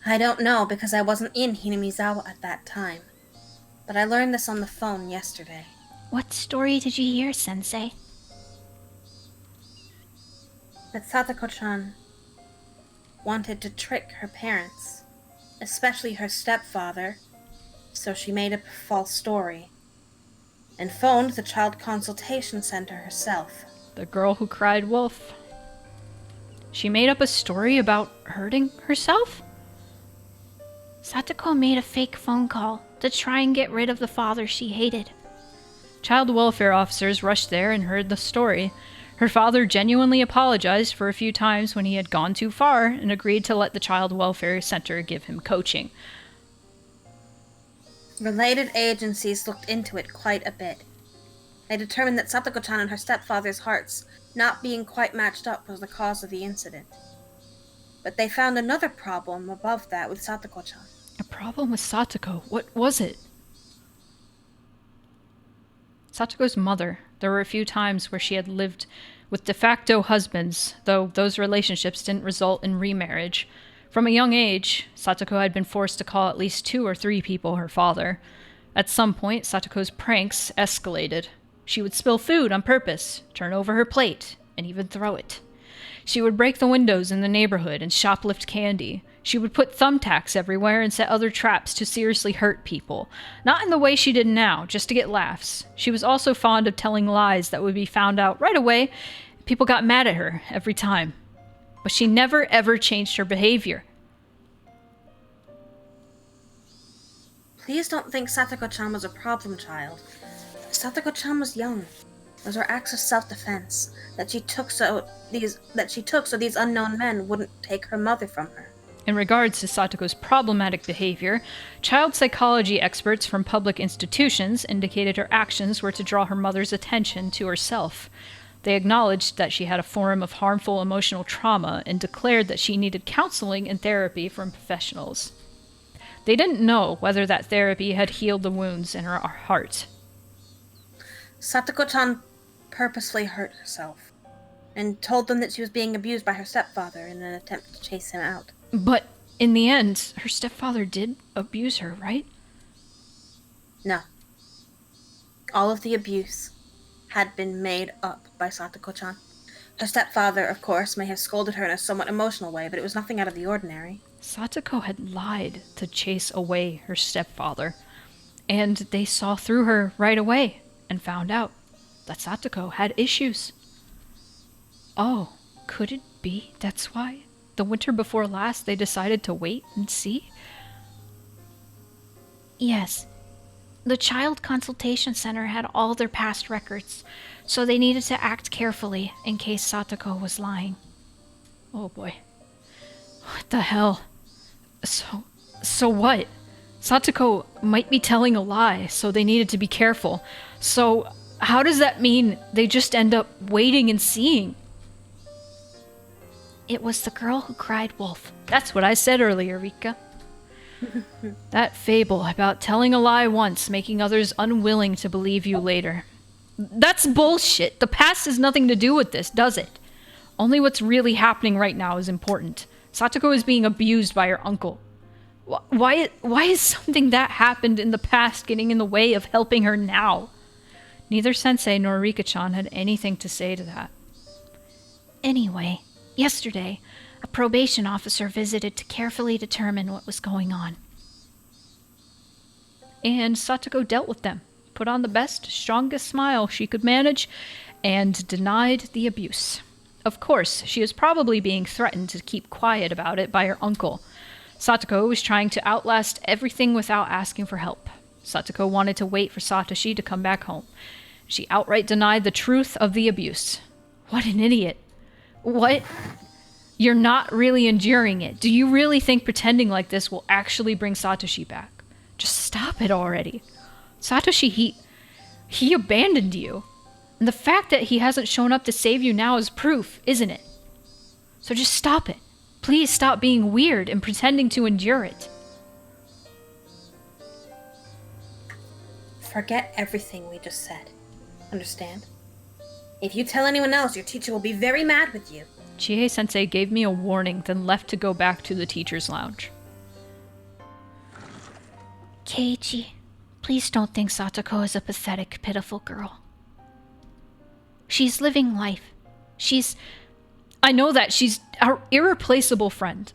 I don't know because I wasn't in Hinamizawa at that time, but I learned this on the phone yesterday. What story did you hear, Sensei? That Satoko-chan wanted to trick her parents, especially her stepfather, so she made up a false story and phoned the Child Consultation Center herself. The girl who cried wolf. She made up a story about hurting herself? Satoko made a fake phone call to try and get rid of the father she hated. Child welfare officers rushed there and heard the story. Her father genuinely apologized for a few times when he had gone too far and agreed to let the Child Welfare Center give him coaching. Related agencies looked into it quite a bit. They determined that Satoko-chan and her stepfather's hearts not being quite matched up was the cause of the incident. But they found another problem above that with Satoko-chan. A problem with Satoko? What was it? Satoko's mother. There were a few times where she had lived with de facto husbands, though those relationships didn't result in remarriage. From a young age, Satoko had been forced to call at least 2 or 3 people her father. At some point, Satoko's pranks escalated. She would spill food on purpose, turn over her plate, and even throw it. She would break the windows in the neighborhood and shoplift candy. She would put thumbtacks everywhere and set other traps to seriously hurt people. Not in the way she did now, just to get laughs. She was also fond of telling lies that would be found out right away. People got mad at her every time. But she never ever changed her behavior. Please don't think Satoko-chan was a problem child. Satoko-chan was young. was her acts of self-defense that she took so these unknown men wouldn't take her mother from her. In regards to Satoko's problematic behavior, child psychology experts from public institutions indicated her actions were to draw her mother's attention to herself. They acknowledged that she had a form of harmful emotional trauma and declared that she needed counseling and therapy from professionals. They didn't know whether that therapy had healed the wounds in her heart. Satoko-chan purposely hurt herself and told them that she was being abused by her stepfather in an attempt to chase him out. But in the end, her stepfather did abuse her, right? No. All of the abuse had been made up by Satoko-chan. Her stepfather, of course, may have scolded her in a somewhat emotional way, but it was nothing out of the ordinary. Satoko had lied to chase away her stepfather, and they saw through her right away and found out that Satoko had issues. Oh, could it be that's why? The winter before last, they decided to wait and see? Yes. The Child Consultation Center had all their past records, so they needed to act carefully in case Satoko was lying. Oh boy. What the hell? So what? Satoko might be telling a lie, so they needed to be careful. So how does that mean they just end up waiting and seeing? It was the girl who cried wolf. That's what I said earlier, Rika. That fable about telling a lie once, making others unwilling to believe you later. That's bullshit. The past has nothing to do with this, does it? Only what's really happening right now is important. Satoko is being abused by her uncle. Why is something that happened in the past getting in the way of helping her now? Neither Sensei nor Rika-chan had anything to say to that. Anyway, yesterday, a probation officer visited to carefully determine what was going on. And Satoko dealt with them, put on the best, strongest smile she could manage, and denied the abuse. Of course, she was probably being threatened to keep quiet about it by her uncle. Satoko was trying to outlast everything without asking for help. Satoko wanted to wait for Satoshi to come back home. She outright denied the truth of the abuse. What an idiot. What? You're not really enduring it. Do you really think pretending like this will actually bring Satoshi back? Just stop it already. Satoshi, he abandoned you. And the fact that he hasn't shown up to save you now is proof, isn't it? So just stop it. Please stop being weird and pretending to endure it. Forget everything we just said. Understand? If you tell anyone else, your teacher will be very mad with you. Chihei-sensei gave me a warning, then left to go back to the teacher's lounge. Keiichi, please don't think Satoko is a pathetic, pitiful girl. She's living life. I know that. She's our irreplaceable friend.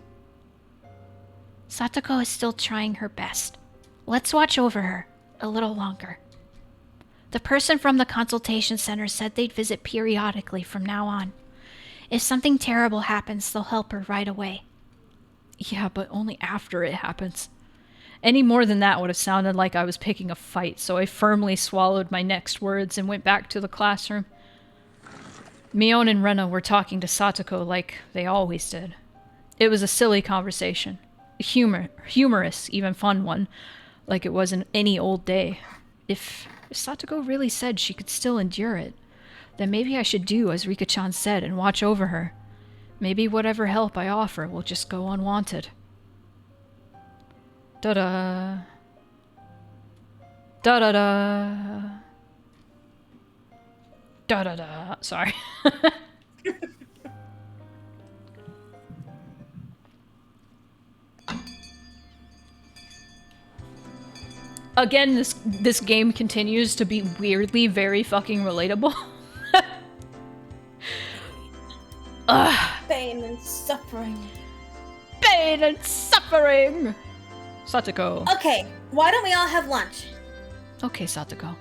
Satoko is still trying her best. Let's watch over her a little longer. The person from the consultation center said they'd visit periodically from now on. If something terrible happens, they'll help her right away. Yeah, but only after it happens. Any more than that would have sounded like I was picking a fight, so I firmly swallowed my next words and went back to the classroom. Mion and Rena were talking to Satoko like they always did. It was a silly conversation. A humorous, even fun one, like it was in any old day. If Satoko really said she could still endure it, then maybe I should do as Rika-chan said and watch over her. Maybe whatever help I offer will just go unwanted. Da-da. Da-da-da. Da-da-da. Sorry. Again, this game continues to be weirdly very fucking relatable. Pain and suffering. Pain and suffering! Satoko. Okay, why don't we all have lunch? Okay, Satoko.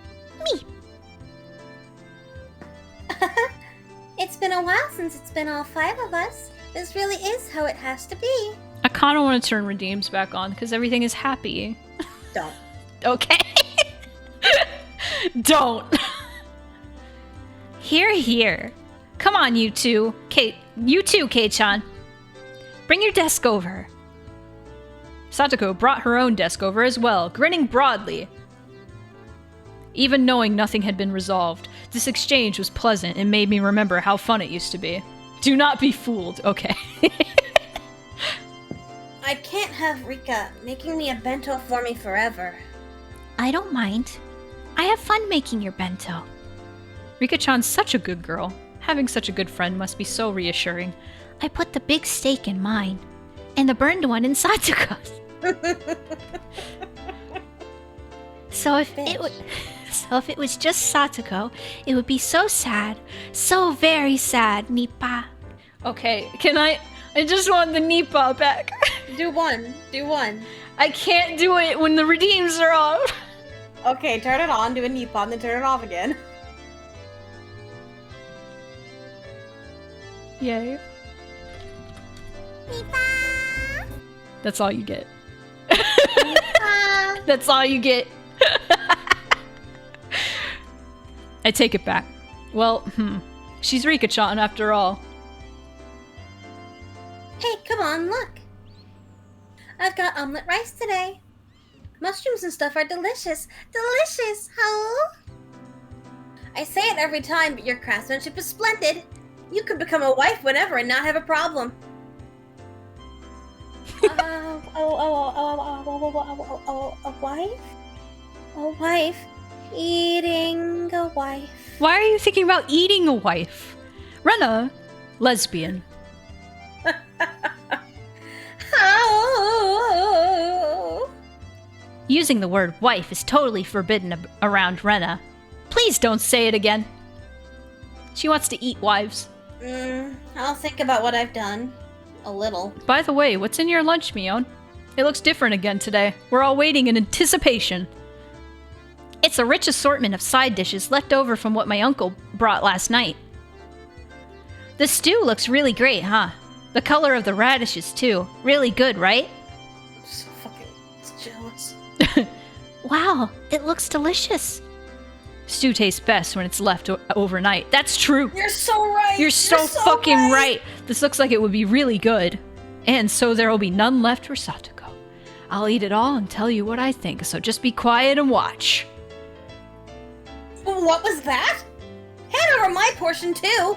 It's been a while since it's been all 5 of us. This really is how it has to be. I kind of want to turn redeems back on because everything is happy. Don't. Okay. Don't. Here, here. Come on, you two. You too, Kei-chan. Bring your desk over. Satoko brought her own desk over as well, grinning broadly. Even knowing nothing had been resolved, this exchange was pleasant and made me remember how fun it used to be. Do not be fooled. Okay. I can't have Rika making me a bento for me forever. I don't mind. I have fun making your bento. Rika-chan's such a good girl. Having such a good friend must be so reassuring. I put the big steak in mine, and the burned one in Satoko's. So if it was just Satoko, it would be so sad, so very sad, Nipa. Okay, can I just want the Nipa back. Do one. I can't do it when the redeems are off. Okay, turn it on, do a Nippon, then turn it off again. Yay. That's all you get. That's all you get. I take it back. Well, she's Rika-chan after all. Hey, come on, look. I've got omelet rice today. Mushrooms and stuff are delicious. Delicious, huh? I say it every time, but your craftsmanship is splendid. You could become a wife whenever and not have a problem. A wife? A wife? Eating a wife. Why are you thinking about eating a wife? Rena, lesbian. Oh. Using the word wife is totally forbidden around Rena. Please don't say it again. She wants to eat wives. I'll think about what I've done. A little. By the way, what's in your lunch, Mion? It looks different again today. We're all waiting in anticipation. It's a rich assortment of side dishes left over from what my uncle brought last night. The stew looks really great, huh? The color of the radishes, too. Really good, right? I'm so fucking jealous. Wow, it looks delicious. Stew tastes best when it's left overnight. That's true. You're so right. You're so fucking right. This looks like it would be really good. And so there will be none left for Satoko. I'll eat it all and tell you what I think, so just be quiet and watch. What was that? Hand over my portion, too.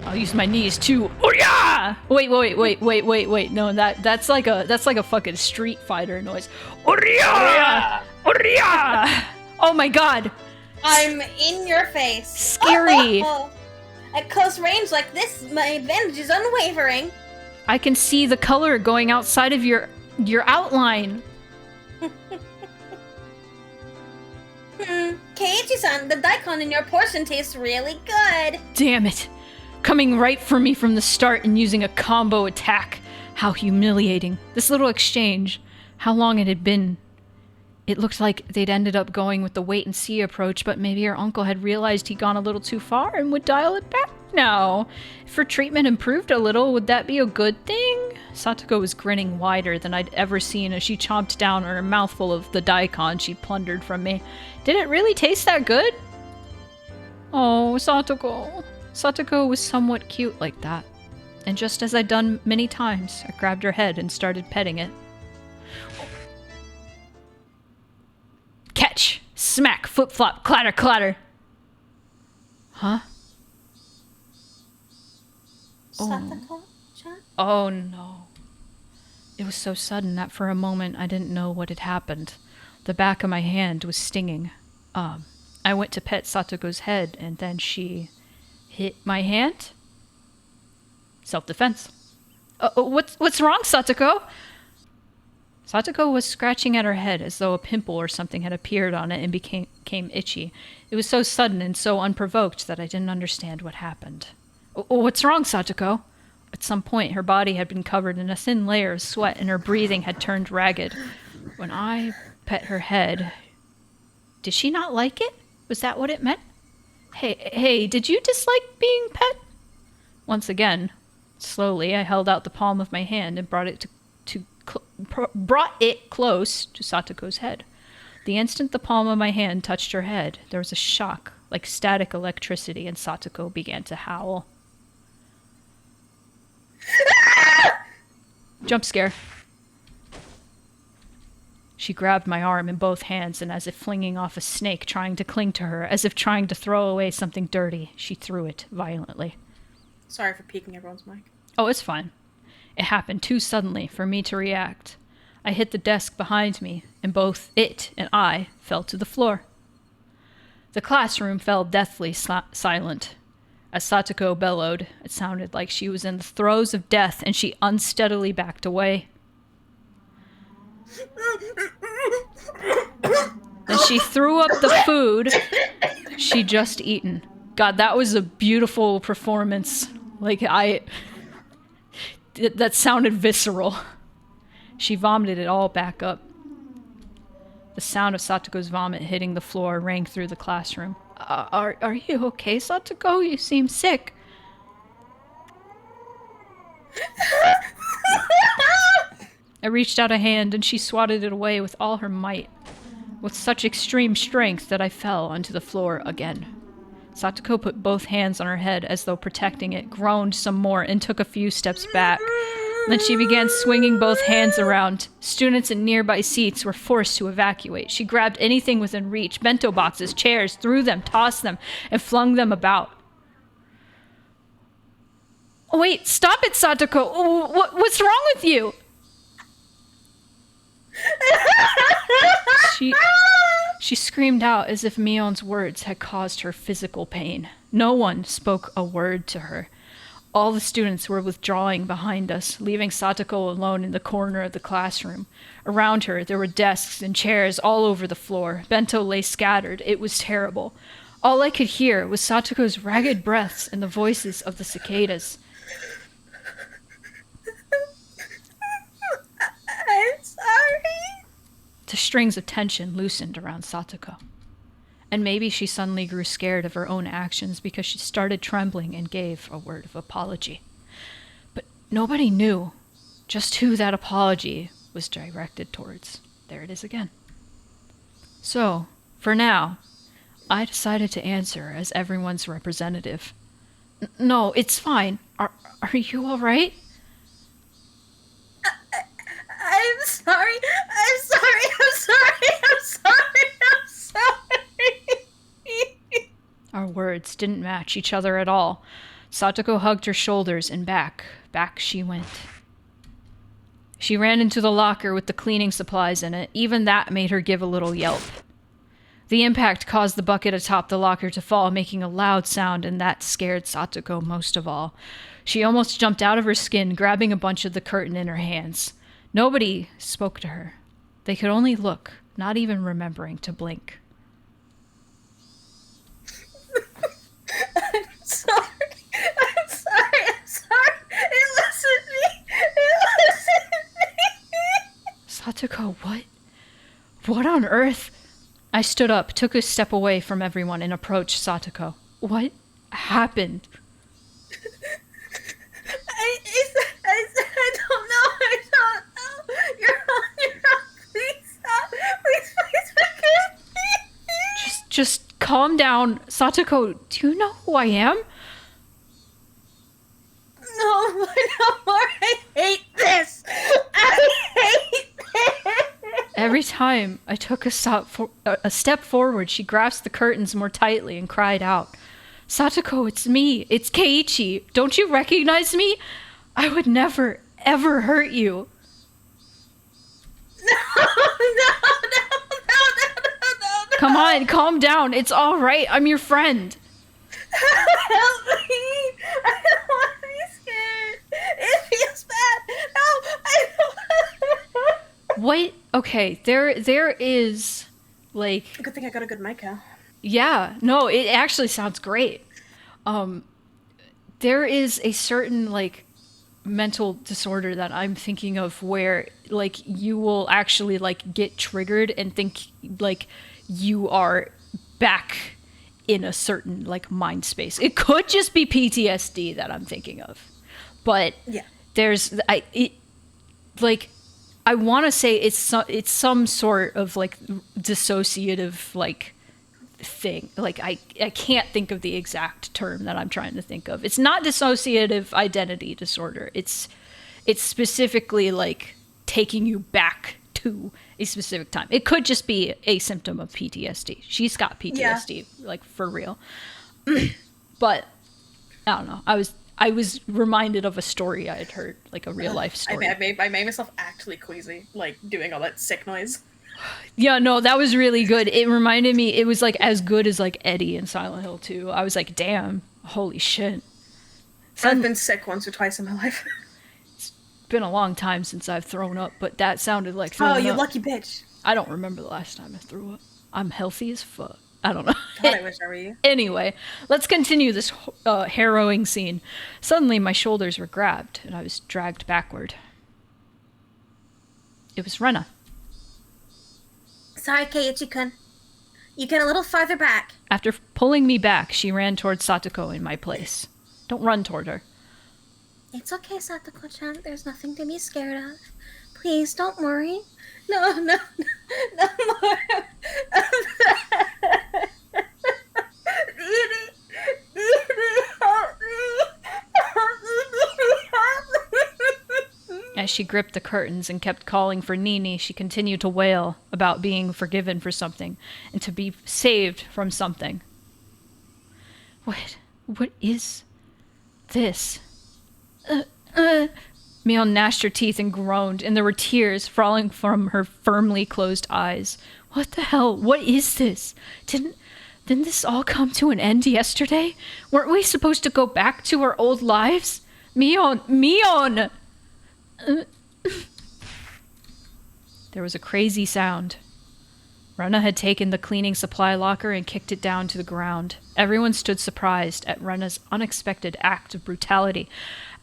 I'll use my knees too. Oh yeah! Wait. No, that's like a fucking Street Fighter noise. Oriya! Oriya! Oh my god! I'm in your face. Scary. At close range like this, my advantage is unwavering. I can see the color going outside of your outline. Keiichi-san, the daikon in your portion tastes really good. Damn it. Coming right for me from the start and using a combo attack. How humiliating. This little exchange. How long it had been. It looked like they'd ended up going with the wait-and-see approach, but maybe her uncle had realized he'd gone a little too far and would dial it back now. If her treatment improved a little, would that be a good thing? Satoko was grinning wider than I'd ever seen as she chomped down on a mouthful of the daikon she plundered from me. Did it really taste that good? Oh, Satoko. Satoko was somewhat cute like that. And just as I'd done many times, I grabbed her head and started petting it. Catch! Smack! Flip-flop! Clatter! Clatter! Huh? Satoko-chan? Oh no. It was so sudden that for a moment I didn't know what had happened. The back of my hand was stinging. I went to pet Satoko's head and then she hit my hand? Self-defense. What's wrong, Satoko? Satoko was scratching at her head as though a pimple or something had appeared on it and became itchy. It was so sudden and so unprovoked that I didn't understand what happened. What's wrong, Satoko? At some point, her body had been covered in a thin layer of sweat and her breathing had turned ragged. When I pet her head... Did she not like it? Was that what it meant? Hey, did you dislike being pet? Once again, slowly, I held out the palm of my hand and brought it close to Satoko's head. The instant the palm of my hand touched her head, there was a shock, like static electricity, and Satoko began to howl. Jump scare. She grabbed my arm in both hands, and as if flinging off a snake trying to cling to her, as if trying to throw away something dirty, she threw it violently. Sorry for peeking everyone's mic. Oh, it's fine. It happened too suddenly for me to react. I hit the desk behind me, and both it and I fell to the floor. The classroom fell deathly silent. As Satoko bellowed, it sounded like she was in the throes of death, and she unsteadily backed away. Then she threw up the food she'd just eaten. God, that was a beautiful performance. That sounded visceral. She vomited it all back up. The sound of Satoko's vomit hitting the floor rang through the classroom. Are you okay, Satoko? You seem sick. I reached out a hand and she swatted it away with all her might, with such extreme strength that I fell onto the floor again. Satoko put both hands on her head as though protecting it, groaned some more, and took a few steps back. Then she began swinging both hands around. Students in nearby seats were forced to evacuate. She grabbed anything within reach, bento boxes, chairs, threw them, tossed them, and flung them about. Oh, wait, stop it, Satoko! What's wrong with you? She screamed out as if Mion's words had caused her physical pain. No one spoke a word to her. All the students were withdrawing behind us, leaving Satoko alone in the corner of the classroom. Around her, there were desks and chairs all over the floor. Bento lay scattered. It was terrible. All I could hear was Satoko's ragged breaths and the voices of the cicadas. I'm sorry. The strings of tension loosened around Satoko. And maybe she suddenly grew scared of her own actions because she started trembling and gave a word of apology. But nobody knew just who that apology was directed towards. There it is again. So, for now, I decided to answer as everyone's representative. No, it's fine. Are you all right? I'm sorry. I'm sorry. I'm sorry. I'm sorry. I'm sorry. Our words didn't match each other at all. Satoko hugged her shoulders and back. Back she went. She ran into the locker with the cleaning supplies in it. Even that made her give a little yelp. The impact caused the bucket atop the locker to fall, making a loud sound, and that scared Satoko most of all. She almost jumped out of her skin, grabbing a bunch of the curtain in her hands. Nobody spoke to her. They could only look, not even remembering to blink. I'm sorry. I'm sorry. I'm sorry. It wasn't me. It wasn't me. Satoko, what? What on earth? I stood up, took a step away from everyone, and approached Satoko. What happened? I don't know. You're wrong. Please stop. Please forgive me. Just calm down. Satoko, do you know who I am? No more. I hate this. I hate this. Every time I took a step forward, she grasped the curtains more tightly and cried out, Satoko, it's me. It's Keiichi. Don't you recognize me? I would never, ever hurt you. No. Come on, calm down. It's all right. I'm your friend. Help me. I don't want to be scared. It feels bad. No, I don't. What? Okay, there is, like... Good thing I got a good mic out. Yeah, no, it actually sounds great. There is a certain, like, mental disorder that I'm thinking of where, like, you will actually, like, get triggered and think, like, you are back in a certain, like, mind space. It could just be PTSD that I'm thinking of. But Yeah. there's, I want to say it's some sort of like dissociative like thing. Like I can't think of the exact term that I'm trying to think of. It's not dissociative identity disorder. It's specifically like taking you back to a specific time. It could just be a symptom of PTSD. She's got PTSD, like for real. But I don't know. I was reminded of a story I had heard, like a real life story. I made myself actually queasy, like doing all that sick noise. Yeah, no, that was really good. It reminded me, it was like as good as like Eddie in Silent Hill 2. I was like, damn, holy shit. I've been sick once or twice in my life. It's been a long time since I've thrown up, but that sounded like throwing up. Oh, you lucky bitch. I don't remember the last time I threw up. I'm healthy as fuck. I don't know. God, I wish I were you. Anyway, let's continue this harrowing scene. Suddenly, my shoulders were grabbed, and I was dragged backward. It was Rena. Sorry, Keiichi-kun. You get a little farther back. After pulling me back, she ran towards Satoko in my place. Don't run toward her. It's okay, Satoko-chan. There's nothing to be scared of. Please, don't worry. No more. As she gripped the curtains and kept calling for Nini, she continued to wail about being forgiven for something and to be saved from something. What is this? Mion gnashed her teeth and groaned, and there were tears falling from her firmly closed eyes. What the hell? What is this? Didn't this all come to an end yesterday? Weren't we supposed to go back to our old lives? Mion! There was a crazy sound. Rena had taken the cleaning supply locker and kicked it down to the ground. Everyone stood surprised at Rena's unexpected act of brutality.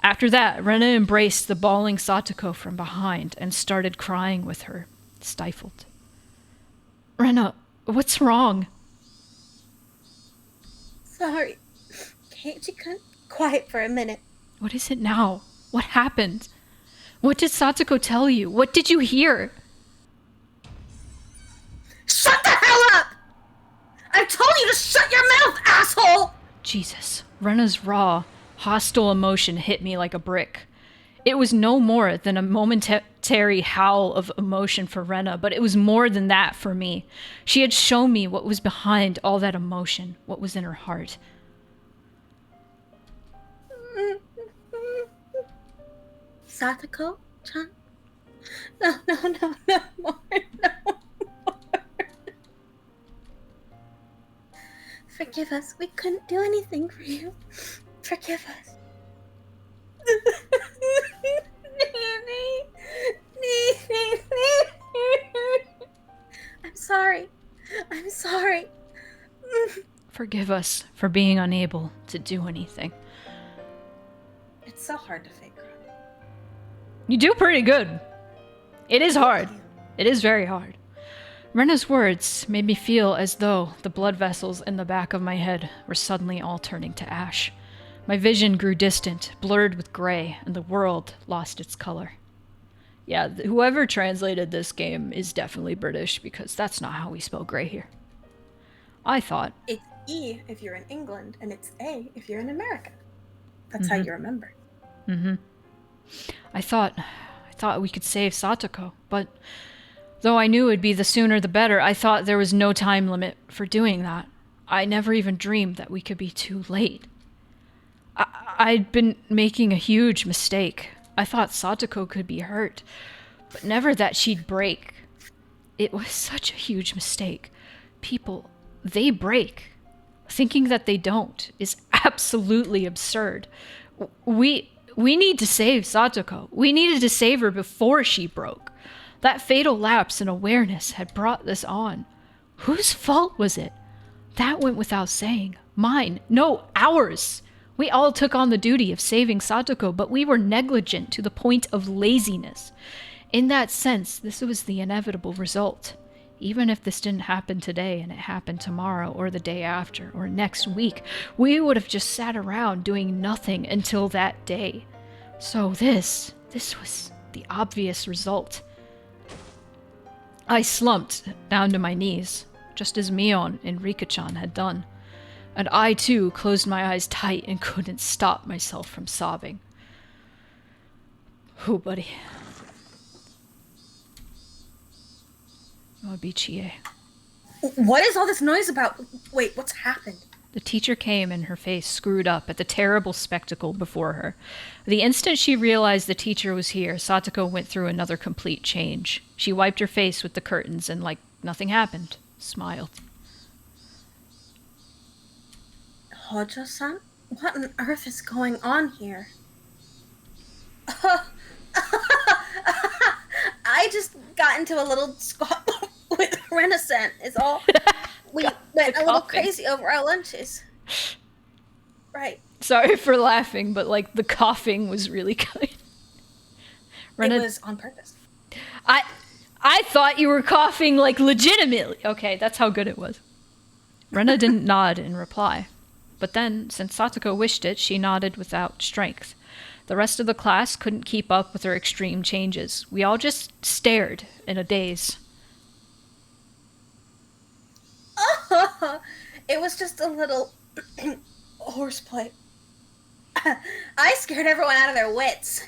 After that, Rena embraced the bawling Satoko from behind and started crying with her, stifled. Rena, what's wrong? Sorry. Keiichi-kun, quiet for a minute. What is it now? What happened? What did Satoko tell you? What did you hear? Shut the hell up! I've told you to shut your mouth, asshole! Jesus. Rena's raw, hostile emotion hit me like a brick. It was no more than a momentary howl of emotion for Rena, but it was more than that for me. She had shown me what was behind all that emotion, what was in her heart. Satoko-chan? No more. Forgive us. We couldn't do anything for you. Forgive us. I'm sorry. Forgive us for being unable to do anything. It's so hard to fake cry. You do pretty good. It is hard. It is very hard. Rena's words made me feel as though the blood vessels in the back of my head were suddenly all turning to ash. My vision grew distant, blurred with gray, and the world lost its color. Yeah, whoever translated this game is definitely British, because that's not how we spell gray here. I thought... It's E if you're in England, and it's A if you're in America. That's how you remember. Mm-hmm. I thought we could save Satoko, but though I knew it'd be the sooner the better, I thought there was no time limit for doing that. I never even dreamed that we could be too late. I'd been making a huge mistake. I thought Satoko could be hurt, but never that she'd break. It was such a huge mistake. People, they break. Thinking that they don't is absolutely absurd. We need to save Satoko. We needed to save her before she broke. That fatal lapse in awareness had brought this on. Whose fault was it? That went without saying. Mine. No, ours. We all took on the duty of saving Satoko, but we were negligent to the point of laziness. In that sense, this was the inevitable result. Even if this didn't happen today and it happened tomorrow or the day after or next week, we would have just sat around doing nothing until that day. So this was the obvious result. I slumped down to my knees, just as Mion and Rika-chan had done, and I too closed my eyes tight and couldn't stop myself from sobbing. Oh, buddy. Oh, Chie. What is all this noise about? Wait, what's happened? The teacher came and her face screwed up at the terrible spectacle before her. The instant she realized the teacher was here, Satoko went through another complete change. She wiped her face with the curtains and, like nothing happened, smiled. Hojo-san? What on earth is going on here? I just got into a little squabble with Rena-san, is all. We went a little crazy over our lunches. Right. Sorry for laughing, but, like, the coughing was really good. It was on purpose. I thought you were coughing, like, legitimately. Okay, that's how good it was. Rena didn't nod in reply. But then, since Satoko wished it, she nodded without strength. The rest of the class couldn't keep up with her extreme changes. We all just stared in a daze. It was just a little horseplay. I scared everyone out of their wits.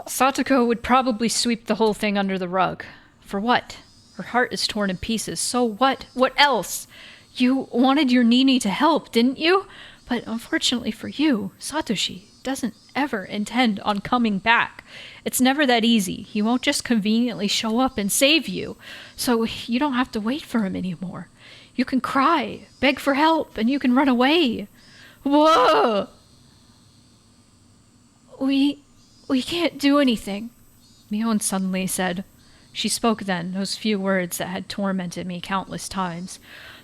Satoko would probably sweep the whole thing under the rug. For what? Her heart is torn in pieces. So what? What else? You wanted your Nini to help, didn't you? But unfortunately for you, Satoshi doesn't ever intend on coming back. It's never that easy. He won't just conveniently show up and save you. So you don't have to wait for him anymore. You can cry, beg for help, and you can run away. Whoa! We can't do anything, Mion suddenly said. She spoke then, those few words that had tormented me countless times.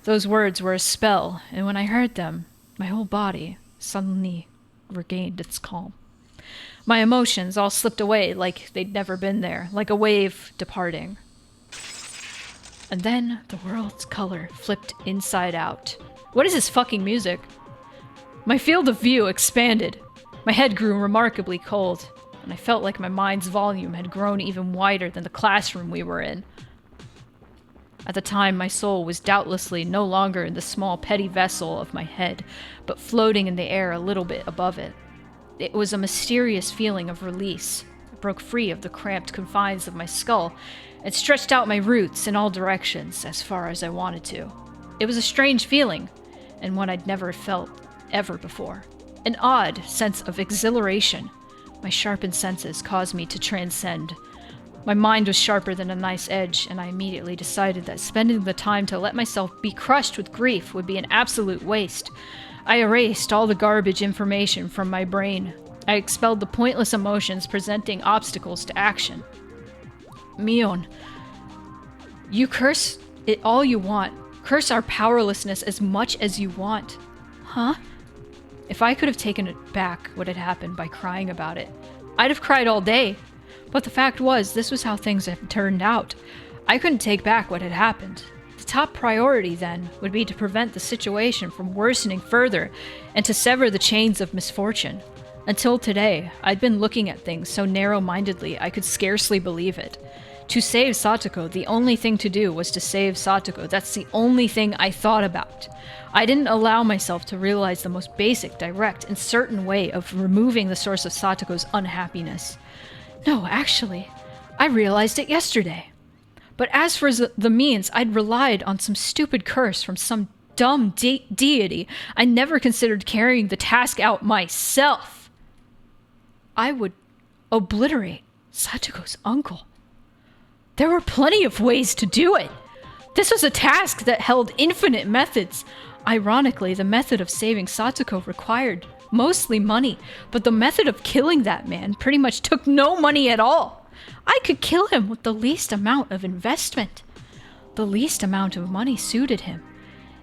Those words were a spell, and when I heard them, my whole body suddenly regained its calm. My emotions all slipped away like they'd never been there, like a wave departing. And then the world's color flipped inside out. What is this fucking music? My field of view expanded. My head grew remarkably cold, and I felt like my mind's volume had grown even wider than the classroom we were in. At the time, my soul was doubtlessly no longer in the small petty vessel of my head, but floating in the air a little bit above it. It was a mysterious feeling of release. I broke free of the cramped confines of my skull and stretched out my roots in all directions as far as I wanted to. It was a strange feeling, and one I'd never felt ever before. An odd sense of exhilaration. My sharpened senses caused me to transcend. My mind was sharper than a nice edge, and I immediately decided that spending the time to let myself be crushed with grief would be an absolute waste. I erased all the garbage information from my brain. I expelled the pointless emotions presenting obstacles to action. Mion, you curse it all you want. Curse our powerlessness as much as you want. Huh? If I could have taken back what had happened by crying about it, I'd have cried all day. But the fact was, this was how things had turned out. I couldn't take back what had happened. The top priority, then, would be to prevent the situation from worsening further and to sever the chains of misfortune. Until today, I'd been looking at things so narrow-mindedly I could scarcely believe it. To save Satoko, the only thing to do was to save Satoko. That's the only thing I thought about. I didn't allow myself to realize the most basic, direct, and certain way of removing the source of Satoko's unhappiness. No, actually, I realized it yesterday. But as for the means, I'd relied on some stupid curse from some dumb deity. I never considered carrying the task out myself. I would obliterate Satoko's uncle. There were plenty of ways to do it. This was a task that held infinite methods. Ironically, the method of saving Satoko required mostly money, but the method of killing that man pretty much took no money at all. I could kill him with the least amount of investment. The least amount of money suited him.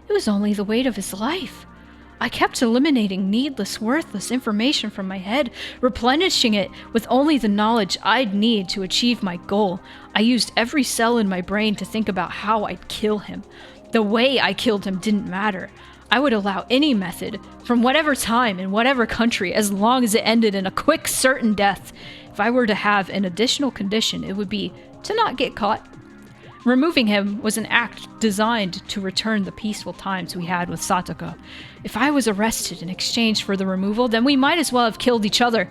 It was only the weight of his life. I kept eliminating needless, worthless information from my head, replenishing it with only the knowledge I'd need to achieve my goal. I used every cell in my brain to think about how I'd kill him. The way I killed him didn't matter. I would allow any method, from whatever time in whatever country, as long as it ended in a quick, certain death. If I were to have an additional condition, it would be to not get caught. Removing him was an act designed to return the peaceful times we had with Satoko. If I was arrested in exchange for the removal, then we might as well have killed each other.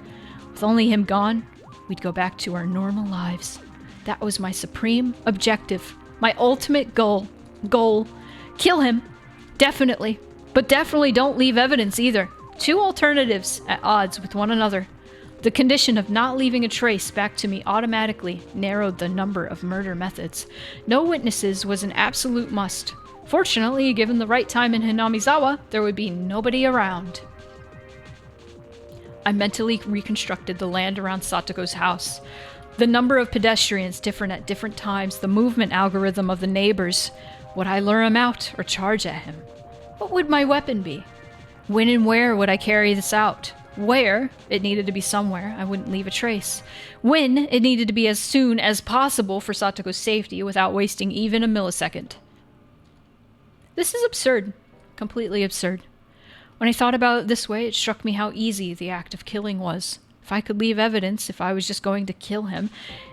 With only him gone, we'd go back to our normal lives. That was my supreme objective, my ultimate goal. Kill him. Definitely. But definitely don't leave evidence either. Two alternatives at odds with one another. The condition of not leaving a trace back to me automatically narrowed the number of murder methods. No witnesses was an absolute must. Fortunately, given the right time in Hinamizawa, there would be nobody around. I mentally reconstructed the land around Satoko's house. The number of pedestrians different at different times, the movement algorithm of the neighbors. Would I lure him out or charge at him? What would my weapon be? When and where would I carry this out? Where? It needed to be somewhere. I wouldn't leave a trace. When? It needed to be as soon as possible for Satoko's safety without wasting even a millisecond. This is absurd. Completely absurd. When I thought about it this way, it struck me how easy the act of killing was. If I could leave evidence, if I was just going to kill him,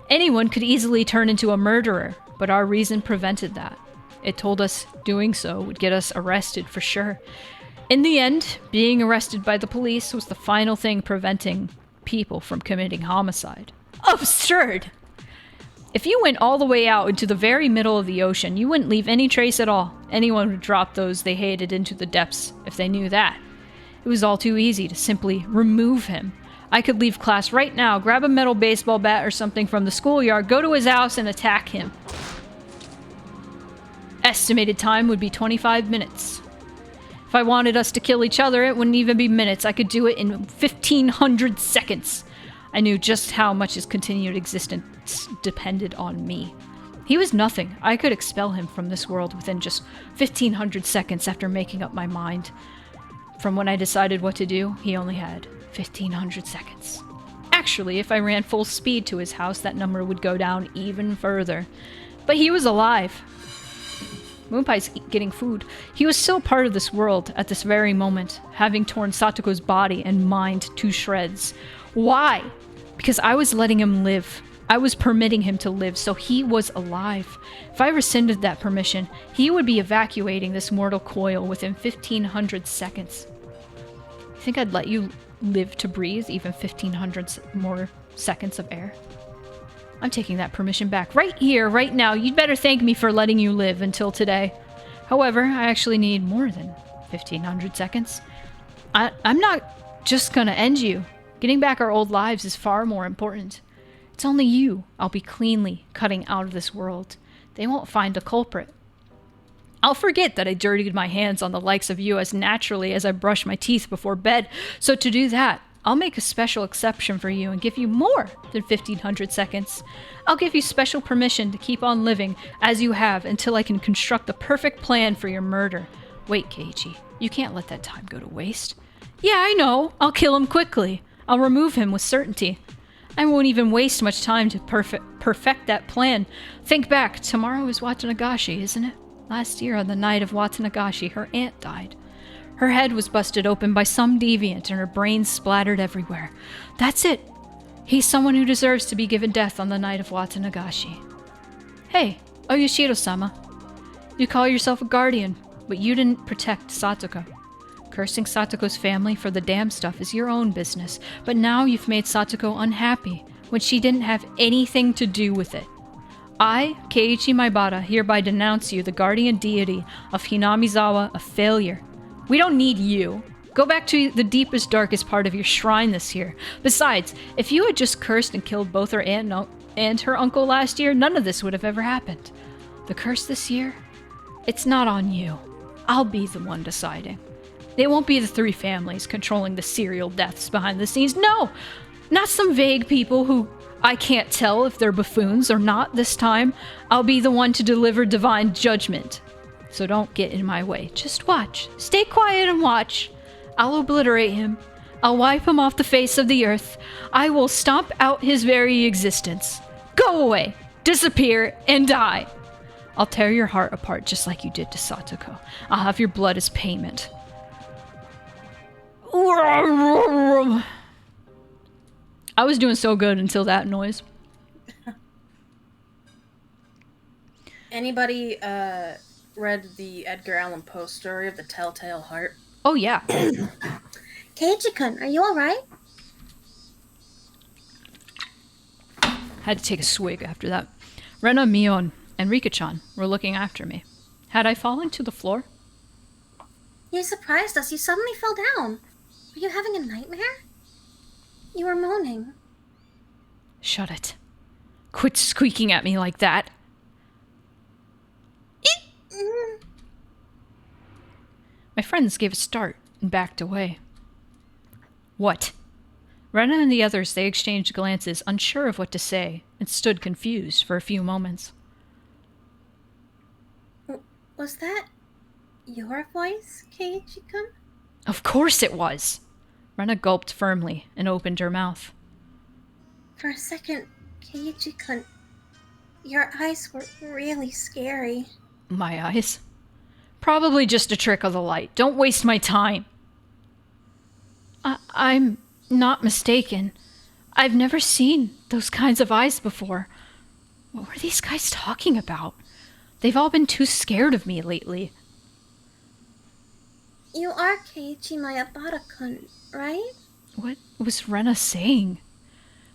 anyone could easily turn into a murderer, but our reason prevented that. It told us doing so would get us arrested for sure. In the end, being arrested by the police was the final thing preventing people from committing homicide. Absurd! If you went all the way out into the very middle of the ocean, you wouldn't leave any trace at all. Anyone would drop those they hated into the depths if they knew that. It was all too easy to simply remove him. I could leave class right now, grab a metal baseball bat or something from the schoolyard, go to his house and attack him. Estimated time would be 25 minutes. If I wanted us to kill each other, it wouldn't even be minutes. I could do it in 1,500 seconds. I knew just how much his continued existence depended on me. He was nothing. I could expel him from this world within just 1,500 seconds after making up my mind. From when I decided what to do, he only had 1,500 seconds. Actually, if I ran full speed to his house, that number would go down even further. But he was alive. Moonpie's getting food. He was still part of this world at this very moment, having torn Satoko's body and mind to shreds. Why? Because I was letting him live. I was permitting him to live, so he was alive. If I rescinded that permission, he would be evacuating this mortal coil within 1,500 seconds. You think I'd let you live to breathe even 1,500 more seconds of air? I'm taking that permission back. Right here, right now. You'd better thank me for letting you live until today. However, I actually need more than 1,500 seconds. I'm not just gonna end you. Getting back our old lives is far more important. It's only you I'll be cleanly cutting out of this world. They won't find a culprit. I'll forget that I dirtied my hands on the likes of you as naturally as I brush my teeth before bed. So to do that, I'll make a special exception for you and give you more than 1,500 seconds. I'll give you special permission to keep on living as you have until I can construct the perfect plan for your murder. Wait, Keiichi, you can't let that time go to waste. Yeah, I know. I'll kill him quickly. I'll remove him with certainty. I won't even waste much time to perfect that plan. Think back, tomorrow is Watanagashi, isn't it? Last year on the night of Watanagashi, her aunt died. Her head was busted open by some deviant and her brains splattered everywhere. That's it. He's someone who deserves to be given death on the night of Watanagashi. Hey, Oyashiro-sama. You call yourself a guardian, but you didn't protect Satoko. Cursing Satoko's family for the damn stuff is your own business, but now you've made Satoko unhappy when she didn't have anything to do with it. I, Keiichi Maibara, hereby denounce you, the guardian deity of Hinamizawa, a failure. We don't need you. Go back to the deepest, darkest part of your shrine this year. Besides, if you had just cursed and killed both her aunt and her uncle last year, none of this would have ever happened. The curse this year? It's not on you. I'll be the one deciding. It won't be the three families controlling the serial deaths behind the scenes. No! Not some vague people who I can't tell if they're buffoons or not this time. I'll be the one to deliver divine judgment. So don't get in my way. Just watch. Stay quiet and watch. I'll obliterate him. I'll wipe him off the face of the earth. I will stomp out his very existence. Go away. Disappear and die. I'll tear your heart apart just like you did to Satoko. I'll have your blood as payment. I was doing so good until that noise. Anybody read the Edgar Allan Poe story of the Telltale Heart? Oh, yeah. Keiichi-kun, are you alright? Had to take a swig after that. Rena, Mion, and Rika-chan were looking after me. Had I fallen to the floor? You surprised us. You suddenly fell down. Were you having a nightmare? You were moaning. Shut it. Quit squeaking at me like that. My friends gave a start and backed away. What? Rena and the others, they exchanged glances, unsure of what to say, and stood confused for a few moments. Was that your voice, Keiichi-kun? Of course it was! Rena gulped firmly and opened her mouth. For a second, Keiichi-kun, your eyes were really scary. My eyes? Probably just a trick of the light. Don't waste my time. I'm not mistaken. I've never seen those kinds of eyes before. What were these guys talking about? They've all been too scared of me lately. You are Keiichi Mayabara-kun, right? What was Rena saying?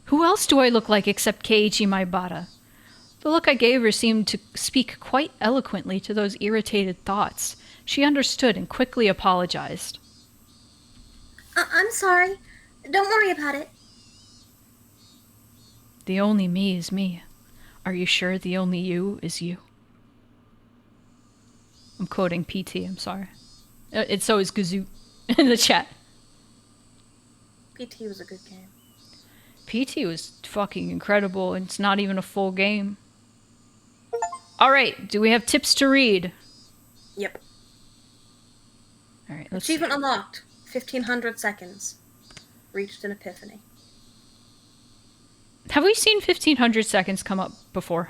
Who else do I look like except Keiichi Maibara? The look I gave her seemed to speak quite eloquently to those irritated thoughts. She understood and quickly apologized. I'm sorry. Don't worry about it. The only me is me. Are you sure the only you is you? I'm quoting PT, I'm sorry. It's so is Gazoot in the chat. PT was a good game. PT was fucking incredible, and it's not even a full game. Alright, do we have tips to read? Yep. Alright, let's Achievement unlocked. 1500 seconds. Reached an epiphany. Have we seen 1500 seconds come up before?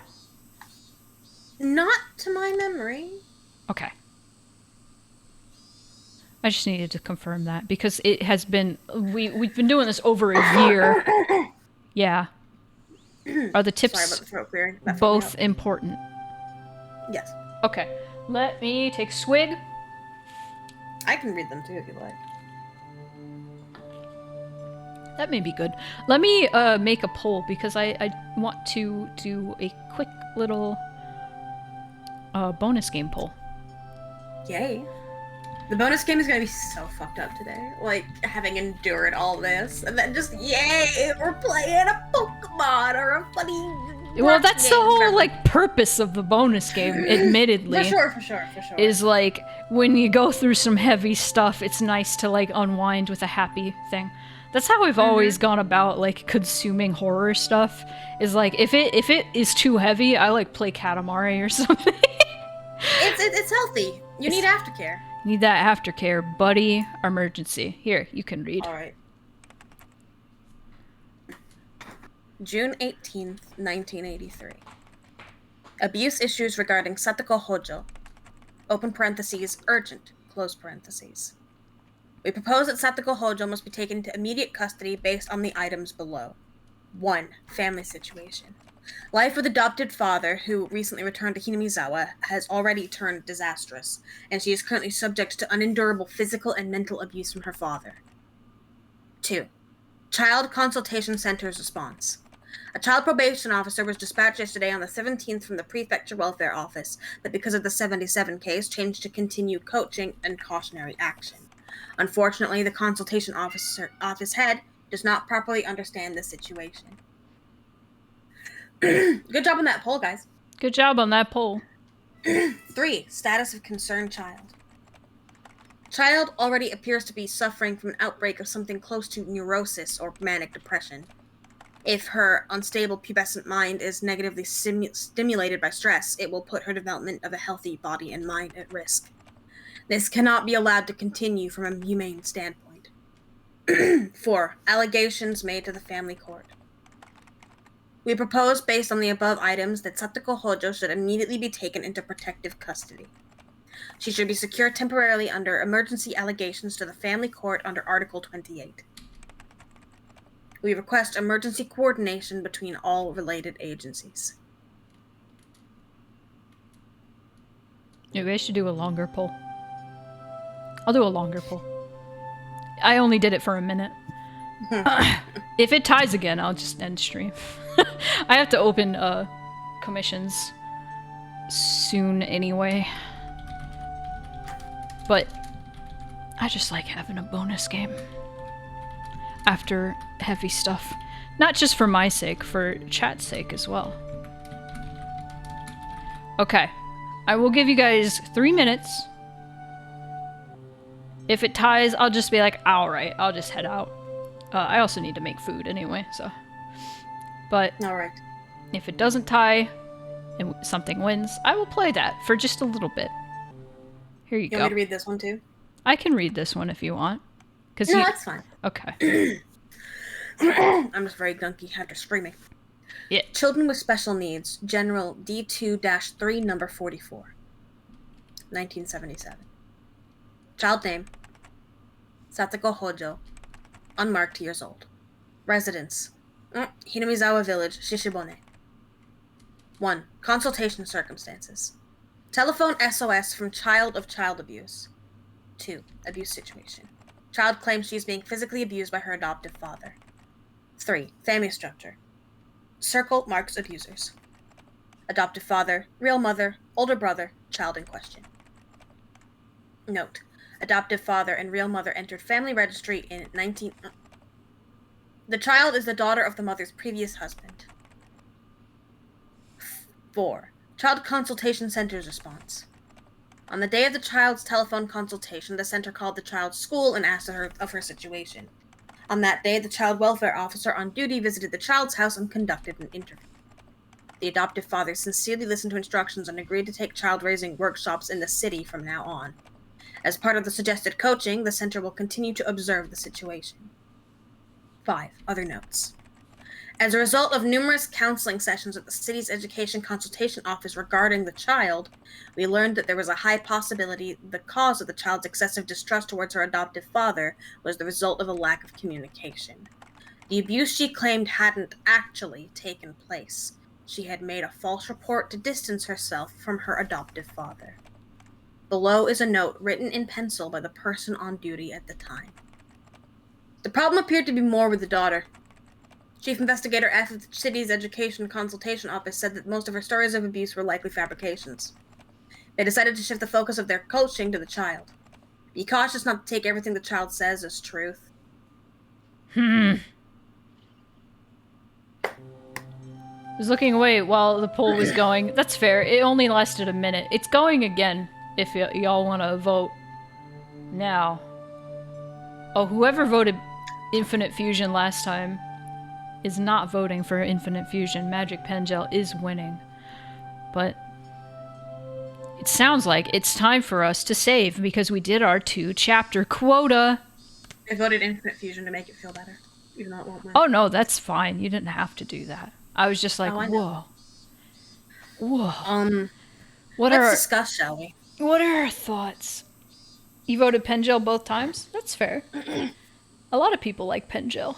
Not to my memory. Okay. I just needed to confirm that because it has been we've been doing this over a year. Yeah. Are the tips Sorry about the throat clearing. That fucked me both up. important? Yes. Okay. Let me take a swig. I can read them too if you like. That may be good. Let me make a poll because I want to do a quick little bonus game poll. Yay. The bonus game is gonna be so fucked up today. Like, having endured all this, and then just, yay, we're playing a Pokemon or a funny... Well, that's the game, whole, whatever. like, purpose of the bonus game, admittedly. For sure. Is, like, when you go through some heavy stuff, it's nice to, like, unwind with a happy thing. That's how I've always gone about, like, consuming horror stuff. Is, like, if it is too heavy, I, like, play Katamari or something. It's healthy. You need aftercare. Need that aftercare, buddy. Emergency. Here, you can read. Alright. June 18th, 1983. Abuse issues regarding Satoko Hojo. Open parentheses, urgent, close parentheses. We propose that Satoko Hojo must be taken into immediate custody based on the items below. 1. Family situation. Life with adopted father, who recently returned to Hinamizawa, has already turned disastrous, and she is currently subject to unendurable physical and mental abuse from her father. 2. Child Consultation Center's response. A child probation officer was dispatched yesterday on the 17th from the Prefecture Welfare Office, but because of the 77 case, changed to continued coaching and cautionary action. Unfortunately, the consultation office head does not properly understand the situation. Good job on that poll, guys. Good job on that poll. 3. Status of concerned child. Child already appears to be suffering from an outbreak of something close to neurosis or manic depression. If her unstable pubescent mind is negatively stimulated by stress, it will put her development of a healthy body and mind at risk. This cannot be allowed to continue from a humane standpoint. 4. Allegations made to the family court. We propose, based on the above items, that Satoko Hojo should immediately be taken into protective custody. She should be secured temporarily under emergency allegations to the family court under Article 28. We request emergency coordination between all related agencies. Maybe I should do a longer poll. I'll do a longer poll. I only did it for a minute. If it ties again, I'll just end stream. I have to open commissions soon anyway. But I just like having a bonus game after heavy stuff. Not just for my sake, for chat's sake as well. Okay. I will give you guys 3 minutes. If it ties, I'll just be like, alright, I'll just head out. I also need to make food anyway, so. But Alright. if it doesn't tie and something wins, I will play that for just a little bit. Here you You go. want me to read this one too? I can read this one if you want. No, that's fine. Okay. I'm just very gunky after screaming. Yeah. Children with Special Needs, General D2-3, number 44. 1977. Child name, Satoko Hojo. Unmarked, years old. Residence, Hinamizawa Village, Shishibone. 1. Consultation circumstances. Telephone SOS from child of child abuse. 2. Abuse situation. Child claims she is being physically abused by her adoptive father. 3. Family structure. Circle marks abusers. Adoptive father, real mother, older brother, child in question. Note. Adoptive father and real mother entered family registry in 19... The child is the daughter of the mother's previous husband. 4. Child Consultation Center's response. On the day of the child's telephone consultation, the center called the child's school and asked her of her situation. On that day, the child welfare officer on duty visited the child's house and conducted an interview. The adoptive father sincerely listened to instructions and agreed to take child-raising workshops in the city from now on. As part of the suggested coaching, the center will continue to observe the situation. 5. Other notes. As a result of numerous counseling sessions at the city's education consultation office regarding the child, we learned that there was a high possibility the cause of the child's excessive distrust towards her adoptive father was the result of a lack of communication. The abuse she claimed hadn't actually taken place. She had made a false report to distance herself from her adoptive father. Below is a note written in pencil by the person on duty at the time. The problem appeared to be more with the daughter. Chief Investigator F of the city's education consultation office said that most of her stories of abuse were likely fabrications. They decided to shift the focus of their coaching to the child. Be cautious not to take everything the child says as truth. I was looking away while the poll was going. That's fair. It only lasted a minute. It's going again if y'all want to vote now. Oh, whoever voted Infinite Fusion last time is not voting for Infinite Fusion. Magic Pen Gel is winning. But it sounds like it's time for us to save because we did our 2-chapter quota. I voted Infinite Fusion to make it feel better, even though it won't win. Oh no, that's fine. You didn't have to do that. I was just like, know. whoa. Let's discuss, shall we? What are our thoughts? You voted Pen Gel both times? That's fair. A lot of people like Pen Gel.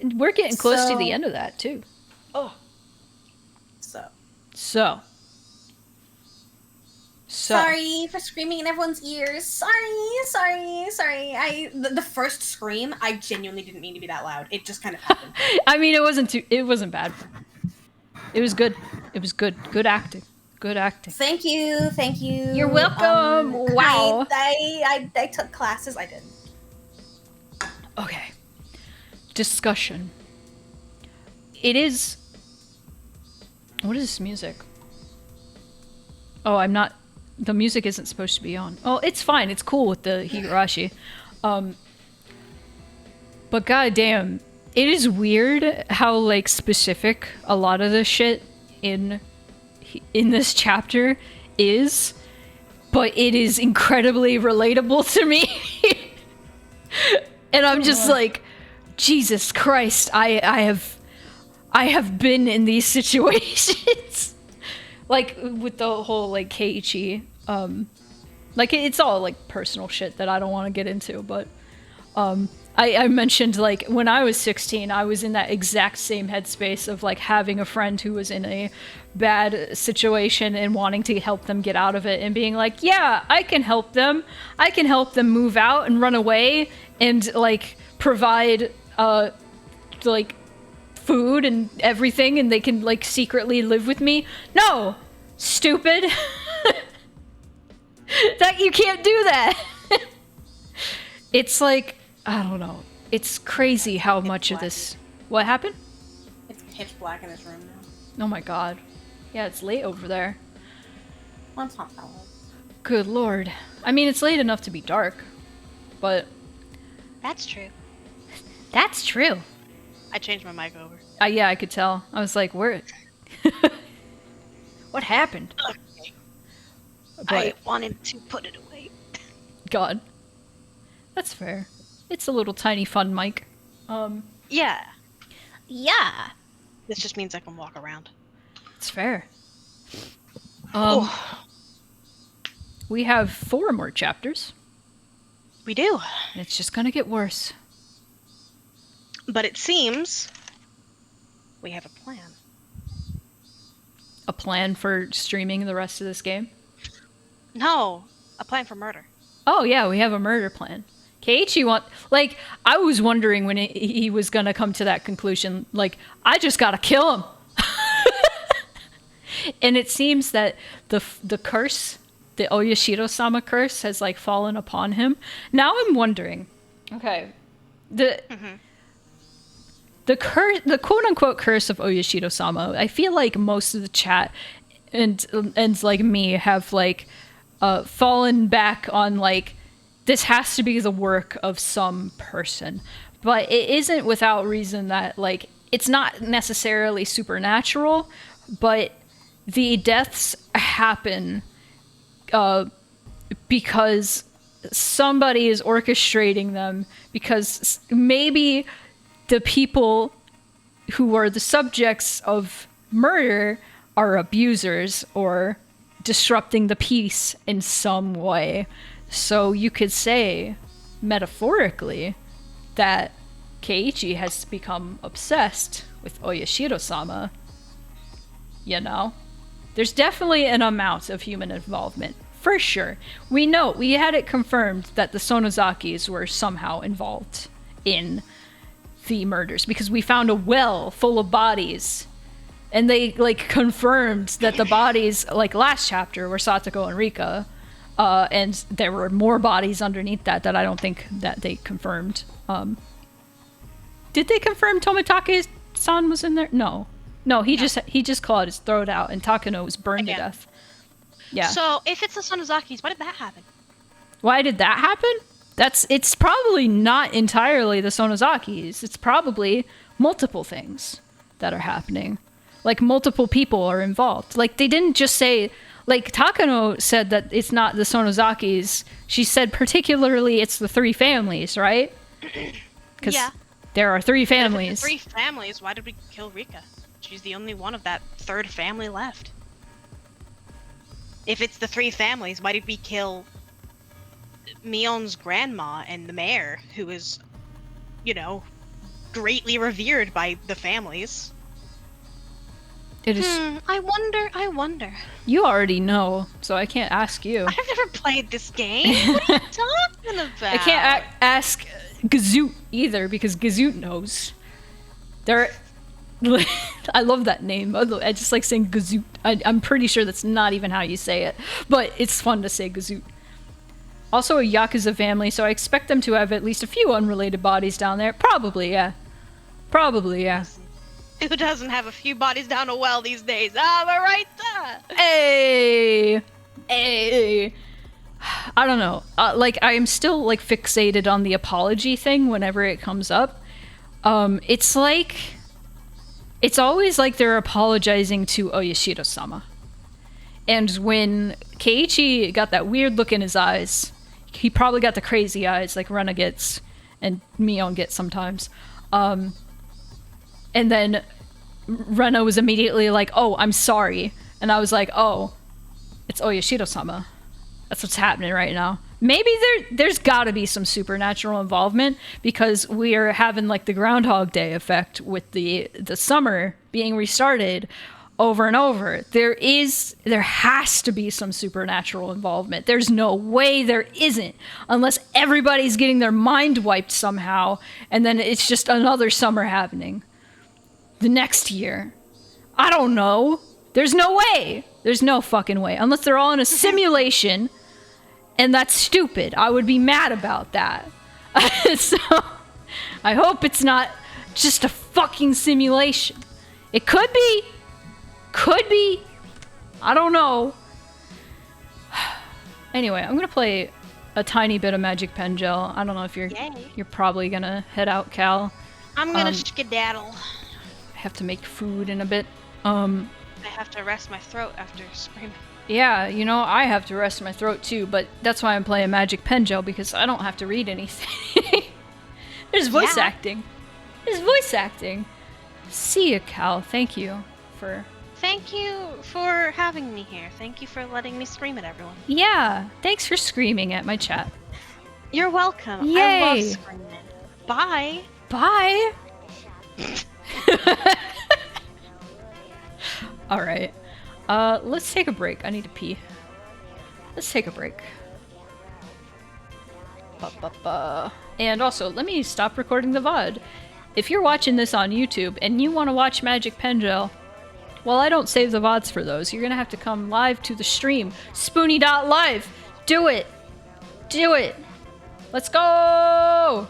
We're getting close to the end of that, too. Oh. So. Sorry for screaming in everyone's ears. Sorry. The first scream, I genuinely didn't mean to be that loud. It just kind of happened. I mean, it wasn't bad. It was good. It was good. Good acting. Good acting. Thank you. You're welcome. Wow. I took classes. I did. Okay. Discussion. It is... What is this music? Oh, I'm not... The music isn't supposed to be on. Oh, it's fine. It's cool with the Higurashi. But goddamn, it is weird how, like, specific a lot of the shit in this chapter is, but it is incredibly relatable to me. And I'm just like, Jesus Christ, I have been in these situations. Like, with the whole, like, Keiichi, like, it's all, like, personal shit that I don't want to get into, but, I mentioned, like, when I was 16, I was in that exact same headspace of, like, having a friend who was in a bad situation and wanting to help them get out of it and being like, yeah, I can help them. I can help them move out and run away and, like, provide, like, food and everything, and they can, like, secretly live with me. No! Stupid! That you can't do that! It's like, I don't know. It's crazy how much of this... What happened? It's pitch black in this room now. Oh my god. Yeah, it's late over there. Well, it's not that late. Good lord. I mean, it's late enough to be dark, but... That's true. That's true. I changed my mic over. Yeah, I could tell. I was like, where... What happened? Okay. But, I wanted to put it away. God. That's fair. It's a little tiny fun mic. Yeah. Yeah. This just means I can walk around. It's fair. Oh, We have 4 more chapters. we do. And it's just gonna get worse. But it seems we have a plan. A plan for streaming the rest of this game? No, a plan for murder. Oh yeah, we have a murder plan. Keiichi like, I was wondering when he was gonna come to that conclusion, like, I just gotta kill him. And it seems that the curse, the Oyashiro-sama curse, has, like, fallen upon him. Now I'm wondering, okay, the quote-unquote curse of Oyashiro-sama, I feel like most of the chat and like me have, like, fallen back on, like, this has to be the work of some person. But it isn't without reason that, like, it's not necessarily supernatural, but the deaths happen because somebody is orchestrating them, because maybe the people who are the subjects of murder are abusers or disrupting the peace in some way. So you could say, metaphorically, that Keiichi has become obsessed with Oyashiro-sama. You know? There's definitely an amount of human involvement, for sure. We had it confirmed that the Sonozakis were somehow involved in the murders, because we found a well full of bodies, and they, like, confirmed that the bodies, like last chapter, were Satoko and Rika, and there were more bodies underneath that I don't think that they confirmed. Did they confirm Tomitake-san was in there? No, he just clawed his throat out, and Takano was burned to death. Yeah. So, if it's the Sonozakis, why did that happen? Why did that happen? It's probably not entirely the Sonozakis. It's probably multiple things that are happening. Like, multiple people are involved. Like, they didn't just say, like, Takano said that it's not the Sonozakis. She said particularly it's the 3 families, right? Because there are 3 families. If it's the 3 families, why did we kill Rika? She's the only one of that 3rd family left. If it's the 3 families, why did we kill Mion's grandma and the mayor, who is, you know, greatly revered by the families? It is. I wonder. You already know, so I can't ask you. I've never played this game. What are you talking about? I can't ask Gazoot either, because Gazoot knows. I love that name. I just like saying Gazoot. I'm pretty sure that's not even how you say it, but it's fun to say Gazoot. Also a Yakuza family, so I expect them to have at least a few unrelated bodies down there. Probably, yeah. Who doesn't have a few bodies down a well these days? Am I right there? Hey! I don't know. Like, I am still, like, fixated on the apology thing whenever it comes up. It's like... It's always like they're apologizing to Oyashiro-sama. And when Keiichi got that weird look in his eyes, he probably got the crazy eyes like Rena gets, and Mion gets sometimes. And then Rena was immediately like, oh, I'm sorry. And I was like, oh, it's Oyashiro-sama. That's what's happening right now. maybe there's got to be some supernatural involvement because we are having like the Groundhog Day effect with the summer being restarted over and over. There has to be some supernatural involvement. There's no way there isn't, unless everybody's getting their mind wiped somehow, and then it's just another summer happening the next year. I don't know. There's no way. There's no fucking way. Unless they're all in a simulation, and that's stupid. I would be mad about that. So, I hope it's not just a fucking simulation. It could be. Could be. I don't know. Anyway, I'm gonna play a tiny bit of Magic Pen Gel. I don't know if you're probably gonna head out, Cal. I'm gonna skedaddle. I have to make food in a bit. I have to rest my throat after screaming. Yeah, you know, I have to rest my throat too, but that's why I'm playing Magic Pen Gel, because I don't have to read anything. There's voice acting. There's voice acting. See ya, Cal. Thank you for... Thank you for having me here. Thank you for letting me scream at everyone. Yeah, thanks for screaming at my chat. You're welcome. Yay. I love screaming. Bye. Bye. Alright. Let's take a break. I need to pee. Let's take a break. And also, let me stop recording the VOD. If you're watching this on YouTube and you want to watch Magic Pen Gel, well, I don't save the VODs for those. You're gonna have to come live to the stream. Spoony.live. Do it. Do it. Let's go!